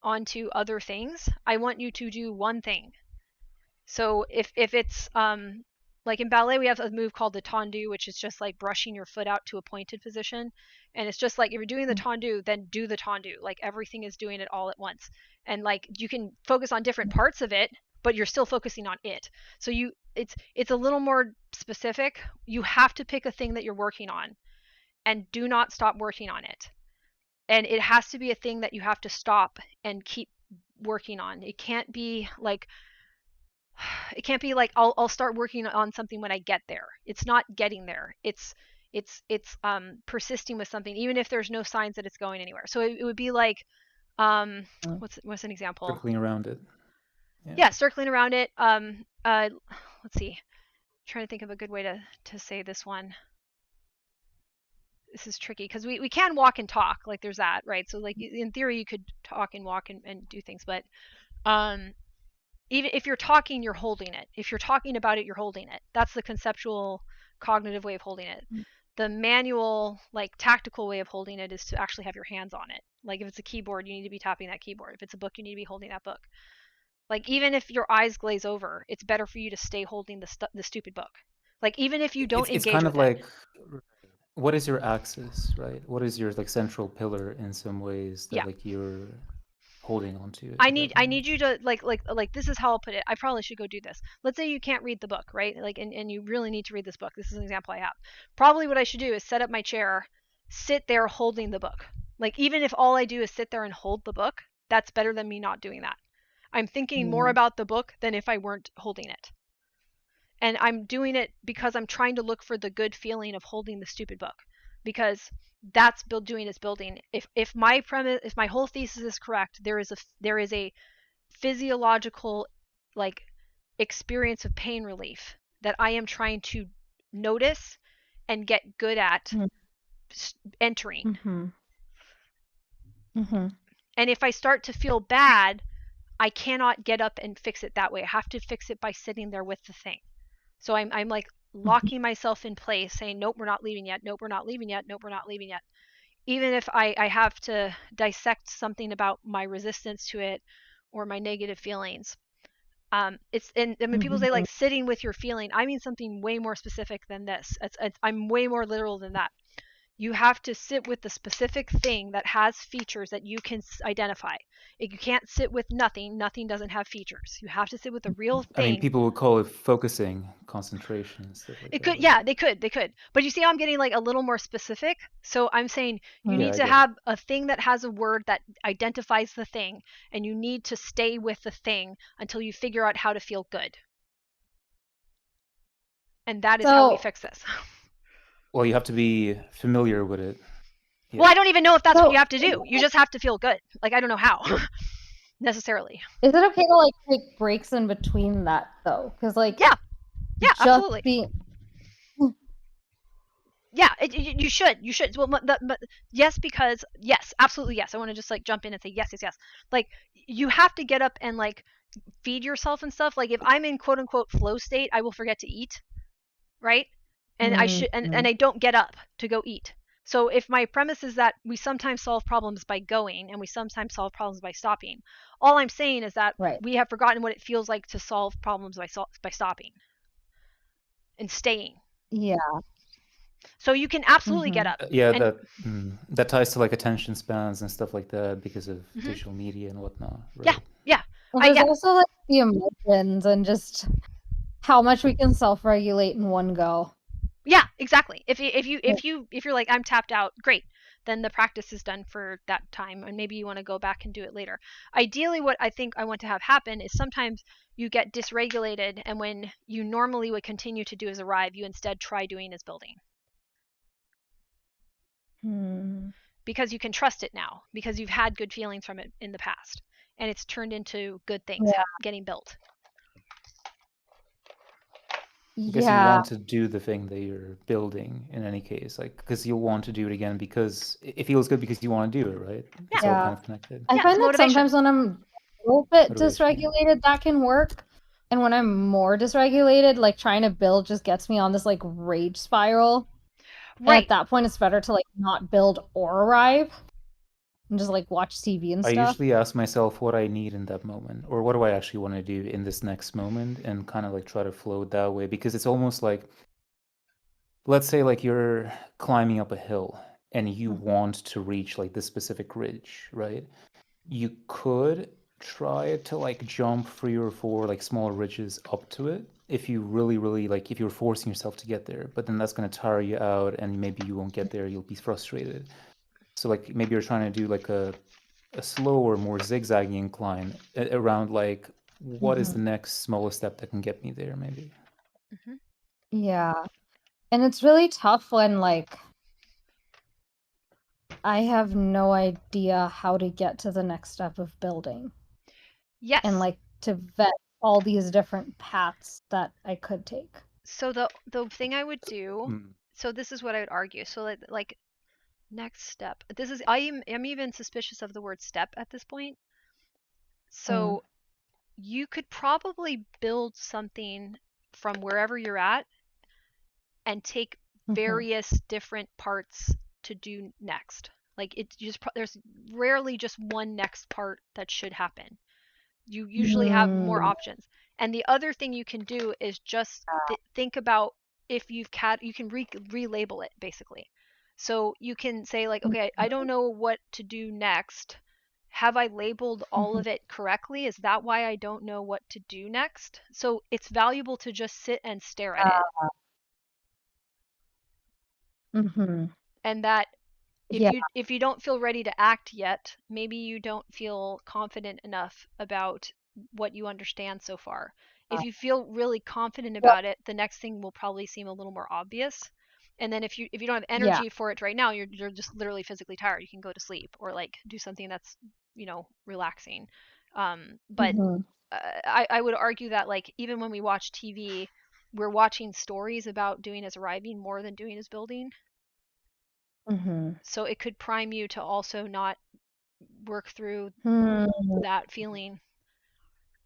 onto other things. I want you to do one thing. So if it's Like in ballet, we have a move called the tendu, which is just like brushing your foot out to a pointed position. And it's just like if you're doing the tendu, then do the tendu. Like everything is doing it all at once. And like you can focus on different parts of it, but you're still focusing on it. So it's a little more specific. You have to pick a thing that you're working on and do not stop working on it. And it has to be a thing that you have to stop and keep working on. It can't be like I'll start working on something when I get there. It's not getting there. It's persisting with something even if there's no signs that it's going anywhere. So it would be like what's an example? Circling around it. Yeah, circling around it. Let's see. I'm trying to think of a good way to say this one. This is tricky because we can walk and talk, like there's that, right? So like in theory you could talk and walk and do things, but even if you're talking, you're holding it. If you're talking about it, you're holding it. That's the conceptual cognitive way of holding it. The manual, like tactical way of holding it is to actually have your hands on it. Like if it's a keyboard, you need to be tapping that keyboard. If it's a book, you need to be holding that book. Like even if your eyes glaze over, it's better for you to stay holding the stupid book. Like even if you don't engage it's kind with of like what is your axis, right? What is your like central pillar in some ways that like you're holding on to it? I need you to like this is how I'll put it. I probably should go do this. Let's say you can't read the book, right? Like and you really need to read this book. This is an example I have. Probably what I should do is set up my chair, sit there holding the book. Like even if all I do is sit there and hold the book, that's better than me not doing that. I'm thinking more about the book than if I weren't holding it. And I'm doing it because I'm trying to look for the good feeling of holding the stupid book, because that's doing is building. If my premise, if my whole thesis is correct, there is a physiological like experience of pain relief that I am trying to notice and get good at entering. And if I start to feel bad, I cannot get up and fix it that way. I have to fix it by sitting there with the thing. So I'm like locking myself in place, saying, nope, we're not leaving yet. Nope, we're not leaving yet. Nope, we're not leaving yet. Even if I have to dissect something about my resistance to it or my negative feelings. It's and when people say like sitting with your feeling, I mean something way more specific than this. I'm way more literal than that. You have to sit with the specific thing that has features that you can identify. If you can't sit with nothing, nothing doesn't have features. You have to sit with the real thing. I mean, people would call it focusing, concentration, and stuff like that. It could, yeah, they could. But you see how I'm getting like a little more specific? So I'm saying you need to have a thing that has a word that identifies the thing, and you need to stay with the thing until you figure out how to feel good. And that is how we fix this. Well, you have to be familiar with it. Yeah. Well, I don't even know if that's what you have to do. You just have to feel good. Like, I don't know how necessarily. Is it okay to like take breaks in between that though? Because like yeah, absolutely. Yeah, you should. Well, yes, because yes, absolutely yes. I want to just like jump in and say yes. Like you have to get up and like feed yourself and stuff. Like if I'm in quote unquote flow state, I will forget to eat, right? And I should and I don't get up to go eat. So if my premise is that we sometimes solve problems by going and we sometimes solve problems by stopping, all I'm saying is that we have forgotten what it feels like to solve problems by stopping and staying. Yeah. So you can absolutely get up. Yeah, that ties to like attention spans and stuff like that because of digital media and whatnot. Right? Yeah. Well, there's also like the emotions and just how much we can self-regulate in one go. Yeah, exactly. If you're like I'm tapped out, great. Then the practice is done for that time, and maybe you want to go back and do it later. Ideally, what I think I want to have happen is sometimes you get dysregulated, and when you normally would continue to do as arrive, you instead try doing as building. Because you can trust it now, because you've had good feelings from it in the past, and it's turned into good things getting built. Because you want to do the thing that you're building in any case, like because you want to do it again because it feels good because you want to do it, right? It's all kind of connected. I find that sometimes when I'm a little bit dysregulated, that can work. And when I'm more dysregulated, like trying to build just gets me on this like rage spiral. Right. And at that point, it's better to like not build or arrive. and just like watch TV and I stuff. usually ask myself what I need in that moment, or what do I actually want to do in this next moment, and kind of like try to flow it that way, because it's almost like, let's say like you're climbing up a hill and you want to reach like this specific ridge, right? You could try to like jump 3 or 4 like smaller ridges up to it if you really like, if you're forcing yourself to get there, but then that's going to tire you out and maybe you won't get there, you'll be frustrated. So like maybe you're trying to do like a slower, more zigzaggy incline around like, what is the next smallest step that can get me there, maybe. Yeah. And it's really tough when like I have no idea how to get to the next step of building. Yes. And like to vet all these different paths that I could take. So the thing I would do, so this is what I would argue. So like next step. This is I'm even suspicious of the word step at this point. So you could probably build something from wherever you're at and take various different parts to do next. Like it just there's rarely just one next part that should happen. You usually have more options. And the other thing you can do is just think about if you can relabel it basically. So you can say like, okay, I don't know what to do next. Have I labeled all of it correctly? Is that why I don't know what to do next? So it's valuable to just sit and stare at it. And that if you don't feel ready to act yet, maybe you don't feel confident enough about what you understand so far. If you feel really confident about it, the next thing will probably seem a little more obvious. And then if you don't have energy for it right now, you're just literally physically tired. You can go to sleep or like do something that's, relaxing. But I would argue that like even when we watch TV, we're watching stories about doing as arriving more than doing as building. So it could prime you to also not work through that feeling,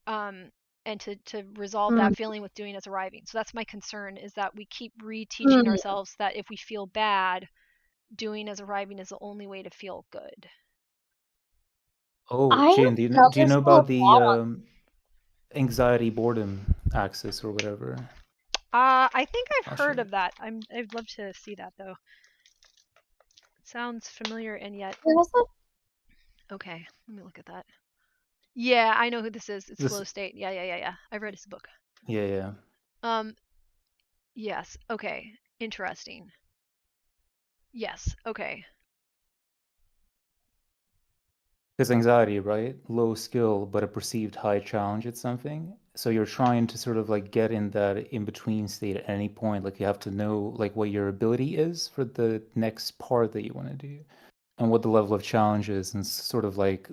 and to resolve that feeling with doing as arriving. So that's my concern, is that we keep reteaching ourselves that if we feel bad, doing as arriving is the only way to feel good. Oh, Jane, do you know about the anxiety boredom axis or whatever? I think I've heard of that. I'd love to see that though. It sounds familiar and yet. Okay, let me look at that. Yeah, I know who this is. It's Flow State. Yeah. I've read his book. Yeah. Yes. Okay. Interesting. Yes. Okay. Because anxiety, right? Low skill, but a perceived high challenge at something. So you're trying to sort of like get in that in-between state at any point. Like you have to know like what your ability is for the next part that you want to do and what the level of challenge is, and sort of like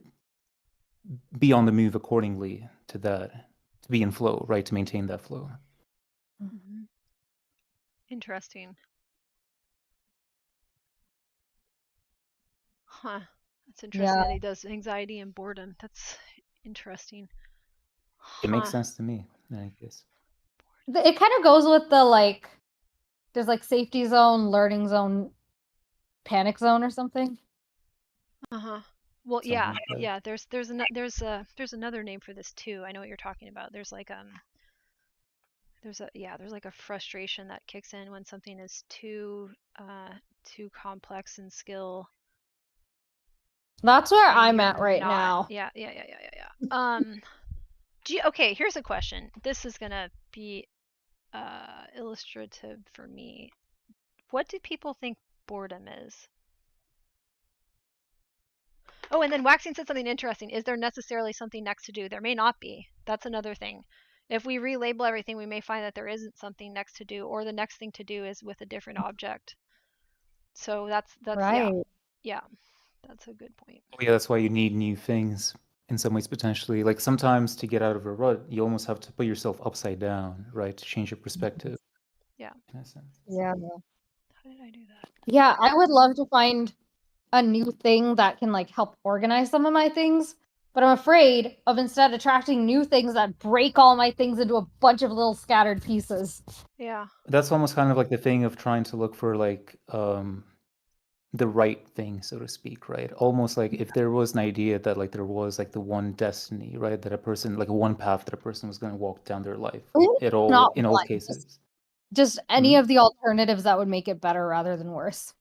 be on the move accordingly to that, to be in flow, right? To maintain that flow. Interesting. Huh. That's interesting that he does anxiety and boredom. That's interesting. It makes sense to me, I guess. It kind of goes with the like, there's like safety zone, learning zone, panic zone or something. Well, yeah. There's another name for this too. I know what you're talking about. There's like there's like a frustration that kicks in when something is too complex in skill. That's where I'm at right now. Yeah. Okay, here's a question. This is gonna be illustrative for me. What do people think boredom is? Oh, and then Waxing said something interesting. Is there necessarily something next to do? There may not be. That's another thing. If we relabel everything, we may find that there isn't something next to do, or the next thing to do is with a different object. So that's right. Yeah, that's a good point. Yeah, that's why you need new things in some ways, potentially. Like sometimes to get out of a rut, you almost have to put yourself upside down, right? To change your perspective. Yeah. In a sense. Yeah. How did I do that? Yeah, I would love to find a new thing that can like help organize some of my things, but I'm afraid of instead attracting new things that break all my things into a bunch of little scattered pieces. Yeah. That's almost kind of like the thing of trying to look for like the right thing, so to speak, right? Almost like if there was an idea that like there was like the one destiny, right? That a person, like one path that a person was going to walk down their life. Not In all one, cases. just any of the alternatives that would make it better rather than worse.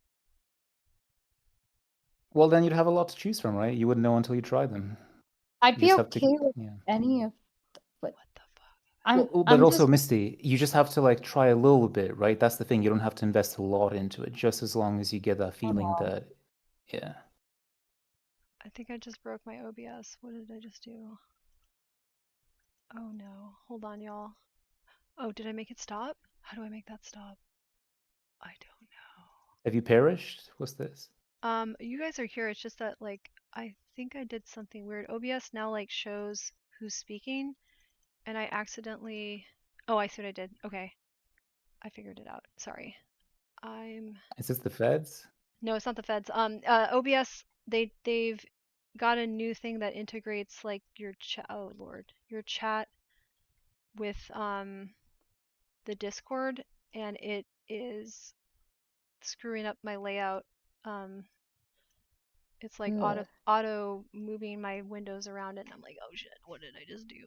Well, then you'd have a lot to choose from, right? You wouldn't know until you try them. I'd You be just have to, okay with yeah. any of, but What the fuck? But I'm also, just, Misty, you just have to like try a little bit, right? That's the thing. You don't have to invest a lot into it, just as long as you get that feeling that, yeah. I think I just broke my OBS. What did I just do? Oh no. Hold on, y'all. Oh, did I make it stop? How do I make that stop? I don't know. Have you perished? What's this? You guys are here. It's just that like I think I did something weird. OBS now like shows who's speaking, and I accidentally. Oh, I see what I did. Okay, I figured it out. Sorry. Is this the feds? No, it's not the feds. OBS they've got a new thing that integrates like your chat. Oh Lord, your chat with the Discord, and it is screwing up my layout. It's like auto moving my windows around it, and I'm like, oh shit, what did I just do?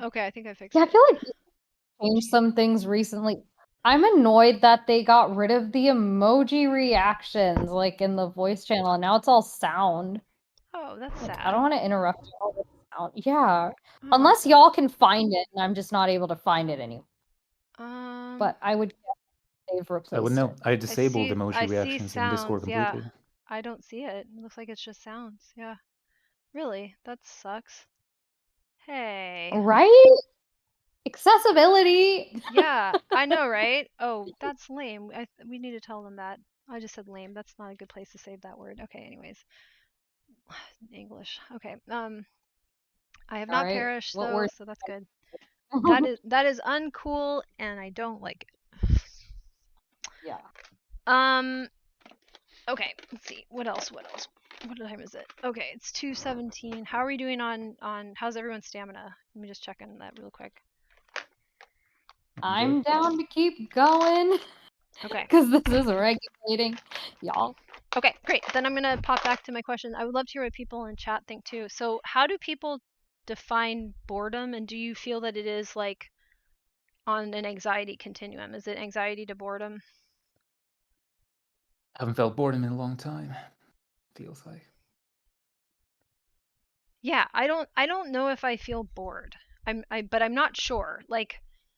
Okay, I think I fixed yeah, it. I feel like they changed some things recently. I'm annoyed that they got rid of the emoji reactions, like in the voice channel, and now it's all sound. Oh, that's Like, sad. I don't want to interrupt all the sound. Yeah, Oh. unless y'all can find it, and I'm just not able to find it anymore. But I would guess they've replaced I would know. it. I disabled I emoji reactions in Discord completely. Yeah, I don't see it. It looks like it's just sounds. Yeah, really, that sucks. Hey. Right? Accessibility. Yeah, I know, right? Oh, that's lame. We need to tell them that. I just said lame. That's not a good place to save that word. Okay, anyways. English. Okay. I have not perished though, so that's good. That is uncool and I don't like it. Yeah. Okay, let's see. What else? What time is it? Okay, it's 2:17. How are we doing on how's everyone's stamina? Let me just check on that real quick. I'm down to keep going. Okay. Because this is regulating, y'all. Okay, great. Then I'm gonna pop back to my question. I would love to hear what people in chat think too. So how do people define boredom, and do you feel that it is like on an anxiety continuum? Is it anxiety to boredom? I haven't felt boredom in a long time. Feels like. Yeah, I don't know if I feel bored. But I'm not sure. Like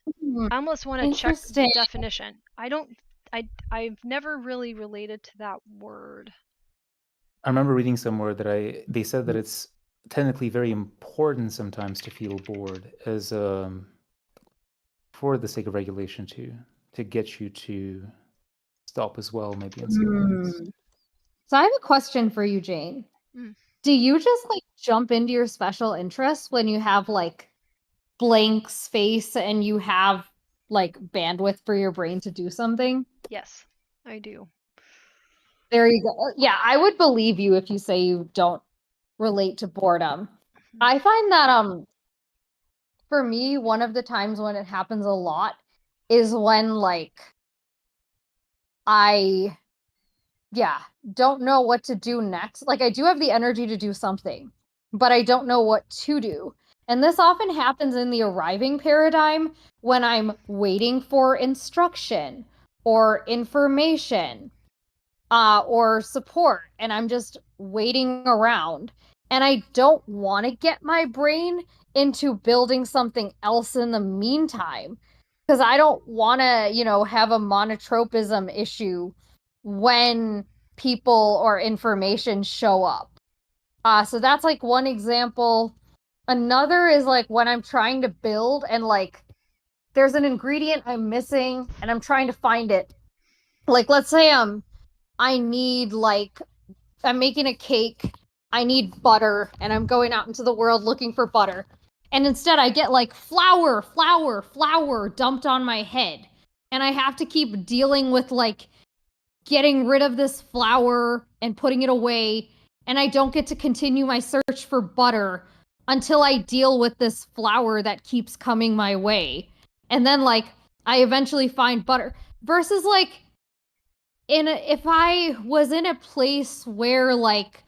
I almost want to check the definition. I've never really related to that word. I remember reading somewhere that they said that it's technically very important sometimes to feel bored as for the sake of regulation to get you to stop as well, maybe in some ways. So I have a question for you, Jane. Do you just like jump into your special interests when you have like blank space and you have like bandwidth for your brain to do something? Yes, I do. There you go. Yeah, I would believe you if you say you don't relate to boredom. I find that for me, one of the times when it happens a lot is when like I don't know what to do next. Like I do have the energy to do something, but I don't know what to do. And this often happens in the arriving paradigm when I'm waiting for instruction or information or support, and I'm just waiting around. And I don't want to get my brain into building something else in the meantime because I don't want to, have a monotropism issue when people or information show up. So that's like one example. Another is like when I'm trying to build and like there's an ingredient I'm missing and I'm trying to find it. Like let's say I need like I'm making a cake. I need butter and I'm going out into the world looking for butter. And instead I get like flour dumped on my head. And I have to keep dealing with like getting rid of this flour and putting it away. And I don't get to continue my search for butter until I deal with this flour that keeps coming my way. And then like I eventually find butter versus like if I was in a place where like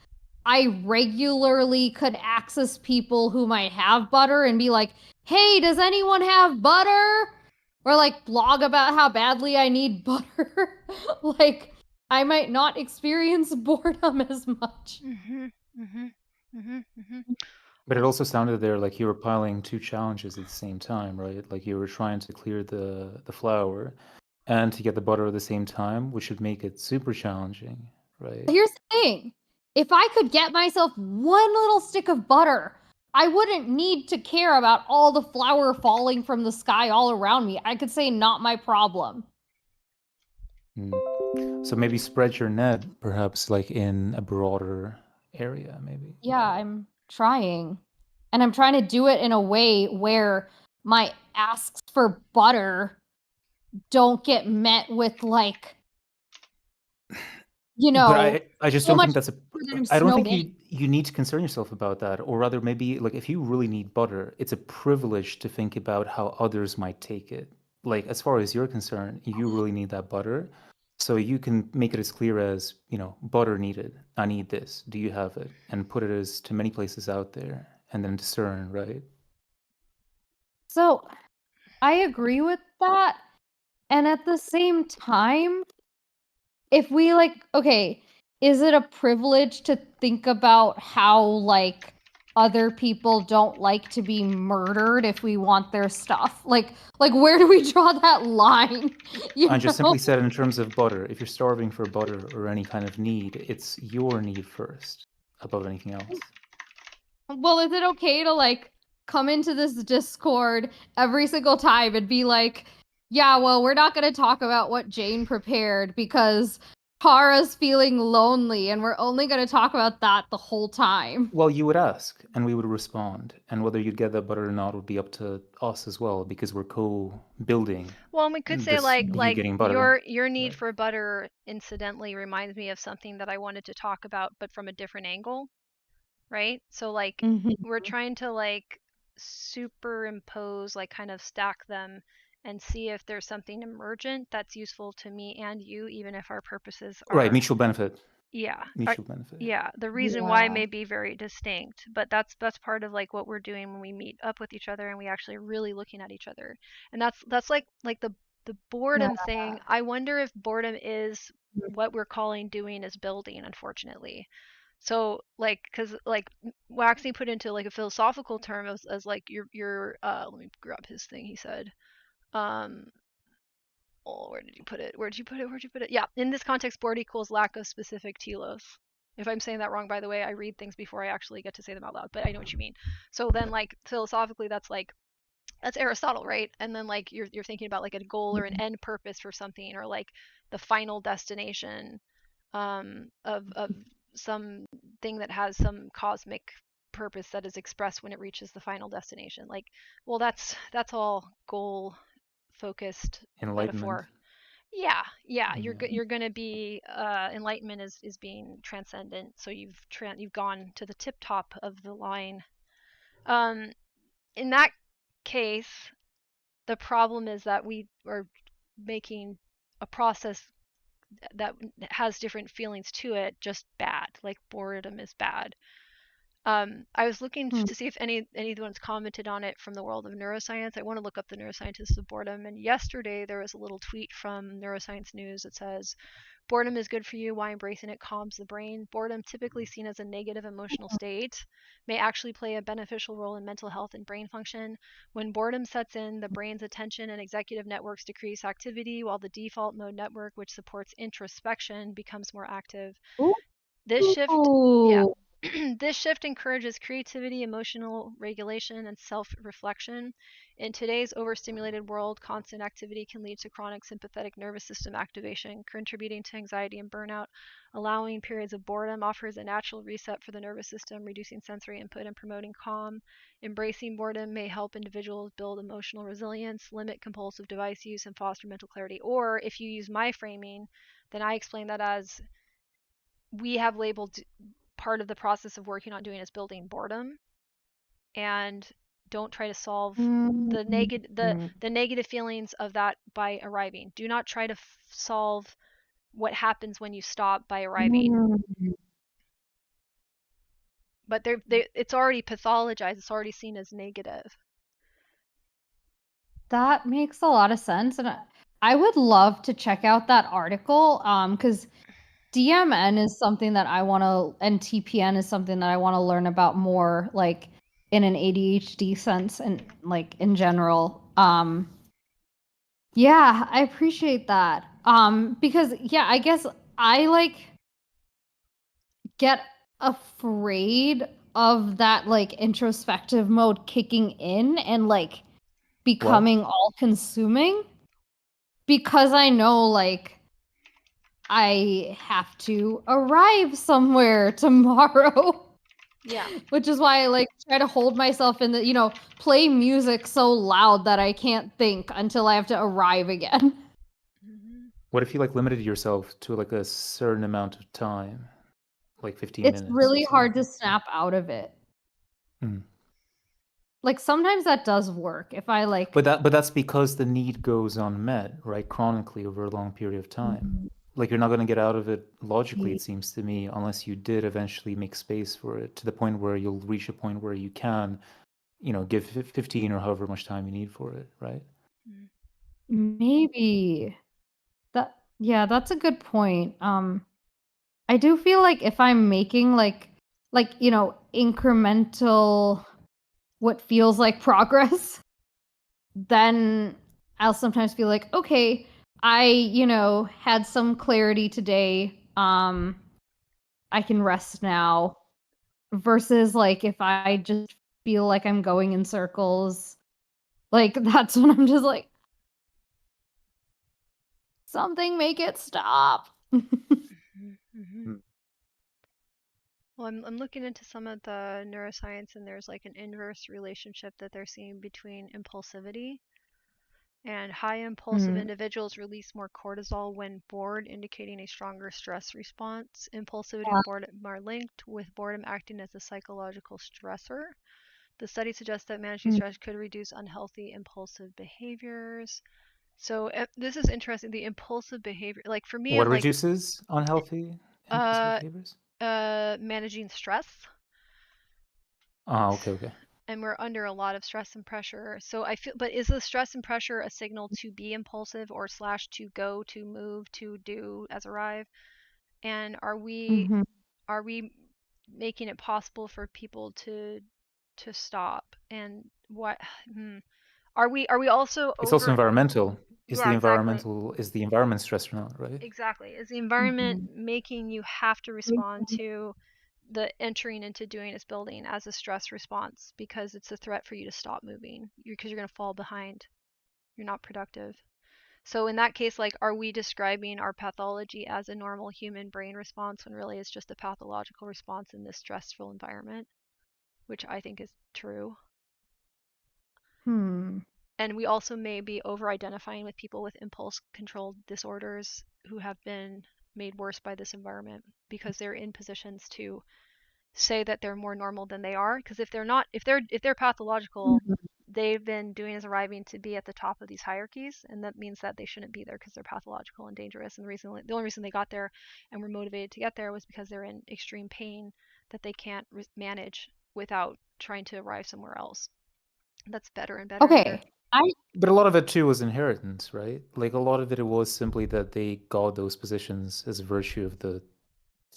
I regularly could access people who might have butter and be like, "Hey, does anyone have butter?" Or like blog about how badly I need butter. Like I might not experience boredom as much. But it also sounded there like you were piling two challenges at the same time, right? Like you were trying to clear the flour and to get the butter at the same time, which would make it super challenging, right? Here's the thing. If I could get myself one little stick of butter, I wouldn't need to care about all the flour falling from the sky all around me. I could say, not my problem. So maybe spread your net, perhaps like in a broader area, maybe. Yeah, I'm trying. And I'm trying to do it in a way where my asks for butter don't get met with like, But I just so don't much think that's I don't think you need to concern yourself about that. Or rather, maybe like if you really need butter, it's a privilege to think about how others might take it. Like as far as you're concerned, you really need that butter. So you can make it as clear as, butter needed. I need this. Do you have it? And put it as to many places out there and then discern, right? So I agree with that. And at the same time, if we okay, is it a privilege to think about how like other people don't like to be murdered if we want their stuff? Like where do we draw that line? I just simply said in terms of butter, if you're starving for butter or any kind of need, it's your need first above anything else. Well, is it okay to like come into this Discord every single time and be like, yeah, well, we're not going to talk about what Jane prepared because Tara's feeling lonely and we're only going to talk about that the whole time? Well, you would ask and we would respond, and whether you'd get that butter or not would be up to us as well because we're co-building. Well, and we could say this, you getting butter. your need Right. for butter incidentally reminds me of something that I wanted to talk about, but from a different angle, right? So like we're trying to like superimpose, like kind of stack them and see if there's something emergent that's useful to me and you, even if our purposes are Right, mutual benefit. yeah Mutual benefit. yeah, the reason why may be very distinct, but that's part of like what we're doing when we meet up with each other and we actually are really looking at each other. And that's like the boredom thing. I wonder if boredom is what we're calling doing is building, unfortunately. So like because like Waxy put into like a philosophical term as like your let me grab his thing he said. Oh, where did you put it? Where'd you put it? Where'd you put it? Yeah, in this context, board equals lack of specific telos. If I'm saying that wrong, by the way, I read things before I actually get to say them out loud, but I know what you mean. So then, like, philosophically, that's Aristotle, right? And then, like, you're thinking about like a goal or an end purpose for something, or like the final destination of some thing that has some cosmic purpose that is expressed when it reaches the final destination. Like, well, that's all goal focused Enlightenment. metaphor. Yeah, you're gonna be enlightenment is being transcendent. So you've gone to the tip top of the line. In that case, the problem is that we are making a process that has different feelings to it just bad. Like boredom is bad. I was looking to see if anyone's commented on it from the world of neuroscience. I want to look up the neuroscientists of boredom. And yesterday there was a little tweet from Neuroscience News that says, boredom is good for you. Why embracing it calms the brain. Boredom, typically seen as a negative emotional state, may actually play a beneficial role in mental health and brain function. When boredom sets in, the brain's attention and executive networks decrease activity, while the default mode network, which supports introspection, becomes more active. This shift, yeah, this shift encourages creativity, emotional regulation, and self-reflection. In today's overstimulated world, constant activity can lead to chronic sympathetic nervous system activation, contributing to anxiety and burnout. Allowing periods of boredom offers a natural reset for the nervous system, reducing sensory input and promoting calm. Embracing boredom may help individuals build emotional resilience, limit compulsive device use, and foster mental clarity. Or if you use my framing, then I explain that as we have labeled part of the process of working on doing is building boredom, and don't try to solve the negative feelings of that by arriving. Do not try to solve what happens when you stop by arriving. Mm. But it's already pathologized. It's already seen as negative. That makes a lot of sense, and I would love to check out that article, because DMN is something that I want to, and TPN is something that I want to learn about more, like in an ADHD sense, and like in general. Yeah, I appreciate that. Because yeah, I guess I like get afraid of that like introspective mode kicking in and like becoming all consuming, because I know like I have to arrive somewhere tomorrow. Yeah. Which is why I like try to hold myself in the, play music so loud that I can't think until I have to arrive again. Mm-hmm. What if you like limited yourself to like a certain amount of time, like 15 It's minutes? really hard to snap out of it. Mm. Like sometimes that does work if I like. But that's because the need goes unmet, right? Chronically over a long period of time. Like you're not going to get out of it logically, it seems to me, unless you did eventually make space for it to the point where you'll reach a point where you can, give 15 or however much time you need for it, right? Maybe that's a good point. I do feel like if I'm making like incremental what feels like progress, then I'll sometimes feel like, okay, I had some clarity today. I can rest now. Versus like if I just feel like I'm going in circles, like that's when I'm just like, something make it stop. Mm-hmm. Well, I'm looking into some of the neuroscience, and there's like an inverse relationship that they're seeing between impulsivity and high impulsive individuals release more cortisol when bored, indicating a stronger stress response. Impulsivity and boredom are linked, with boredom acting as a psychological stressor. The study suggests that managing stress could reduce unhealthy impulsive behaviors. So this is interesting. The impulsive behavior, like for me, What I'm like, reduces unhealthy impulsive uh, behaviors? managing stress. Okay. And we're under a lot of stress and pressure. So I feel, but is the stress and pressure a signal to be impulsive or / to go, to move, to do, as arrive? And are we making it possible for people to stop? And what are we also It's also over? environmental. Yeah, exactly. Is the environment stressed or not, right? Exactly. Is the environment making you have to respond to the entering into doing this building as a stress response because it's a threat for you to stop moving because you're going to fall behind? You're not productive. So in that case, like, are we describing our pathology as a normal human brain response when really it's just a pathological response in this stressful environment, which I think is true. And we also may be over-identifying with people with impulse control disorders who have been made worse by this environment because they're in positions to say that they're more normal than they are. Because if they're pathological, they've been doing is arriving to be at the top of these hierarchies, and that means that they shouldn't be there because they're pathological and dangerous. And the only reason they got there and were motivated to get there was because they're in extreme pain that they can't manage without trying to arrive somewhere else. That's better and better and better. But a lot of it too was inheritance, right? Like a lot of it was simply that they got those positions as a virtue of the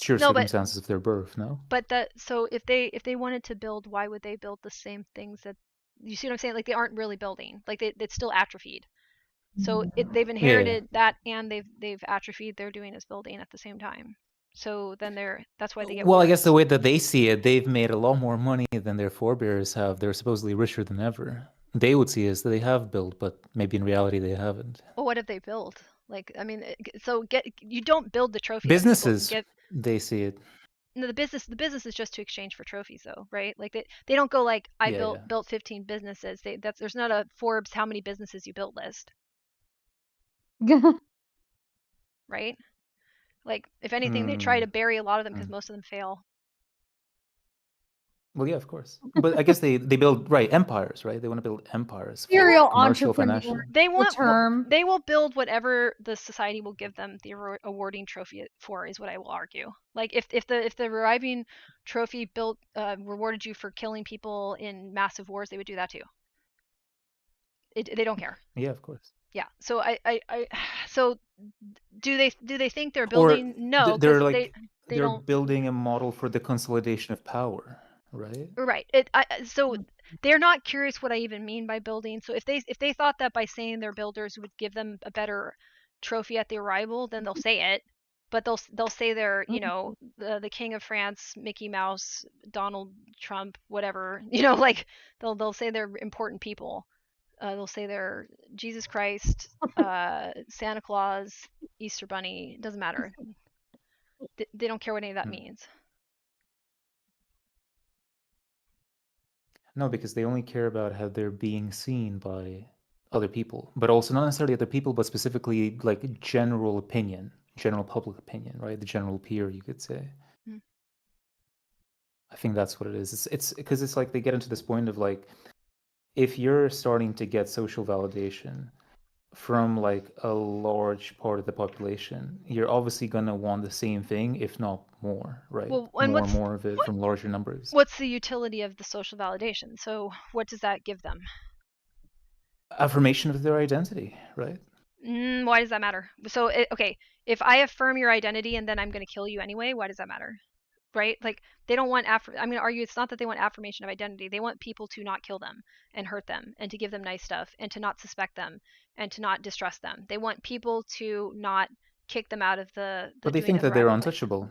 sheer circumstances of their birth. No. But so if they wanted to build, why would they build the same things that, you see what I'm saying? Like they aren't really building. Like it's still atrophied. So they've inherited that, and they've atrophied. They're doing is building at the same time. So then that's why they get Well, worse. I guess the way that they see it, they've made a lot more money than their forebears have. They're supposedly richer than ever. They would see as they have built, but maybe in reality they haven't. Well, what have they built? Like, I mean, so you don't build the trophy Businesses, that people give. they see it. No, the business is just to exchange for trophies, though, right? Like they don't go like, I built 15 businesses. There's not a Forbes how many businesses you built list, right? Like if anything, they try to bury a lot of them because most of them fail. Well, yeah, of course. But I guess they build empires, right? They want to build empires, Serial commercial, entrepreneur, financial. They the want term. they will build whatever the society will give them the awarding trophy for, is what I will argue. Like if the arriving trophy built rewarded you for killing people in massive wars, they would do that too. They don't care. Yeah, of course. Yeah. So so do they think they're Or building? No, they're because like they they're don't. building a model for the consolidation of power, right? Right. So they're not curious what I even mean by building. So if they thought that by saying they're builders would give them a better trophy at the arrival, then they'll say it. But they'll say they're, you know, the King of France, Mickey Mouse, Donald Trump, whatever. You know, like they'll say they're important people. They'll say they're Jesus Christ, Santa Claus, Easter Bunny. It doesn't matter. They don't care what any of that means. No, because they only care about how they're being seen by other people, but also not necessarily other people, but specifically like general opinion, general public opinion, right? The general peer, you could say. Mm. I think that's what it is. It's because it's like they get into this point of like, if you're starting to get social validation from like a large part of the population, you're obviously gonna want the same thing, if not more, right? Well, and more of it from larger numbers. What's the utility of the social validation? So what does that give them? Affirmation of their identity, right? Why does that matter? So okay, if I affirm your identity and then I'm going to kill you anyway, why does that matter? Right? Like they don't want I'm going to argue it's not that they want affirmation of identity. They want people to not kill them and hurt them and to give them nice stuff and to not suspect them and to not distrust them. They want people to not kick them out of the But they doing think of that they're arrival place. untouchable.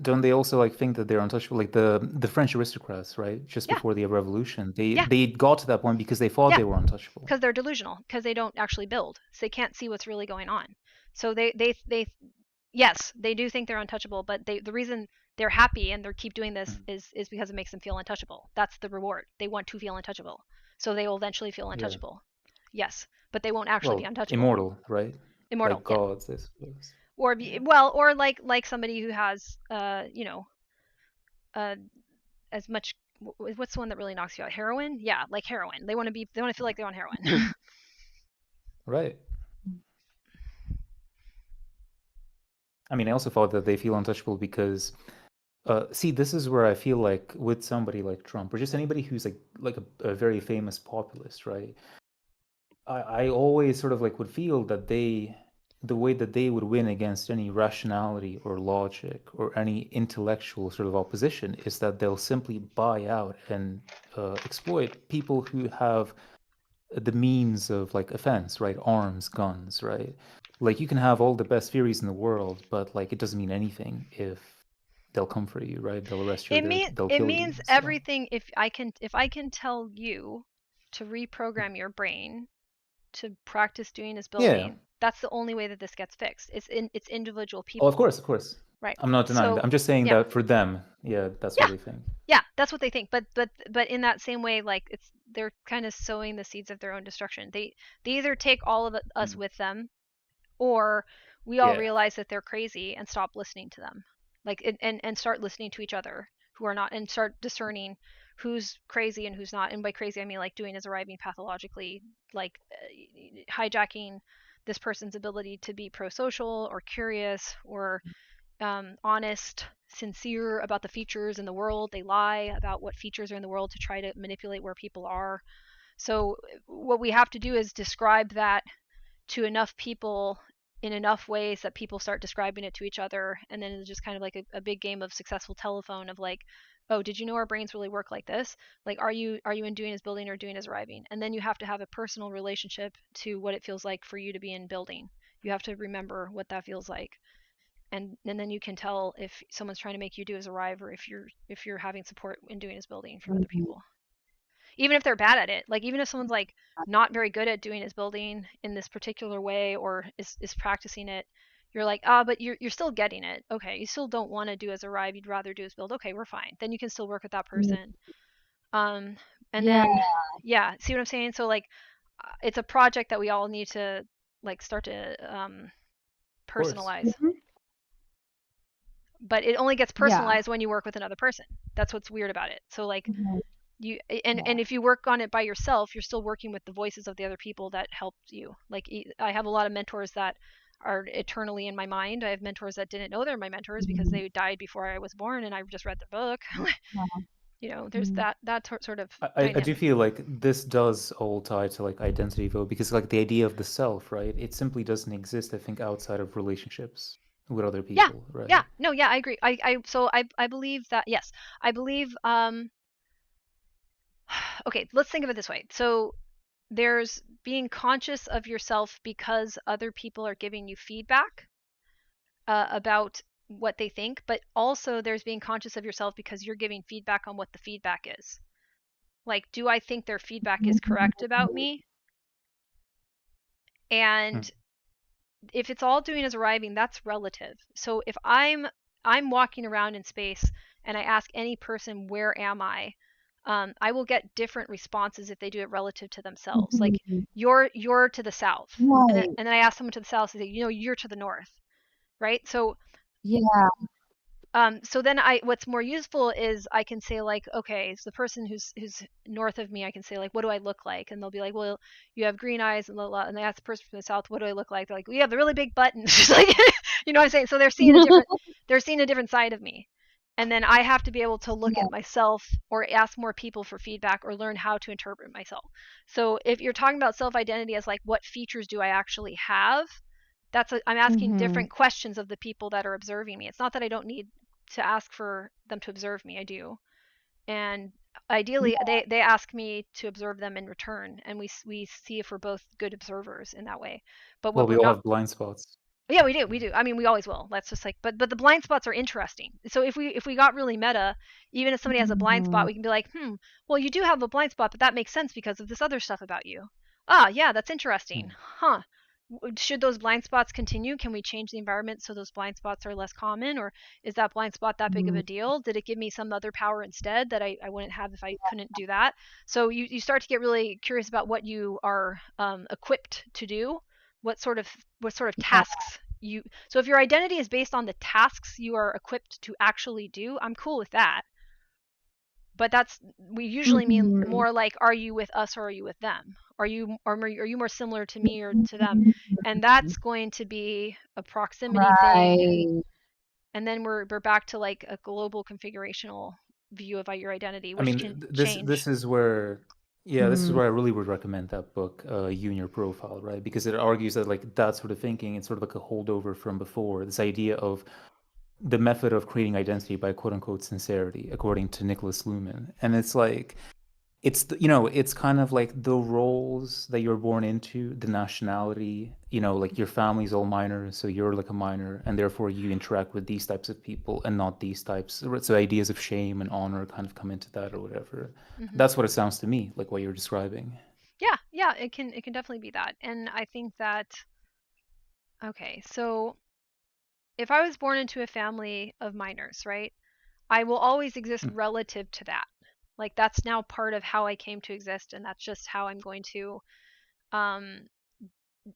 Don't they also like think that they're untouchable? Like the French aristocrats, right? Just Yeah. before the revolution, they Yeah. they got to that point because they thought Yeah. they were untouchable. Because they're delusional, because they don't actually build, so they can't see what's really going on. So they yes, they do think they're untouchable, but the reason they're happy and they keep doing this is because it makes them feel untouchable. That's the reward. They want to feel untouchable, so they will eventually feel untouchable. Yes, but they won't actually be untouchable. Immortal, right? Immortal, like gods, I suppose. Or or like somebody who has you know as much. What's the one that really knocks you out? Heroin? Yeah, like heroin. They want to feel like they're on heroin. Right. I mean, I also thought that they feel untouchable because, see, this is where I feel like with somebody like Trump or just anybody who's like a very famous populist, right? I always sort of like would feel that the way that they would win against any rationality or logic or any intellectual sort of opposition is that they'll simply buy out and exploit people who have the means of like offense, right? Arms, guns, right? Like you can have all the best theories in the world, but like it doesn't mean anything if they'll come for you, right? They'll arrest you. They'll kill you. Means everything. If I can tell you to reprogram your brain to practice doing is building, that's the only way that this gets fixed. It's individual people. Oh, of course. Right. I'm not denying that. I'm just saying that for them, that's what they think. Yeah, that's what they think. But in that same way, like they're kind of sowing the seeds of their own destruction. They either take all of us with them, or we all realize that they're crazy and stop listening to them. Like and start listening to each other who are not, and start discerning who's crazy and who's not. And by crazy I mean like doing is arriving pathologically, like hijacking this person's ability to be pro-social or curious or honest, sincere about the features in the world. They lie about what features are in the world to try to manipulate where people are. So what we have to do is describe that to enough people in enough ways that people start describing it to each other, and then it's just kind of like a big game of successful telephone of like, oh, did you know our brains really work like this? Like, are you in doing is building or doing is arriving? And then you have to have a personal relationship to what it feels like for you to be in building. You have to remember what that feels like, and then you can tell if someone's trying to make you do is arrive, or if you're having support in doing is building from other people, even if they're bad at it. Like even if someone's like not very good at doing is building in this particular way, or is practicing it, you're like, but you're still getting it. Okay, you still don't want to do as arrive, you'd rather do as build. Okay, we're fine. Then you can still work with that person. And then see what I'm saying? So like it's a project that we all need to like start to personalize. but it only gets Yeah. personalized when you work with another person. That's what's weird about it. So like Mhm. you Yeah. and if you work on it by yourself, you're still working with the voices of the other people that helped you. Like I have a lot of mentors that are eternally in my mind. I have mentors that didn't know they're my mentors because Mhm. they died before I was born and I just read their book. You know, there's Mhm. that sort of I do dynamic. feel like this does all tie to like identity though, because like the idea of the self, right? It simply doesn't exist, I think, outside of relationships with other Yeah. people, right? Yeah. No, yeah, I agree. I believe that, yes. I believe okay, let's think of it this way. So there's being conscious of yourself because other people are giving you feedback about what they think, but also there's being conscious of yourself because you're giving feedback on what the feedback is. Like, do I think their feedback is correct about me? Hmm. And if it's all doing is arriving, that's relative. So if I'm walking around in space and I ask any person, where am I will get different responses if they do it relative to themselves. Like Mhm. you're to the south, Right. and then I ask someone to the south, they say, you're to the north, right? Yeah. So then what's more useful is I can say like, okay, so the person who's north of me, I can say like, what do I look like? And they'll be like, well, you have green eyes and blah, blah. And they ask the person from the south, what do I look like? They're like, well, you have the really big butt. And like, you know what I'm saying? So they're seeing a different side of me. And then I have to be able to look Yeah. at myself or ask more people for feedback or learn how to interpret myself. So if you're talking about self-identity as like, what features do I actually have? I'm asking Mhm. different questions of the people that are observing me. It's not that I don't need to ask for them to observe me. I do. And ideally Yeah. they ask me to observe them in return, and we see if we're both good observers in that way. But Well, what we we're all not. have blind spots. Yeah, we do. I mean, we always will. That's just like, but the blind spots are interesting. So if we got really meta, even if somebody has a blind spot, Mhm. we can be like, well, you do have a blind spot, but that makes sense because of this other stuff about you. Ah, yeah, that's interesting. Hmm. Huh. Should those blind spots continue? Can we change the environment so those blind spots are less common, or is that blind spot that big of Mhm. a deal? Did it give me some other power instead that I wouldn't have if I couldn't do that? So you start to get really curious about what you are equipped to do, what sort of Yeah. tasks you. So if your identity is based on the tasks you are equipped to actually do, I'm cool with that. But we usually mean Mhm. more like, are you with us or are you with them? Are you more similar to me or to them? And Mhm. that's going to be a proximity thing. Right. And then we're back to like a global configurational view of your identity, I which mean, can this change. is where, yeah, this is Mhm. where I really would recommend that book, You and Your Profile, right? Because it argues that like that sort of thinking, it's sort of like a holdover from before. This idea of the method of creating identity by quote unquote sincerity, according to Nicholas Luhmann. And it's like, it's kind of like the roles that you're born into, the nationality, like your family's all minors, so you're like a minor, and therefore you interact with these types of people and not these types. So ideas of shame and honor kind of come into that or whatever. Hmm. That's what it sounds to me, like what you're describing. Yeah, it can definitely be that. And I think that, okay, so if I was born into a family of minors, right? I will always exist Mm. relative to that. Like that's now part of how I came to exist, and that's just how I'm going to um,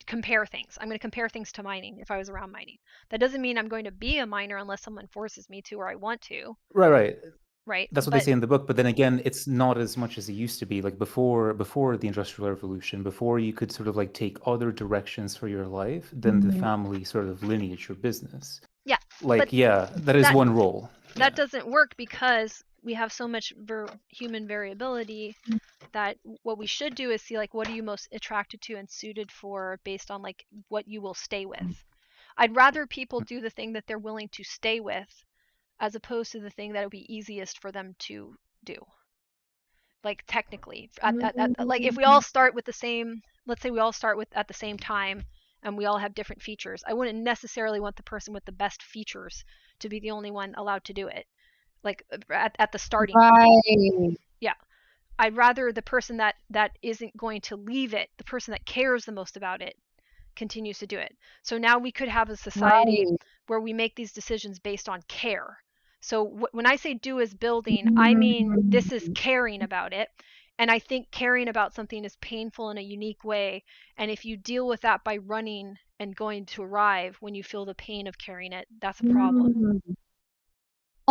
compare things. I'm going to compare things to mining if I was around mining. That doesn't mean I'm going to be a miner unless someone forces me to or I want to, Right, right. right? That's what they But say in the book, but then again, it's not as much as it used to be. Like before the Industrial Revolution, before you could sort of like take other directions for your life than the Mhm. family sort of lineage or business. yeah, but Like, yeah, that is that one role. that Yeah. doesn't work because we have so much human variability that what we should do is see like what are you most attracted to and suited for based on like what you will stay with. I'd rather people do the thing that they're willing to stay with as opposed to the thing that would be easiest for them to do. Like technically, like if we all Mhm. start with the same, let's say we all start with at the same time and we all have different features, I wouldn't necessarily want the person with the best features to be the only one allowed to do it. Like at the starting point. Right. Yeah. I'd rather the person that isn't going to leave it, the person that cares the most about it, continues to do it. So now we could have a society Right. where we make these decisions based on care. So when I say do is building, I mean this is Mhm. caring about it. And I think caring about something is painful in a unique way. And if you deal with that by running and going to arrive when you feel the pain of carrying it, that's a problem. Mhm.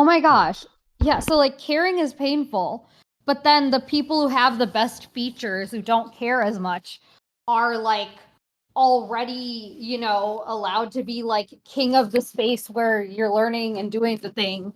Oh my gosh. Yeah, so like caring is painful, but then the people who have the best features who don't care as much are like already, you know, allowed to be like king of the space where you're learning and doing the thing.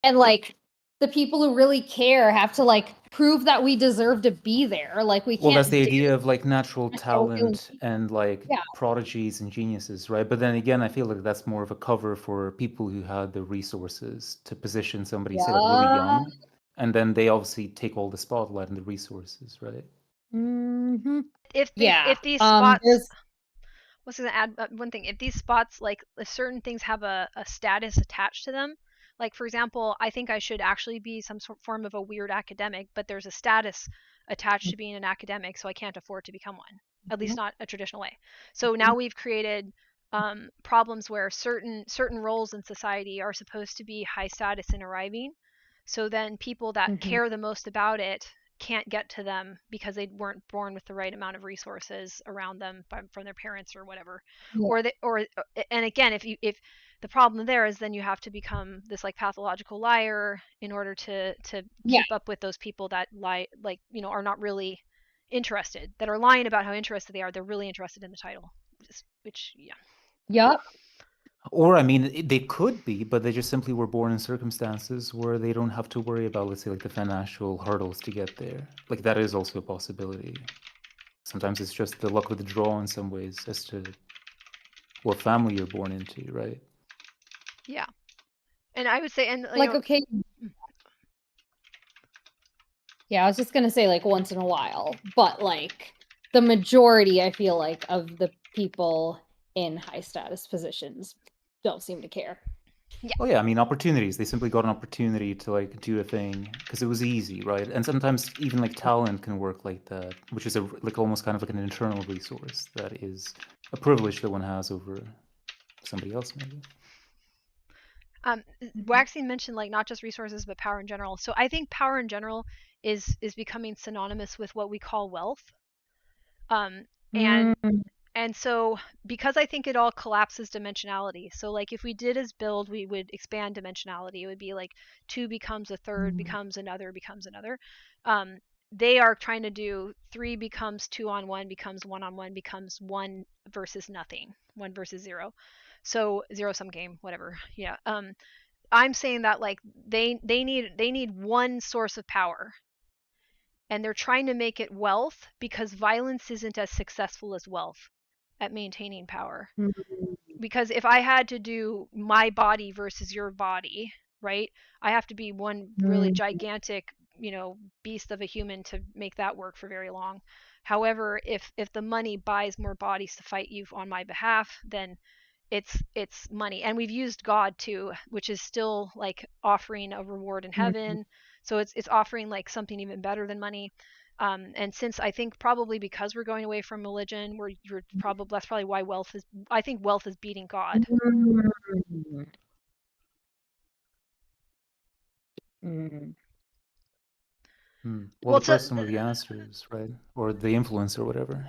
And like the people who really care have to like prove that we deserve to be there. Like we Well, can't that's the do idea of like natural feeling. talent and like Yeah. prodigies and geniuses, right? But then again, I feel like that's more of a cover for people who had the resources to position somebody, say, like really Yeah. young, and then they obviously take all the spotlight and the resources, right? Mm-hmm. If these Yeah. if these spots, There's was going to add one thing. If these spots, like certain things have a status attached to them, like for example, I think I should actually be some form of a weird academic, but there's a status attached to being an academic, so I can't afford to become one, at least not a traditional way. So now we've created problems where certain roles in society are supposed to be high status in arriving. So then people that care the most about it can't get to them because they weren't born with the right amount of resources around them from their parents or whatever. Or and again, if the problem there is then you have to become this like pathological liar in order to yeah. keep up with those people that lie, like, you know, are not really interested, that are lying about how interested they are. They're really interested in the title, which yeah. Yep. Or, I mean, they could be, but they just simply were born in circumstances where they don't have to worry about, let's say, like the financial hurdles to get there. Like that is also a possibility. Sometimes it's just the luck of the draw in some ways as to what family you're born into, right? Yeah. And I would say, and you Like, know, okay. Yeah, I was just gonna say like once in a while, but like the majority, I feel like, of the people in high status positions don't seem to care. yeah. Well, yeah, I mean, opportunities. They simply got an opportunity to like do a thing because it was easy, right? And sometimes even like talent can work like that, which is like almost kind of like an internal resource that is a privilege that one has over somebody else, maybe. Waxing mentioned like not just resources but power in general. So I think power in general is becoming synonymous with what we call wealth. Um, and Mm. and so because I think it all collapses dimensionality. So like if we did as build, we would expand dimensionality. It would be like two becomes a third, becomes another, becomes another. Um, they are trying to do three becomes two on one, becomes one versus nothing, one versus zero. So zero sum game, whatever. Yeah. I'm saying that like they need one source of power, and they're trying to make it wealth because violence isn't as successful as wealth at maintaining power. Because if I had to do my body versus your body, right? I have to be one really gigantic, you know, beast of a human to make that work for very long. However, if the money buys more bodies to fight you on my behalf, then it's money. And we've used God too, which is still like offering a reward in heaven. So it's offering like something even better than money. And since I think probably because we're going away from religion, you're probably, that's probably why wealth is, I think wealth is beating God. Well, Well, the to person with the answers, right? Or the influence or whatever.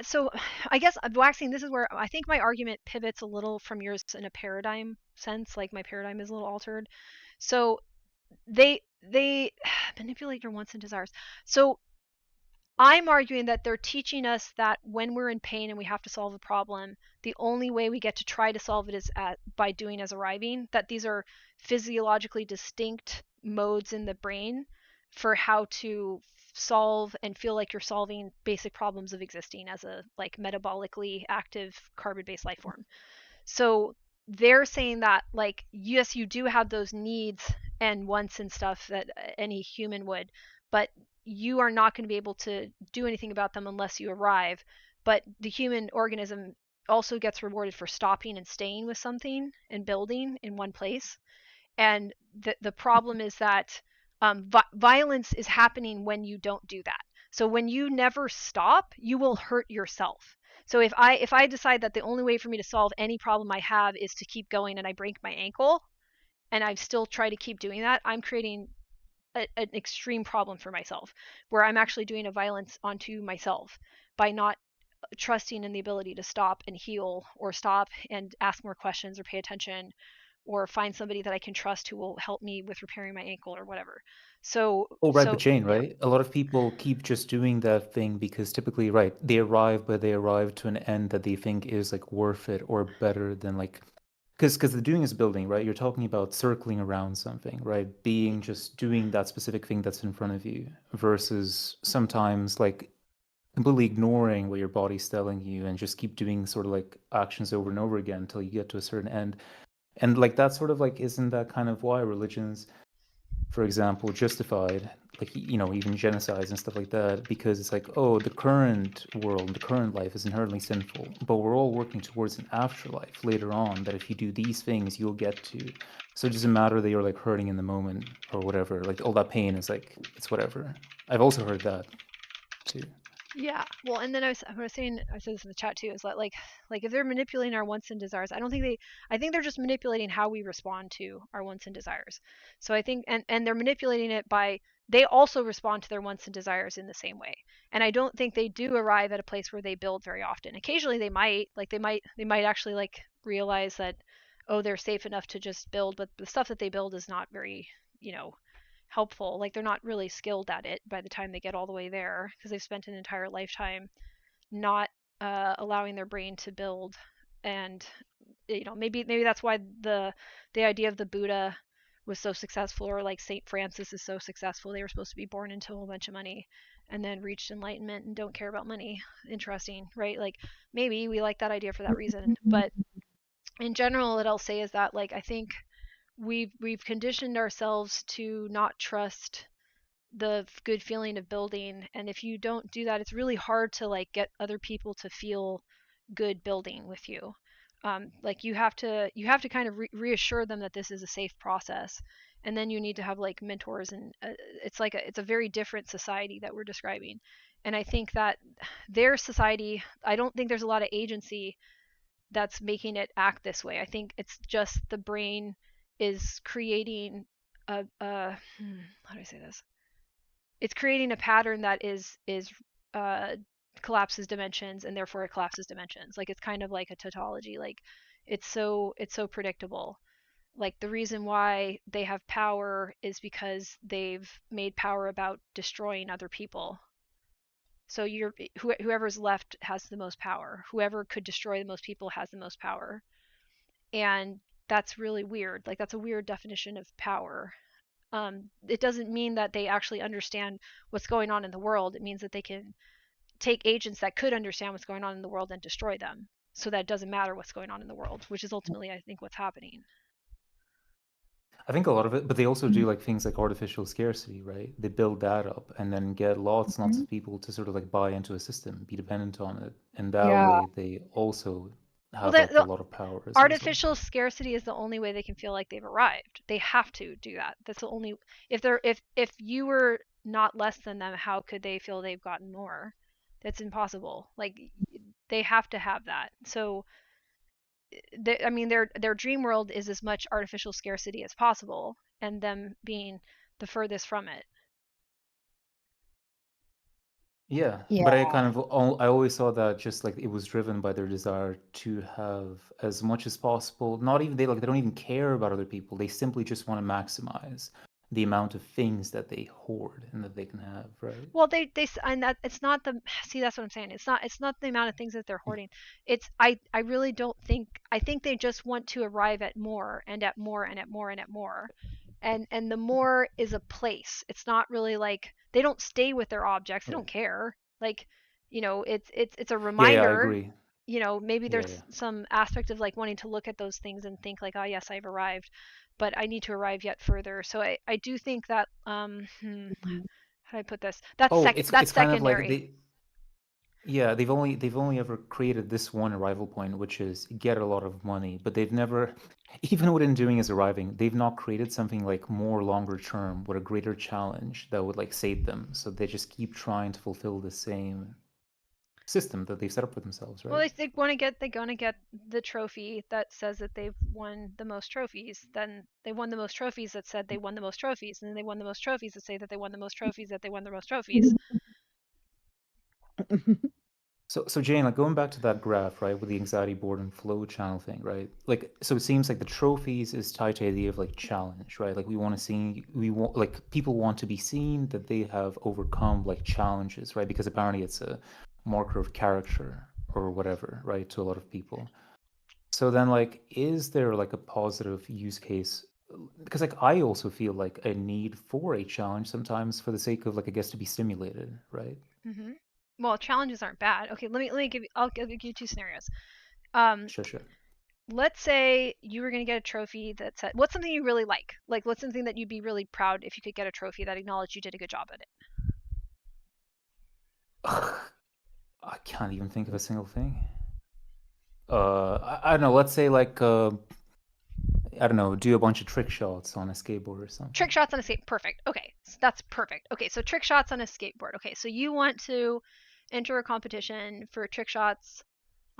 so I guess waxing, this is where I think my argument pivots a little from yours in a paradigm sense. Like my paradigm is a little altered. So they manipulate your wants and desires. So I'm arguing that they're teaching us that when we're in pain and we have to solve a problem, the only way we get to try to solve it is by doing as arriving, that these are physiologically distinct modes in the brain for how to solve and feel like you're solving basic problems of existing as a like metabolically active carbon-based life form. So they're saying that like yes, you do have those needs and wants and stuff that any human would, but you are not going to be able to do anything about them unless you arrive. But the human organism also gets rewarded for stopping and staying with something and building in one place. And the problem is that violence is happening when you don't do that. So when you never stop, you will hurt yourself. So if I decide that the only way for me to solve any problem I have is to keep going and I break my ankle and I still try to keep doing that, I'm creating an extreme problem for myself, where I'm actually doing a violence onto myself by not trusting in the ability to stop and heal, or stop and ask more questions or pay attention, or find somebody that I can trust who will help me with repairing my ankle or whatever. So Oh, right, but so Jane, yeah. right? A lot of people keep just doing that thing because typically, right, they arrive, but they arrive to an end that they think is like worth it or better than like, because the doing is building, right? You're talking about circling around something, right? Being just doing that specific thing that's in front of you versus sometimes like completely ignoring what your body's telling you and just keep doing sort of like actions over and over again until you get to a certain end. And like that sort of like, isn't that kind of why religions, for example, justified, like, even genocides and stuff like that, because it's like, oh, the current world, the current life is inherently sinful, but we're all working towards an afterlife later on that if you do these things, you'll get to. So it doesn't matter that you're like hurting in the moment or whatever. Like all that pain is like, it's whatever. I've also heard that too. Yeah. Well, and then I was saying, I said this in the chat too, is that like if they're manipulating our wants and desires, I think they're just manipulating how we respond to our wants and desires. So I think, and they're manipulating it by, they also respond to their wants and desires in the same way. And I don't think they do arrive at a place where they build very often. Occasionally they might actually like realize that, oh, they're safe enough to just build, but the stuff that they build is not very, you know, helpful. Like they're not really skilled at it by the time they get all the way there because they've spent an entire lifetime not allowing their brain to build. And maybe that's why the idea of the Buddha was so successful, or like Saint Francis is so successful. They were supposed to be born into a whole bunch of money and then reached enlightenment and don't care about money. Interesting, right? Like maybe we like that idea for that reason, but in general, what I'll say is that like I think we've conditioned ourselves to not trust the good feeling of building, and if you don't do that, it's really hard to like get other people to feel good building with you. Like you have to kind of reassure them that this is a safe process, and then you need to have like mentors, and it's a very different society that we're describing. And I think that their society, I don't think there's a lot of agency that's making it act this way. I think it's just the brain is creating how do I say this? It's creating a pattern that is uh, collapses dimensions, and therefore it collapses dimensions. Like it's kind of like a tautology. Like it's so predictable. Like the reason why they have power is because they've made power about destroying other people. So whoever's left has the most power. Whoever could destroy the most people has the most power. And that's really weird. Like that's a weird definition of power. It doesn't mean that they actually understand what's going on in the world. It means that they can take agents that could understand what's going on in the world and destroy them, so that it doesn't matter what's going on in the world, which is ultimately, I think, what's happening. I think a lot of it, but they also do like things like artificial scarcity, right? They build that up and then get lots and lots Mhm. of people to sort of like buy into a system, be dependent on it. And that Yeah. way they also Well, have like a lot of power as a result. artificial scarcity is the only way they can feel like they've arrived. They have to do that. That's the only, if you were not less than them, how could they feel they've gotten more? That's impossible. Like they have to have that. So I mean, their dream world is as much artificial scarcity as possible, and them being the furthest from it. Yeah, Yeah. but I always saw that just like it was driven by their desire to have as much as possible. Not even they don't even care about other people. They simply just want to maximize the amount of things that they hoard and that they can have, right? Well, they and that it's not the see, that's what I'm saying. It's not the amount of things that they're hoarding. It's I really don't think, I think they just want to arrive at more and at more and at more and at more. And the more is a place. It's not really like they don't stay with their objects. They don't Right. care. Like, it's a Yeah, I reminder. agree. Maybe Yeah, there's yeah. some aspect of like wanting to look at those things and think like, oh yes, I've arrived, but I need to arrive yet further. So I do think that Mhm. how do I put this? That's Oh, second. That's it's kind of like secondary. yeah, they've only ever created this one arrival point, which is get a lot of money, but they've never, even within doing is arriving, they've not created something like more longer term with a greater challenge that would like save them. So they just keep trying to fulfill the same system that they've set up for themselves, Well, right? they gonna get the trophy that says that they've won the most trophies. Then they won the most trophies that said they won the most trophies, and then they won the most trophies that say that they won the most trophies that they won the most trophies. So Jane, like going back to that graph, right, with the anxiety, boredom, flow channel thing, right? Like, so it seems like the trophies is tied to the idea of like challenge, right? Like we want, like people want to be seen that they have overcome like challenges, right? Because apparently it's a marker of character or whatever, right, to a lot of people. So then, like, is there like a positive use case? Because like I also feel like a need for a challenge sometimes for the sake of like I guess to be stimulated, right? Hmm. Well, challenges aren't bad. Okay, let me give you. I'll give you two scenarios. Um, Sure, sure. let's say you were going to get a trophy that said, what's something you really like? Like, what's something that you'd be really proud if you could get a trophy that acknowledged you did a good job at it? I can't even think of a single thing. I don't know. Let's say like I don't know, do a bunch of trick shots on a skateboard or something. Trick shots on a skate. Perfect. Okay, so that's perfect. Okay, so trick shots on a skateboard. Okay, so you want to enter a competition for trick shots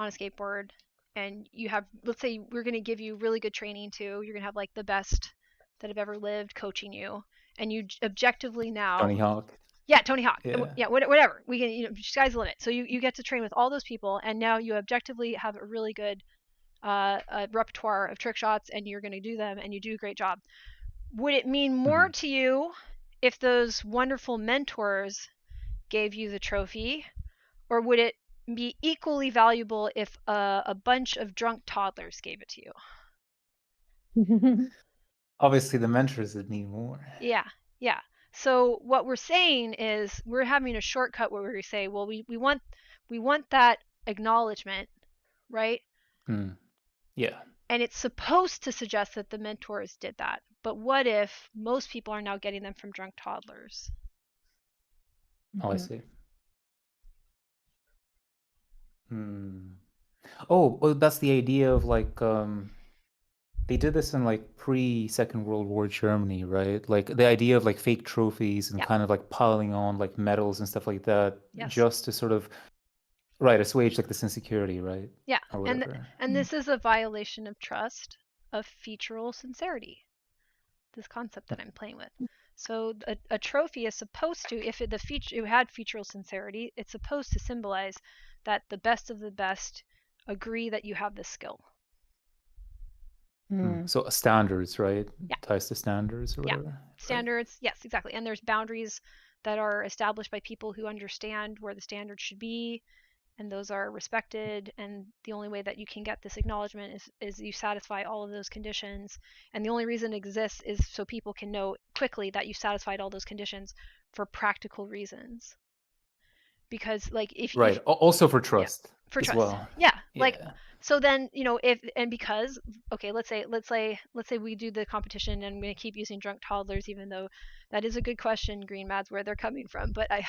on a skateboard, and you have, let's say we're going to give you really good training too. You're going to have like the best that have ever lived coaching you, and you objectively now, Tony Hawk. yeah, Tony Hawk, Yeah. yeah, whatever. We can, sky's the limit. So you get to train with all those people, and now you objectively have a really good repertoire of trick shots, and you're going to do them, and you do a great job. Would it mean more Mhm. to you if those wonderful mentors gave you the trophy, or would it be equally valuable if a bunch of drunk toddlers gave it to you? Obviously, the mentors would need more. Yeah, yeah. So what we're saying is we're having a shortcut where we say, well, we want that acknowledgement, right? Hmm. Yeah. And it's supposed to suggest that the mentors did that. But what if most people are now getting them from drunk toddlers? Oh, I see. Hmm. Oh, well, that's the idea of like they did this in like pre-Second World War Germany, right? Like the idea of like fake trophies and Yeah. kind of like piling on like medals and stuff like that Yes. just to sort of right assuage like this insecurity, right? Yeah. Or And whatever. and this is a violation of trust, of featural sincerity. This concept that I'm playing with. So a trophy is supposed to, if it, the feature it had featural sincerity, it's supposed to symbolize that the best of the best agree that you have this skill. So standards, right? Yeah. Ties to standards or Yeah. whatever. Right. Standards, yes, exactly. And there's boundaries that are established by people who understand where the standards should be, and those are respected, and the only way that you can get this acknowledgement is you satisfy all of those conditions, and the only reason it exists is so people can know quickly that you satisfied all those conditions for practical reasons. Because like if Right. Also for yeah, trust for as trust, well. yeah, like, Yeah. so then, if, and because, okay, let's say we do the competition, and I'm going to keep using drunk toddlers, even though that is a good question, Green Mads, where they're coming from, but I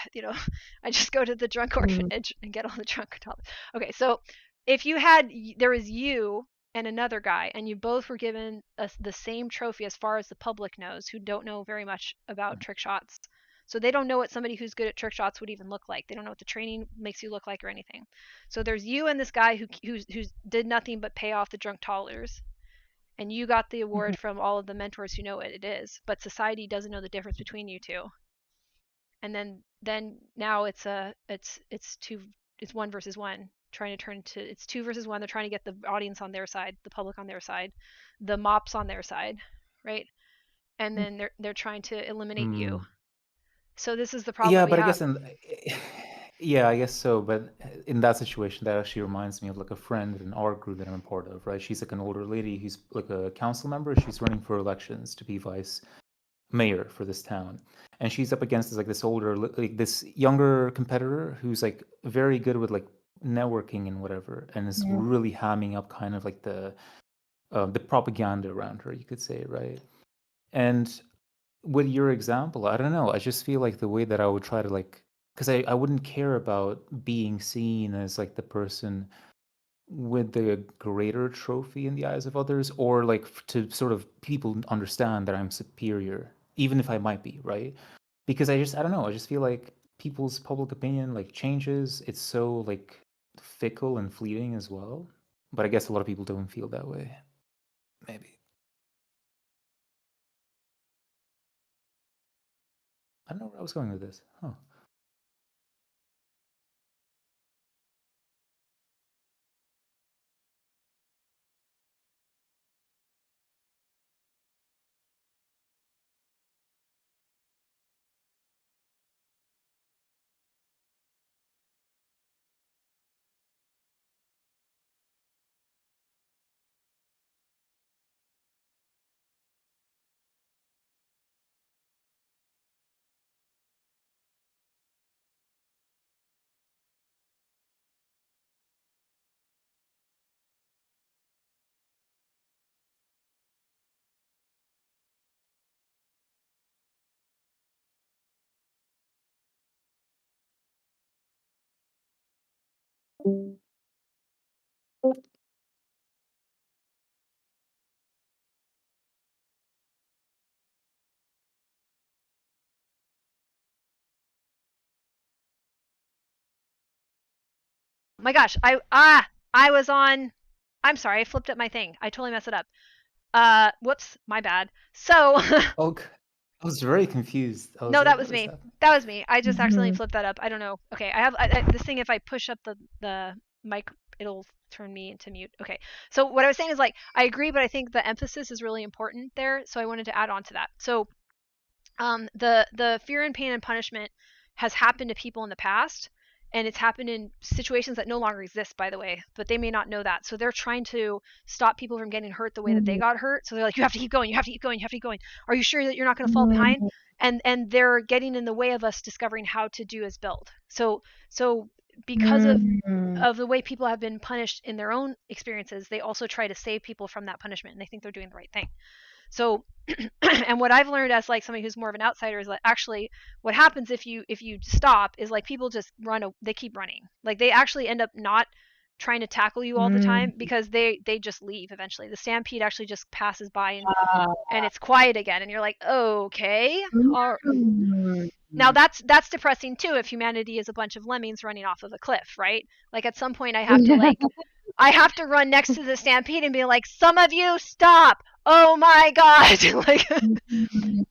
I just go to the drunk orphanage and get all the drunk toddlers. Okay, so if there was you and another guy, and you both were given the same trophy, as far as the public knows, who don't know very much about trick shots, so they don't know what somebody who's good at trick shots would even look like. They don't know what the training makes you look like or anything. So there's you and this guy who did nothing but pay off the drunk toddlers, and you got the award from all of the mentors who know what it is. But society doesn't know the difference between you two. And then now it's one versus one, trying to turn into, it's two versus one. They're trying to get the audience on their side, the public on their side, the mops on their side, right? And then they're trying to eliminate you. Mm. So this is the problem that Yeah, we but I have. guess yeah, I guess so. But in that situation, that actually reminds me of like a friend in our group that I'm a part of, right? She's like an older lady who's like a council member. She's running for elections to be vice mayor for this town, and she's up against this older, like this younger competitor who's like very good with like networking and whatever, and is really hamming up kind of like the propaganda around her, you could say, right? And with your example, I don't know. I just feel like the way that I would try to like, because I wouldn't care about being seen as like the person with the greater trophy in the eyes of others, or like to sort of people understand that I'm superior, even if I might be, right? Because I don't know. I just feel like people's public opinion like changes. It's so like fickle and fleeting as well. But I guess a lot of people don't feel that way. Maybe. I don't know where I was going with this. Huh. my gosh, I was on. I'm sorry, I flipped up my thing. I totally messed it up. Whoops, my bad. So Oh, I was very confused. I was no, that like, was what is me. happening? That was me. I just accidentally Mhm. flipped that up. I don't know. Okay, I have this thing. If I push up the mic, it'll turn me into mute. Okay. So what I was saying is like I agree, but I think the emphasis is really important there. So I wanted to add on to that. So the fear and pain and punishment has happened to people in the past, and it's happened in situations that no longer exist, by the way, but they may not know that. So they're trying to stop people from getting hurt the way that they got hurt. So they're like, you have to keep going, you have to keep going, you have to keep going. Are you sure that you're not going to fall behind? Mhm. And they're getting in the way of us discovering how to do as build. So because Mhm. of the way people have been punished in their own experiences, they also try to save people from that punishment, and they think they're doing the right thing. So and what I've learned as like somebody who's more of an outsider is that actually what happens if you stop is like people just they keep running. Like they actually end up not trying to tackle you all the time Mhm. because they just leave eventually. The stampede actually just passes by Ah. and it's quiet again and you're like, "Okay, all Mhm. now that's depressing too if humanity is a bunch of lemmings running off of a cliff, right? Like at some point I have to run next to the stampede and be like, "Some of you stop. Oh my god." Like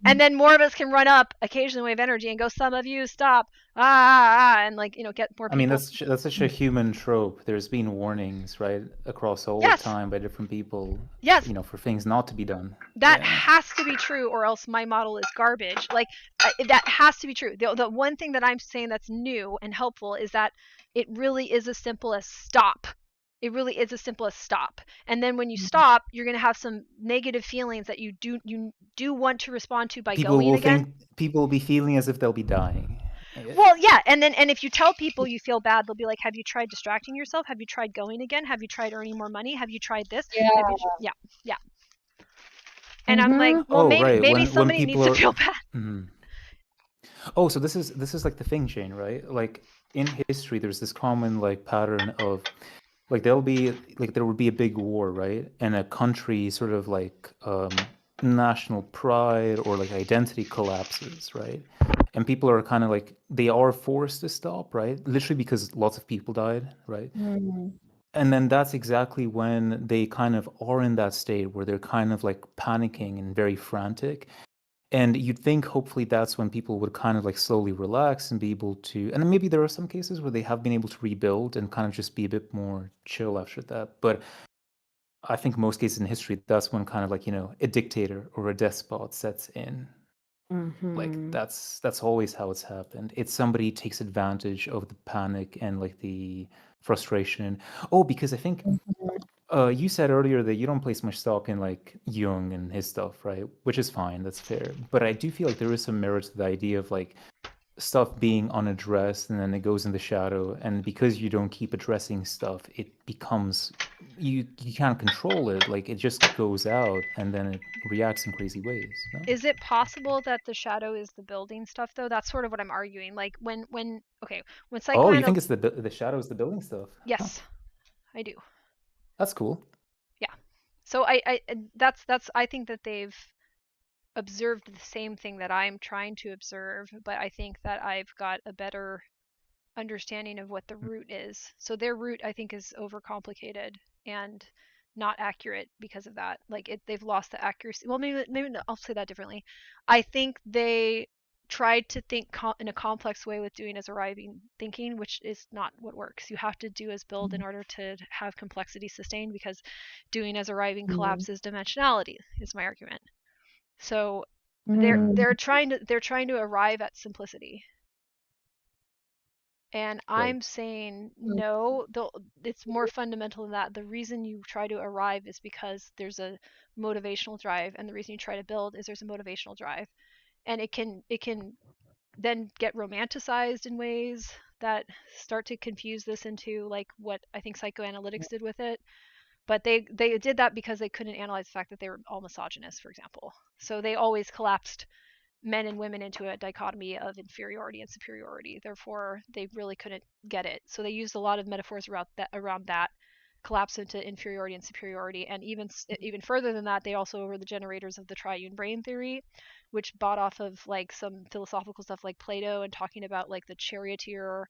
and then more of us can run up occasionally we have energy and go, "Some of you stop." And like, get more I mean, people. that's such a human trope. There's been warnings, right, across all of Yes. time by different people, Yes. for things not to be done. That Yeah. has to be true or else my model is garbage. Like that has to be true. The one thing that I'm saying that's new and helpful is that it really is as simple as stop. It really is as simple as stop. And then when you stop, you're going to have some negative feelings that you do want to respond to by going again. People will be feeling as if they'll be dying. Yeah. Well, yeah, and if you tell people you feel bad, they'll be like, "Have you tried distracting yourself? Have you tried going again? Have you tried earning more money? Have you tried this? Yeah. Have you?" Yeah, yeah. And I'm like, Mhm. well, Oh, maybe right. maybe When somebody needs people to are. feel bad. Mhm. Oh, so this is like the thing, Jane, right? Like in history, there's this common like pattern of like there would be a big war, right? And a country sort of like national pride or like identity collapses, right? And people are kind of like they are forced to stop, right? Literally because lots of people died, right? Mhm. And then that's exactly when they kind of are in that state where they're kind of like panicking and very frantic. And you'd think hopefully that's when people would kind of like slowly relax and be able to, and maybe there are some cases where they have been able to rebuild and kind of just be a bit more chill after that. But I think most cases in history, that's when kind of like, a dictator or a despot sets in. Like Mhm. that's always how it's happened. It's somebody takes advantage of the panic and like the frustration. Oh, because I think Mhm. you said earlier that you don't place much stock in like Jung and his stuff, right? Which is fine, that's fair. But I do feel like there is some merit to the idea of like stuff being unaddressed and then it goes in the shadow. And because you don't keep addressing stuff, it becomes you can't control it. Like it just goes out and then it reacts in crazy ways. No? Is it possible that the shadow is the building stuff though? That's sort of what I'm arguing. Like when okay, when Oh, you psychoanalysis. think it's the shadow is the building stuff? Huh. Yes, I do. That's cool. Yeah. So I that's I think that they've observed the same thing that I'm trying to observe, but I think that I've got a better understanding of what the root is. So their root I think is overcomplicated and not accurate because of that. Like they've lost the accuracy. Well, maybe I'll say that differently. I think they tried to think in a complex way with doing as arriving thinking, which is not what works. You have to do as build in order to have complexity sustained because doing as arriving Mhm. collapses dimensionality is my argument. So they're Mhm. they're Mm, trying to they're trying to arrive at simplicity. And right. I'm saying no, it's more fundamental than that. The reason you try to arrive is because there's a motivational drive, and the reason you try to build is there's a motivational drive. And it can then get romanticized in ways that start to confuse this into like what I think psychoanalytics did with it. But they did that because they couldn't analyze the fact that they were all misogynist, for example. So they always collapsed men and women into a dichotomy of inferiority and superiority. Therefore, they really couldn't get it. So they used a lot of metaphors around that collapse into inferiority and superiority. And even further than that, they also were the generators of the triune brain theory, which bought off of like some philosophical stuff like Plato and talking about like the charioteer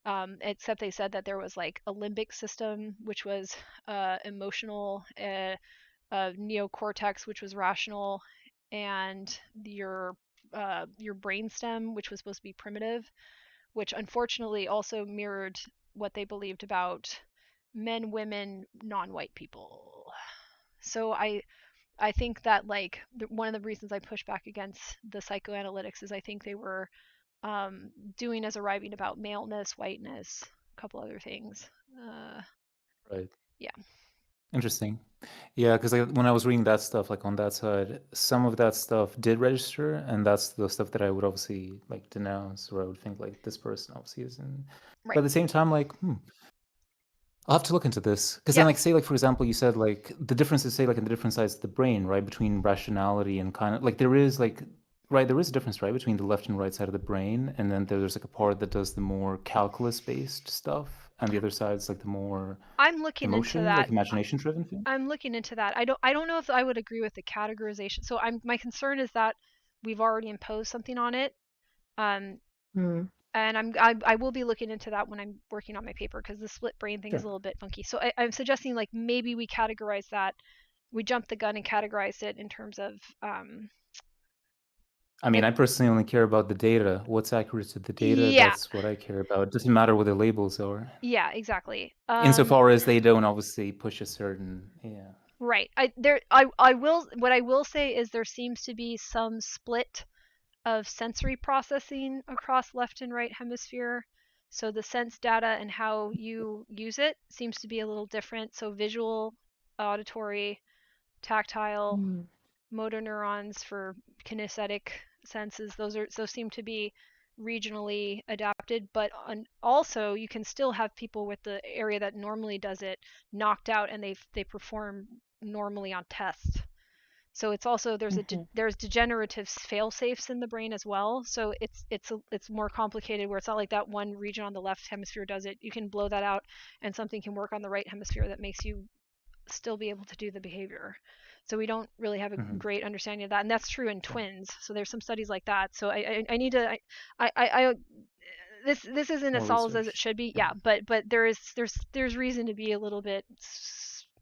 except they said that there was like a limbic system, which was emotional, neocortex, which was rational, and your brainstem, which was supposed to be primitive, which unfortunately also mirrored what they believed about men, women, non-white people. So I think that like one of the reasons I push back against the psychoanalytics is I think they were doing as arriving about maleness, whiteness, a couple other things. Right. Yeah. Interesting. Yeah, because like, when I was reading that stuff, like on that side, some of that stuff did register, and that's the stuff that I would obviously like denounce, or I would think like this person obviously isn't. But Right. at the same time, like, I'll have to look into this because Yeah. then, like, say, like for example, you said like the differences, say, like in the different sides of the brain, right, between rationality and kind of like there is like, right, there is a difference, right, between the left and right side of the brain, and then there's like a part that does the more calculus-based stuff, and the other side's like the more I'm looking into emotion, like that. imagination-driven thing. I'm looking into that. I don't know if I would agree with the categorization. So my concern is that we've already imposed something on it. Um, Hmm. and I will be looking into that when I'm working on my paper because the split brain thing is Sure. a little bit funky. So I'm suggesting like maybe we categorize that. We jumped the gun and categorized it in terms of I mean, like I personally only care about the data. What's accurate to the data, yeah, that's what I care about. It doesn't matter what the labels are. yeah, exactly. Insofar as they don't obviously push a certain, yeah. Right. I will what I will say is there seems to be some split of sensory processing across left and right hemisphere. So the sense data and how you use it seems to be a little different. So visual, auditory, tactile, Hmm. motor neurons for kinesthetic senses, those seem to be regionally adapted, but also you can still have people with the area that normally does it knocked out and they perform normally on tests. So it's also Mhm. there's degenerative fail safes in the brain as well. So it's more complicated where it's not like that one region on the left hemisphere does it. You can blow that out and something can work on the right hemisphere that makes you still be able to do the behavior. So we don't really have a Mhm. great understanding of that, and that's true in Sure. twins. So there's some studies like that. So I need to I this isn't as More solid as it research. should be. Yeah. Yeah, but there's reason to be a little bit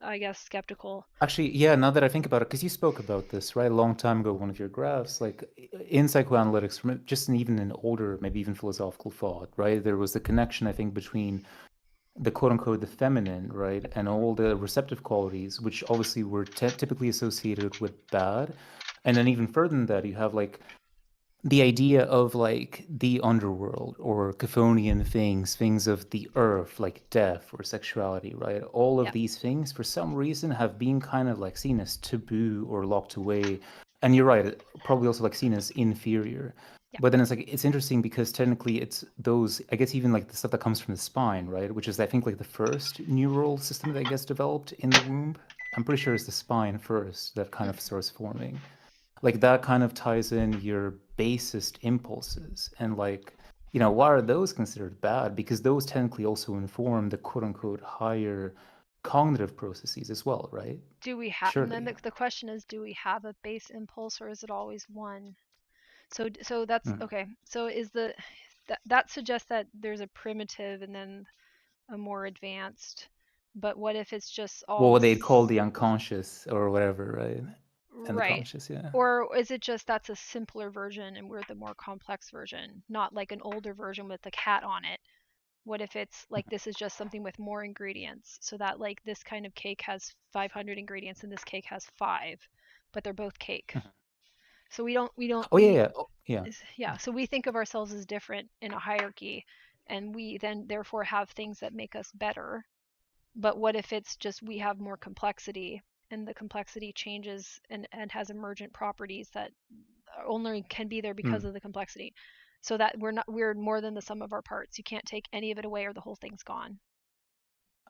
I guess skeptical. Actually, yeah, now that I think about it, because you spoke about this, right, a long time ago, one of your graphs, like in psychoanalytics, just even in older, maybe even philosophical thought, right, there was the connection, I think, between the quote unquote the feminine, right, and all the receptive qualities, which obviously were typically associated with bad. And then even further than that, you have like the idea of like the underworld or Chthonian things, things of the earth, like death or sexuality, right? All Yeah. of these things, for some reason, have been kind of like seen as taboo or locked away. And you're right, probably also like seen as inferior. Yeah. But then it's like, it's interesting because technically it's those, I guess, even like the stuff that comes from the spine, right? Which is, I think, like the first neural system that gets developed in the womb. I'm pretty sure it's the spine first that kind of starts forming, like that kind of ties in your basest impulses, and like, you know, why are those considered bad? Because those technically also inform the quote unquote higher cognitive processes as well, right? Do we have? And then Surely. the question is, do we have a base impulse or is it always one? So that's Mm. okay. So is the that suggests that there's a primitive and then a more advanced. But what if it's just all What they'd call this? the unconscious or whatever, right? And the Right. conscious, yeah. Or is it just that's a simpler version and we're the more complex version, not like an older version with a cat on it? What if it's like this is just something with more ingredients so that like this kind of cake has 500 ingredients and this cake has 5, but they're both cake. Mhm. So we don't Oh yeah, yeah, oh, yeah. yeah, so we think of ourselves as different in a hierarchy and we then therefore have things that make us better. But what if it's just we have more complexity and the complexity changes and has emergent properties that only can be there because Mm. of the complexity, so that we're more than the sum of our parts. You can't take any of it away or the whole thing's gone.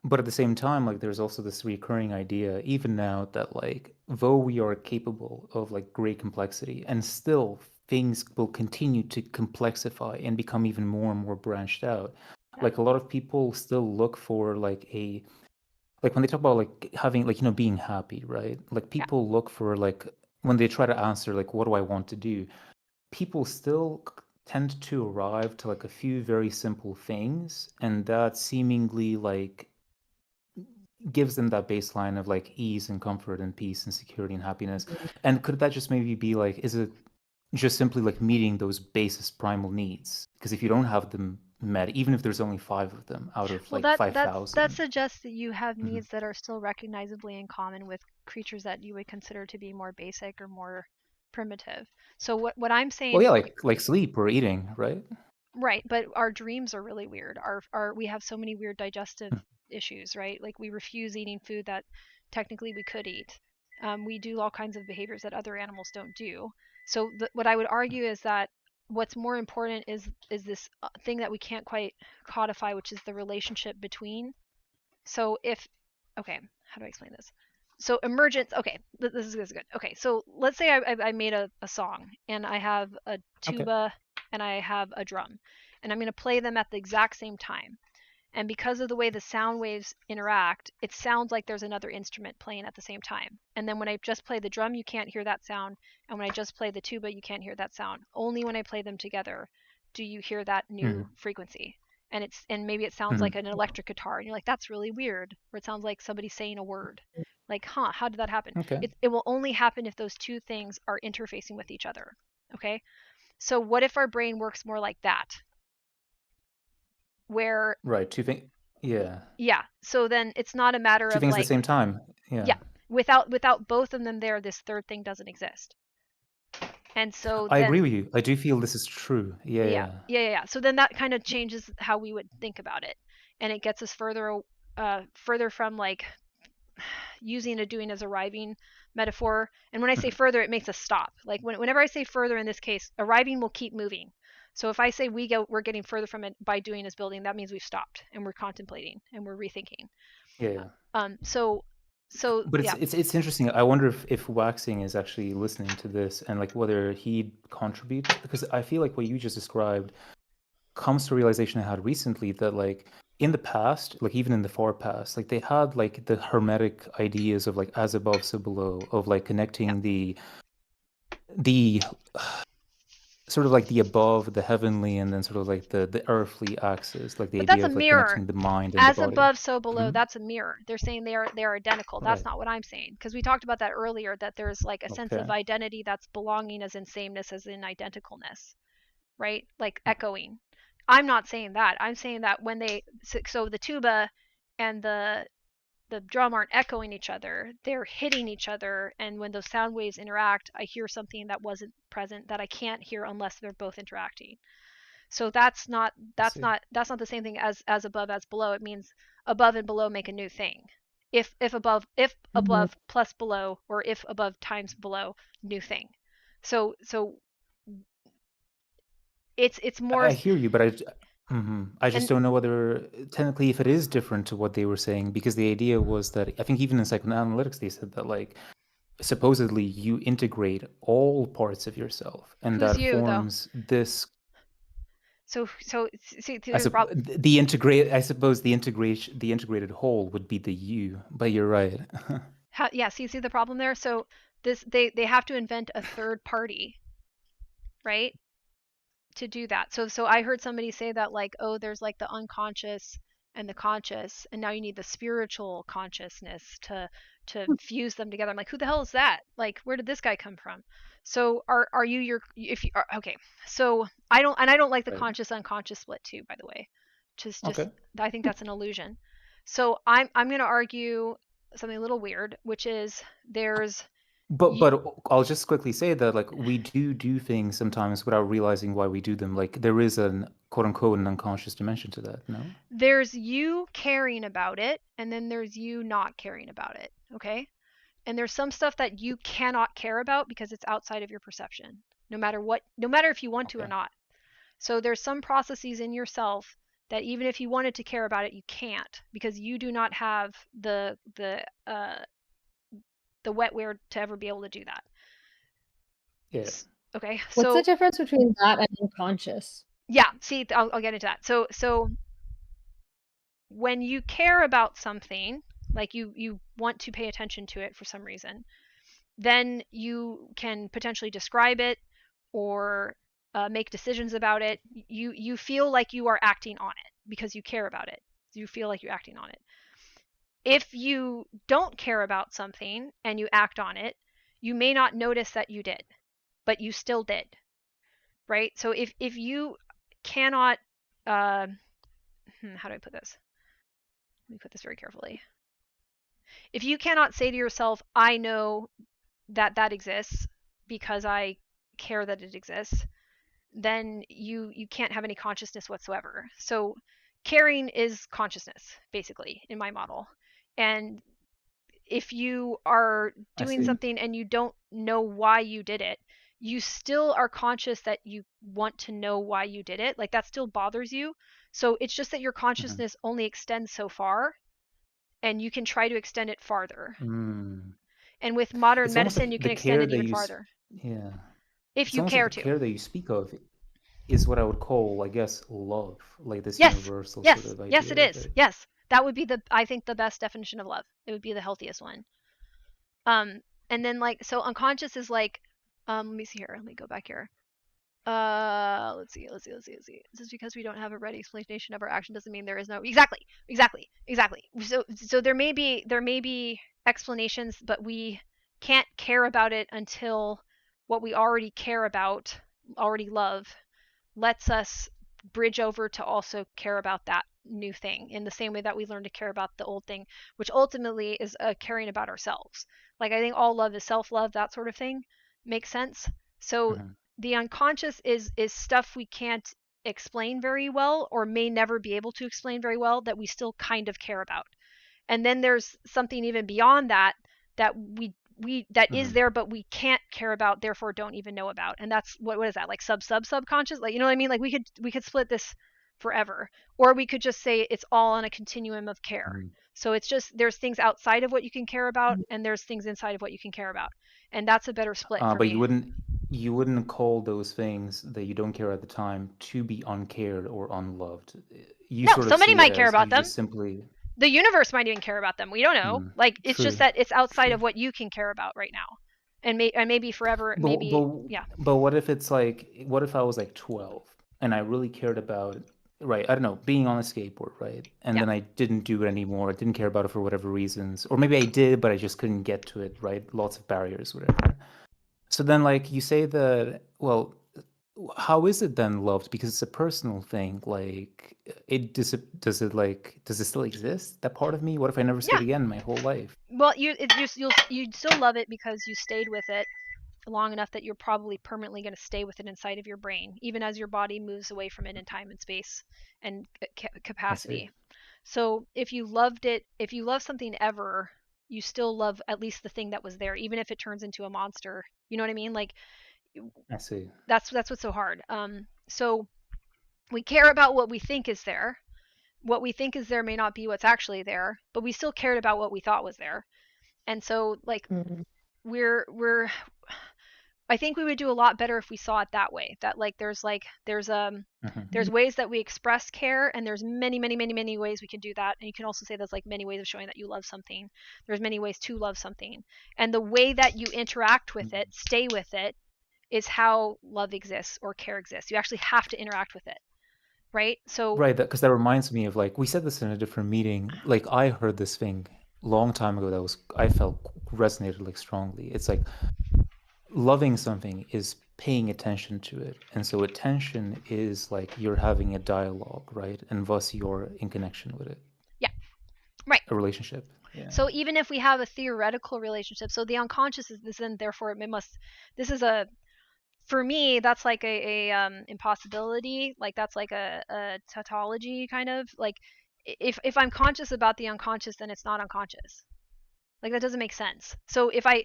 But at the same time, like there's also this recurring idea, even now, that like though we are capable of like great complexity, and still things will continue to complexify and become even more and more branched out. Yeah. Like a lot of people still look for like a, like when they talk about like having like, you know, being happy, right? Like Yeah. people look for like, when they try to answer like what do I want to do, people still tend to arrive to like a few very simple things, and that seemingly like gives them that baseline of like ease and comfort and peace and security and happiness. And could that just maybe be like, is it just simply like meeting those basest primal needs? Because if you don't have them met, even if there's only 5 of them out of Well, like that 5,000. suggests that you have Mhm. needs that are still recognizably in common with creatures that you would consider to be more basic or more primitive. So what I'm Well, saying, yeah, okay, like sleep or eating, right? right, but our dreams are really weird. Our we have so many weird digestive issues, right? Like we refuse eating food that technically we could eat. We do all kinds of behaviors that other animals don't do. So what I would argue is that what's more important is this thing that we can't quite codify, which is the relationship between. So if, okay, how do I explain this? So emergence, okay, this is good. Okay, so let's say I made a song and I have a Okay. tuba and I have a drum, and I'm going to play them at the exact same time. And because of the way the sound waves interact, it sounds like there's another instrument playing at the same time. And then when I just play the drum, you can't hear that sound. And when I just play the tuba, you can't hear that sound. Only when I play them together do you hear that new Mhm. frequency. And maybe it sounds like Mhm. an electric guitar. And you're like, that's really weird. Or it sounds like somebody saying a word. Like, huh, how did that happen? Okay. It will only happen if those two things are interfacing with each other. Okay? So what if our brain works more like that? Where, Right. Two things. Yeah. yeah, so then it's not a matter Two of things at the like, same time. Yeah. yeah, without both of them there, this third thing doesn't exist. And so I then, agree with you. I do feel this is true. Yeah. yeah, Yeah. yeah. So then that kind of changes how we would think about it, and it gets us further from like using a doing as arriving metaphor. And when I say Mhm. further, it makes us stop. Like whenever I say further in this case, arriving will keep moving. So if I say we're getting further from it by doing as building, that means we've stopped and we're contemplating and we're rethinking. Yeah. Yeah. So But yeah. it's interesting. I wonder if Waxing is actually listening to this and like whether he'd contribute, because I feel like what you just described comes to a realization I had recently that like in the past, like even in the far past, like they had like the hermetic ideas of like as above, so below, of like Yeah. connecting the sort of like the above, the heavenly, and then sort of like the earthly axis, like the But that's idea a of like mirror. connecting the mind and the As body. above, so below. Hmm. That's a mirror. They're saying they are identical. That's Right. not what I'm saying. Because we talked about that earlier, that there's like a sense of Okay. identity that's belonging as in sameness as in identicalness, right? Like Mm. echoing. I'm not saying that. I'm saying that when so the tuba and the drum aren't echoing each other, they're hitting each other, and when those sound waves interact, I hear something that wasn't present that I can't hear unless they're both interacting. So I see. that's not the same thing as above as below. It means above and below make a new thing. If Mhm. above plus below, or if above times below, new thing. So it's more. I hear you, but I just And don't know whether technically if it is different to what they were saying, because the idea was that I think even in psychoanalytics they said that like supposedly you integrate all parts of yourself, and who's that you though? forms this. So see, there's a problem. I suppose the integrated whole would be the you, but you're right. Yeah, see the problem there. So this they have to invent a third party, right? To do that. So I heard somebody say that like, oh, there's like the unconscious and the conscious, and now you need the spiritual consciousness to fuse them together. I'm like, who the hell is that? Like, where did this guy come from? So are you your if you are okay? So I don't like the Right. conscious unconscious split too, by the way. Just Okay. I think that's an illusion. So I'm going to argue something a little weird, which is there's But I'll just quickly say that like we do things sometimes without realizing why we do them. Like there is an quote unquote an unconscious dimension to that, no? there's you caring about it, and then there's you not caring about it, okay? And there's some stuff that you cannot care about because it's outside of your perception, no matter if you want to or Okay. not. So there's some processes in yourself that even if you wanted to care about it, you can't, because you do not have the wetware to ever be able to do that. Yeah. Okay, What's the so difference between that and unconscious? yeah, see, I'll get into that. So when you care about something, like you want to pay attention to it for some reason, then you can potentially describe it, or make decisions about it. You feel like you are acting on it because you care about it. You feel like you're acting on it. If you don't care about something and you act on it, you may not notice that you did, but you still did, right? So if you cannot, how do I put this? Let me put this very carefully. If you cannot say to yourself, I know that that exists because I care that it exists, then you can't have any consciousness whatsoever. So caring is consciousness, basically, in my model. And if you are I doing see. something and you don't know why you did it, you still are conscious that you want to know why you did it. Like that still bothers you. So it's just that your Mhm. consciousness only extends so far, and you can try to extend it farther. Mm. And with modern It's almost medicine, like you the can extend care it that even you, farther yeah. if It's you almost like care the to. care that you speak of is what I would call, I guess, love, like this Yes, universal sort yes, of yes, idea it of is. it. Yes, that would be I think the best definition of love. It would be the healthiest one. Um, and then like so unconscious is like, let me see here. Let me go back here. Let's see. Just because we don't have a ready explanation of our action doesn't mean there is no exactly. So there may be explanations, but we can't care about it until what we already care about, already love, lets us bridge over to also care about that new thing in the same way that we learn to care about the old thing, which ultimately is caring about ourselves. Like I think all love is self-love, that sort of thing makes sense. So Mhm. the unconscious is stuff we can't explain very well or may never be able to explain very well that we still kind of care about. And then there's something even beyond that that we that is Mhm. there but we can't care about, therefore don't even know about. And that's what is that, like subconscious, like, you know what I mean? Like we could split this forever, or we could just say it's all on a continuum of care. Mhm. So it's just there's things outside of what you can care about and there's things inside of what you can care about, and that's a better split for But me. you wouldn't call those things that you don't care at the time to be uncared or unloved. You No, sort of somebody see it might care as about you them. just simply, The universe might even care about them. We don't know. Like it's just true, that it's outside true. of what you can care about right now, and maybe forever, But maybe. but Yeah. but what if it's like, what if I was like 12 and I really cared about, right, I don't know, being on a skateboard, right? And Yeah. then I didn't do it anymore. I didn't care about it for whatever reasons. Or maybe I did, but I just couldn't get to it, right? Lots of barriers, whatever. So then like you say that, well, how is it then loved? Because it's a personal thing. Like does it still exist? That part of me? What if I never skate Yeah. again my whole life? Well, you'd still love it because you stayed with it long enough that you're probably permanently going to stay with it inside of your brain, even as your body moves away from it in time and space and I see. capacity. So if you loved it, if you love something ever, you still love at least the thing that was there, even if it turns into a monster. You know what I mean? Like I see. that's what's so hard. So we care about what we think is there. What we think is there may not be what's actually there, but we still cared about what we thought was there. And so like Mhm. we're I think we would do a lot better if we saw it that way. That like there's Mhm. ways that we express care, and there's many ways we can do that. And you can also say there's like many ways of showing that you love something. There's many ways to love something. And the way that you interact with it, stay with it, is how love exists or care exists. You actually have to interact with it, right? So Right, because that reminds me of, like, we said this in a different meeting. Like, I heard this thing long time ago that was, I felt resonated like strongly. It's like loving something is paying attention to it. And so attention is like you're having a dialogue, right? And thus you're in connection with it, yeah, right. a relationship. Yeah. So even if we have a theoretical relationship, so the unconscious is this, and therefore it must. This is a for me that's like a impossibility. Like that's like a tautology kind of like if I'm conscious about the unconscious, then it's not unconscious. Like that doesn't make sense. So if I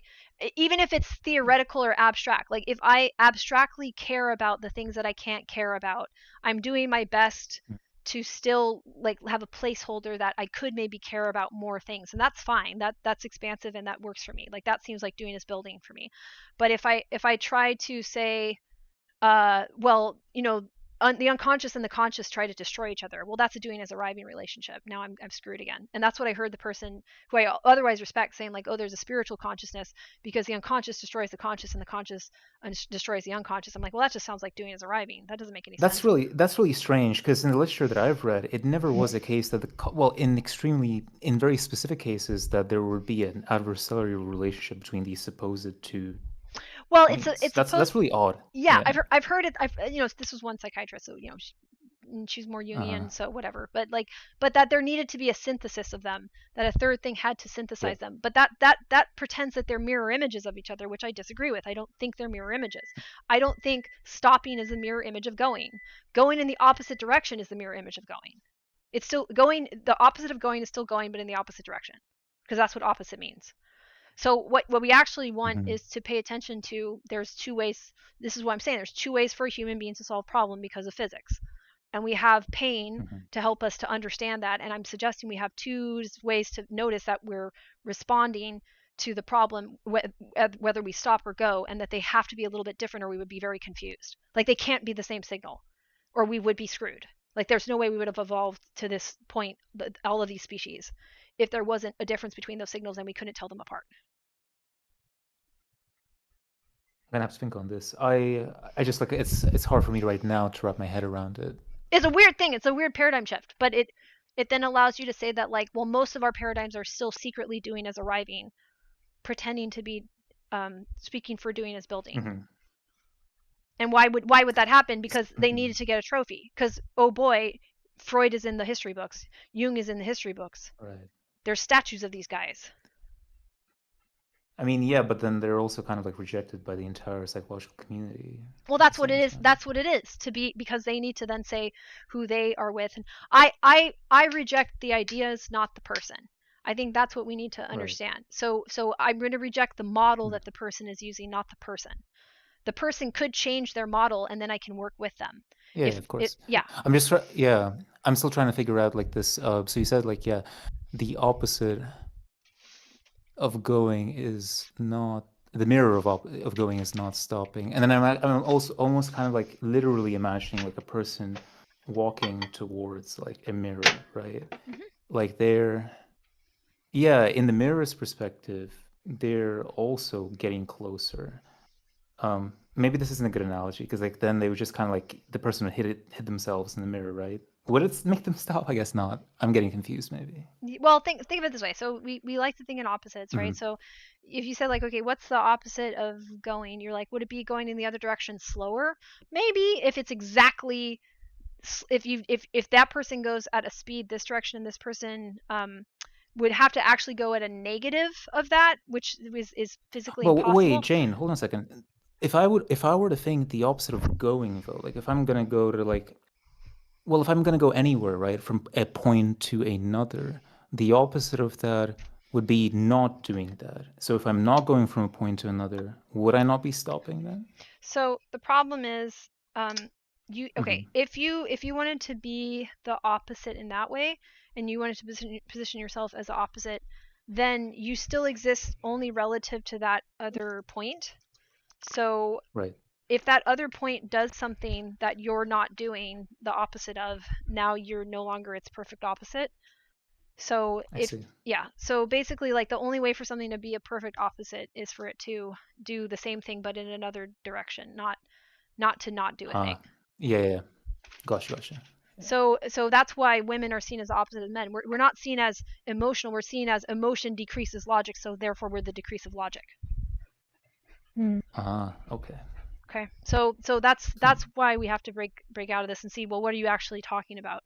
even if it's theoretical or abstract, like if I abstractly care about the things that I can't care about, I'm doing my best to still like have a placeholder that I could maybe care about more things. And that's fine. That's expansive and that works for me. Like that seems like doing is building for me. But if I try to say well, the unconscious and the conscious try to destroy each other. Well, that's a doing as arriving relationship. Now I'm screwed again. And that's what I heard the person who I otherwise respect saying, like, oh, there's a spiritual consciousness because the unconscious destroys the conscious and the conscious destroys the unconscious. I'm like, well, that just sounds like doing as arriving. That doesn't make any sense. That's really strange, because in the literature that I've read, it never was a case that in very specific cases, that there would be an adversarial relationship between these supposed two. Well, points. it's that's really odd. Yeah, I've heard it. This was one psychiatrist, so she's more Jungian, so whatever. But that there needed to be a synthesis of them, that a third thing had to synthesize them. But that pretends that they're mirror images of each other, which I disagree with. I don't think they're mirror images. I don't think stopping is a mirror image of going. Going in the opposite direction is the mirror image of going. It's still going. The opposite of going is still going, but in the opposite direction, because that's what opposite means. So what we actually want is to pay attention to, there's two ways. This is what I'm saying. There's two ways for a human being to solve a problem because of physics. And we have pain to help us to understand that. And I'm suggesting we have two ways to notice that we're responding to the problem, whether we stop or go, and that they have to be a little bit different or we would be very confused. Like, they can't be the same signal or we would be screwed. Like, there's no way we would have evolved to this point, all of these species, if there wasn't a difference between those signals and we couldn't tell them apart. I'm gonna have to think on this. I just, like, it's hard for me right now to wrap my head around it. It's a weird thing. It's a weird paradigm shift, but it then allows you to say that, like, well, most of our paradigms are still secretly doing as arriving, pretending to be speaking for doing as building. And why would that happen? Because they needed to get a trophy. Because, oh boy, Freud is in the history books. Jung is in the history books. Right. There's statues of these guys. I mean, yeah, but then they're also kind of, like, rejected by the entire psychological community. Well, that's what it is. That's what it is to be, because they need to then say who they are with. And I reject the ideas, not the person. I think that's what we need to understand. Right. So I'm going to reject the model that the person is using, not the person. The person could change their model, and then I can work with them. Yeah, of course. I'm still trying to figure out, like, this. So you said, like, the opposite of going is not, the mirror of going is not stopping. And then I'm also almost kind of, like, literally imagining, like, a person walking towards, like, a mirror, right? Like, they're, in the mirror's perspective, they're also getting closer. Maybe this isn't a good analogy, because, like, then they would just kind of, like, the person would hit themselves in the mirror, right? Would it make them stop? I guess not. I'm getting confused, maybe. Well, think of it this way. So we like to think in opposites, right? So if you said, like, okay, what's the opposite of going? You're like, would it be going in the other direction slower? Maybe, if it's exactly, if that person goes at a speed this direction and this person would have to actually go at a negative of that, which is physically impossible. Wait, Jane, hold on a second. If I were to think the opposite of going, though, like, if I'm gonna go to, like, well, if I'm gonna go anywhere, right, from a point to another, the opposite of that would be not doing that. So if I'm not going from a point to another, would I not be stopping then? So the problem is, if you wanted to be the opposite in that way, and you wanted to position yourself as the opposite, then you still exist only relative to that other point. So if that other point does something that you're not doing the opposite of, now you're no longer its perfect opposite. So so basically, like, the only way for something to be a perfect opposite is for it to do the same thing but in another direction, not to not do a thing. Yeah. Gotcha. So that's why women are seen as the opposite of men. We're not seen as emotional. We're seen as emotion decreases logic, so therefore we're the decrease of logic. Okay. Okay. So that's why we have to break out of this and see, well, what are you actually talking about?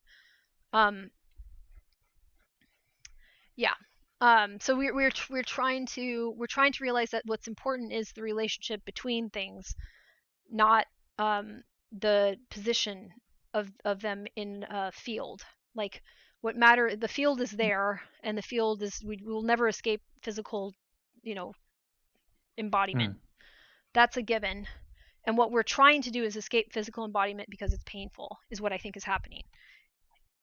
So we're trying to realize that what's important is the relationship between things, not the position of them in a field. Like, the field is there, and the field is, we will never escape physical, embodiment. That's a given. And what we're trying to do is escape physical embodiment because it's painful, is what I think is happening.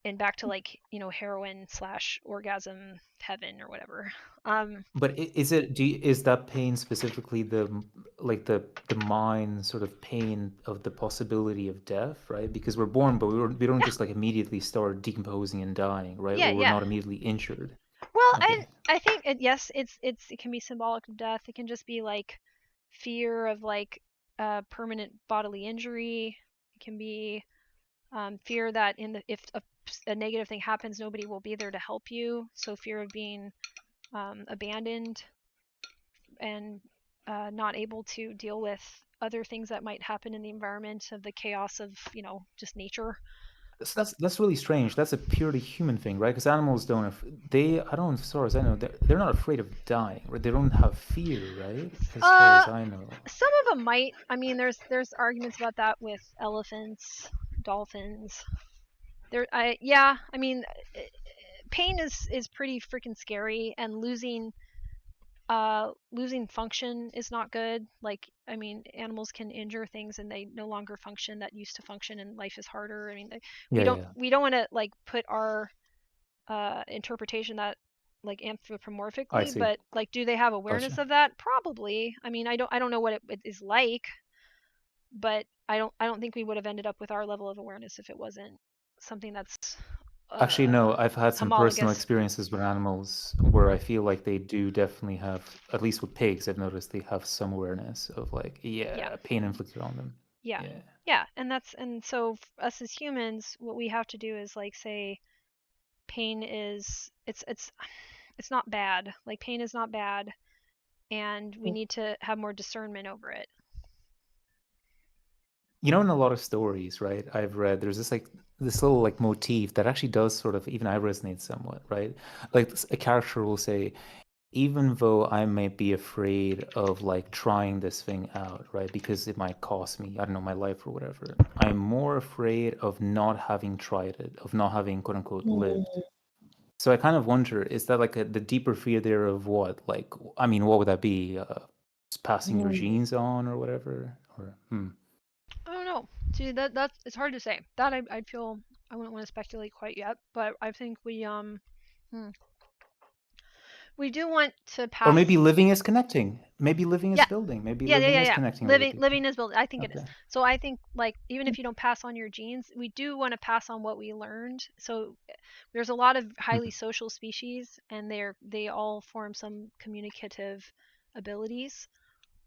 and back to like, you know, heroin / orgasm heaven or whatever. But is that pain specifically the mind sort of pain of the possibility of death, right? Because we're born, but we don't Yeah. just like immediately start decomposing and dying, right? Yeah, Or we're yeah. not immediately injured. Well, Okay. and I think yes, it can be symbolic of death. It can just be like fear of like permanent bodily injury. It can be fear that if a negative thing happens, nobody will be there to help you. So fear of being abandoned and not able to deal with other things that might happen in the environment of the chaos of, you know, just nature. That's really strange. That's a purely human thing, right? Because animals don't they I don't, as far as I know, they're not afraid of dying, right? They don't have fear, right? As far Uh, as I know. some of them might. I mean, there's arguments about that with elephants, dolphins. I mean, pain is pretty freaking scary, and losing function is not good. Like, I mean, animals can injure things and they no longer function that used to function, and life is harder. I mean, Yeah, yeah. we don't want to like put our interpretation that like I anthropomorphically, see. but like, do they have awareness Gotcha. of that? Probably. I mean, I don't know what it is like, but I don't think we would have ended up with our level of awareness if it wasn't something that's Actually, uh, no, I've had some personal homologous. experiences with animals where I feel like they do definitely have, at least with pigs, I've noticed they have some awareness of like, Yeah, yeah, pain inflicted on them. yeah, Yeah. yeah, and so us as humans, what we have to do is like say pain is it's not bad. Like, pain is not bad, and we need to have more discernment over it. You know, in a lot of stories, right, I've read there's this little like motif that actually does sort of, even I resonate somewhat, right? Like a character will say, even though I may be afraid of like trying this thing out, right, because it might cost me, I don't know, my life or whatever, I'm more afraid of not having tried it, of not having quote unquote lived. So I kind of wonder, is that like the deeper fear there of what? Like, I mean, what would that be? Just passing your genes on or whatever? Or I don't know. See, that's it's hard to say. That I feel I wouldn't want to speculate quite yet, but I think hmm, we do want to or pass. maybe living is connecting. Maybe living is Yeah, building. Maybe living is yeah. connecting with other people. Living is building. I think it is. Okay. So I think like even if you don't pass on your genes, we do want to pass on what we learned. So there's a lot of highly Mhm. social species, and they all form some communicative abilities.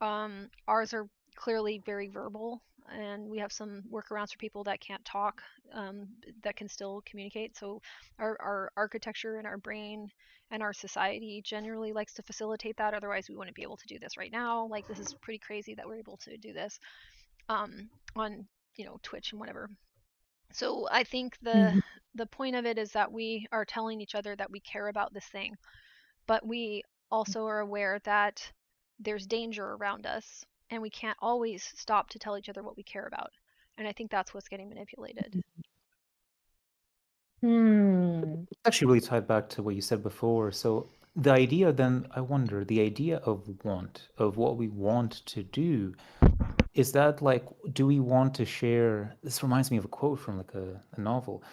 Ours are clearly very verbal, and we have some workarounds for people that can't talk, that can still communicate. So our architecture and our brain and our society generally likes to facilitate that. Otherwise, we wouldn't be able to do this right now. Like, this is pretty crazy that we're able to do this on, you know, Twitch and whatever. So I think the point of it is that we are telling each other that we care about this thing, but we also are aware that there's danger around us, and we can't always stop to tell each other what we care about. And I think that's what's getting manipulated. It's actually really tied back to what you said before. So the idea then, I wonder, the idea of want, of what we want to do, is that like, do we want to share? This reminds me of a quote from like a novel.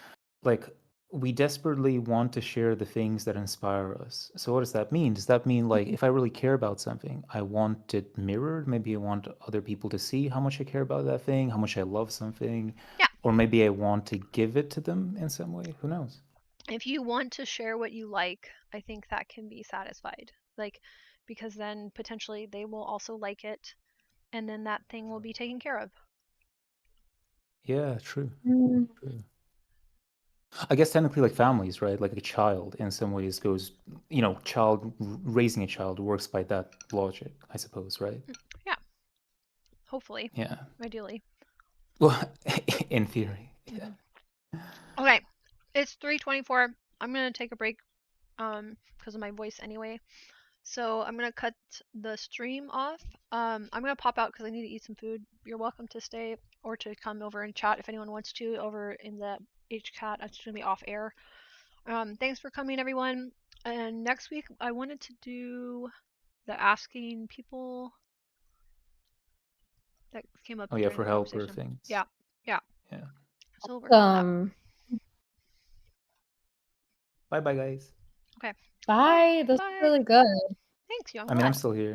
Like, we desperately want to share the things that inspire us. So what does that mean? Does that mean like, if I really care about something, I want it mirrored? Maybe I want other people to see how much I care about that thing, how much I love something, Yeah. or maybe I want to give it to them in some way. Who knows? If you want to share what you like, I think that can be satisfied. Like, because then potentially they will also like it, and then that thing will be taken care of. Yeah, true. True. I guess technically like families, right? Like a child in some ways goes, raising a child works by that logic, I suppose, right? Yeah, hopefully, Yeah. ideally. Well, in theory. Yeah. Okay, it's 3:24. I'm gonna take a break because of my voice anyway. So I'm gonna cut the stream off. I'm gonna pop out because I need to eat some food. You're welcome to stay or to come over and chat if anyone wants to over in the HChat. It's gonna be off air. Thanks for coming, everyone. And next week I wanted to do the asking people that came up Oh yeah, during for the help or conversation. things. Yeah, yeah. Yeah. So we're working on that. Bye bye, guys. Okay. Bye. This is Bye. really good. Thanks, you. I mean, I'm still here.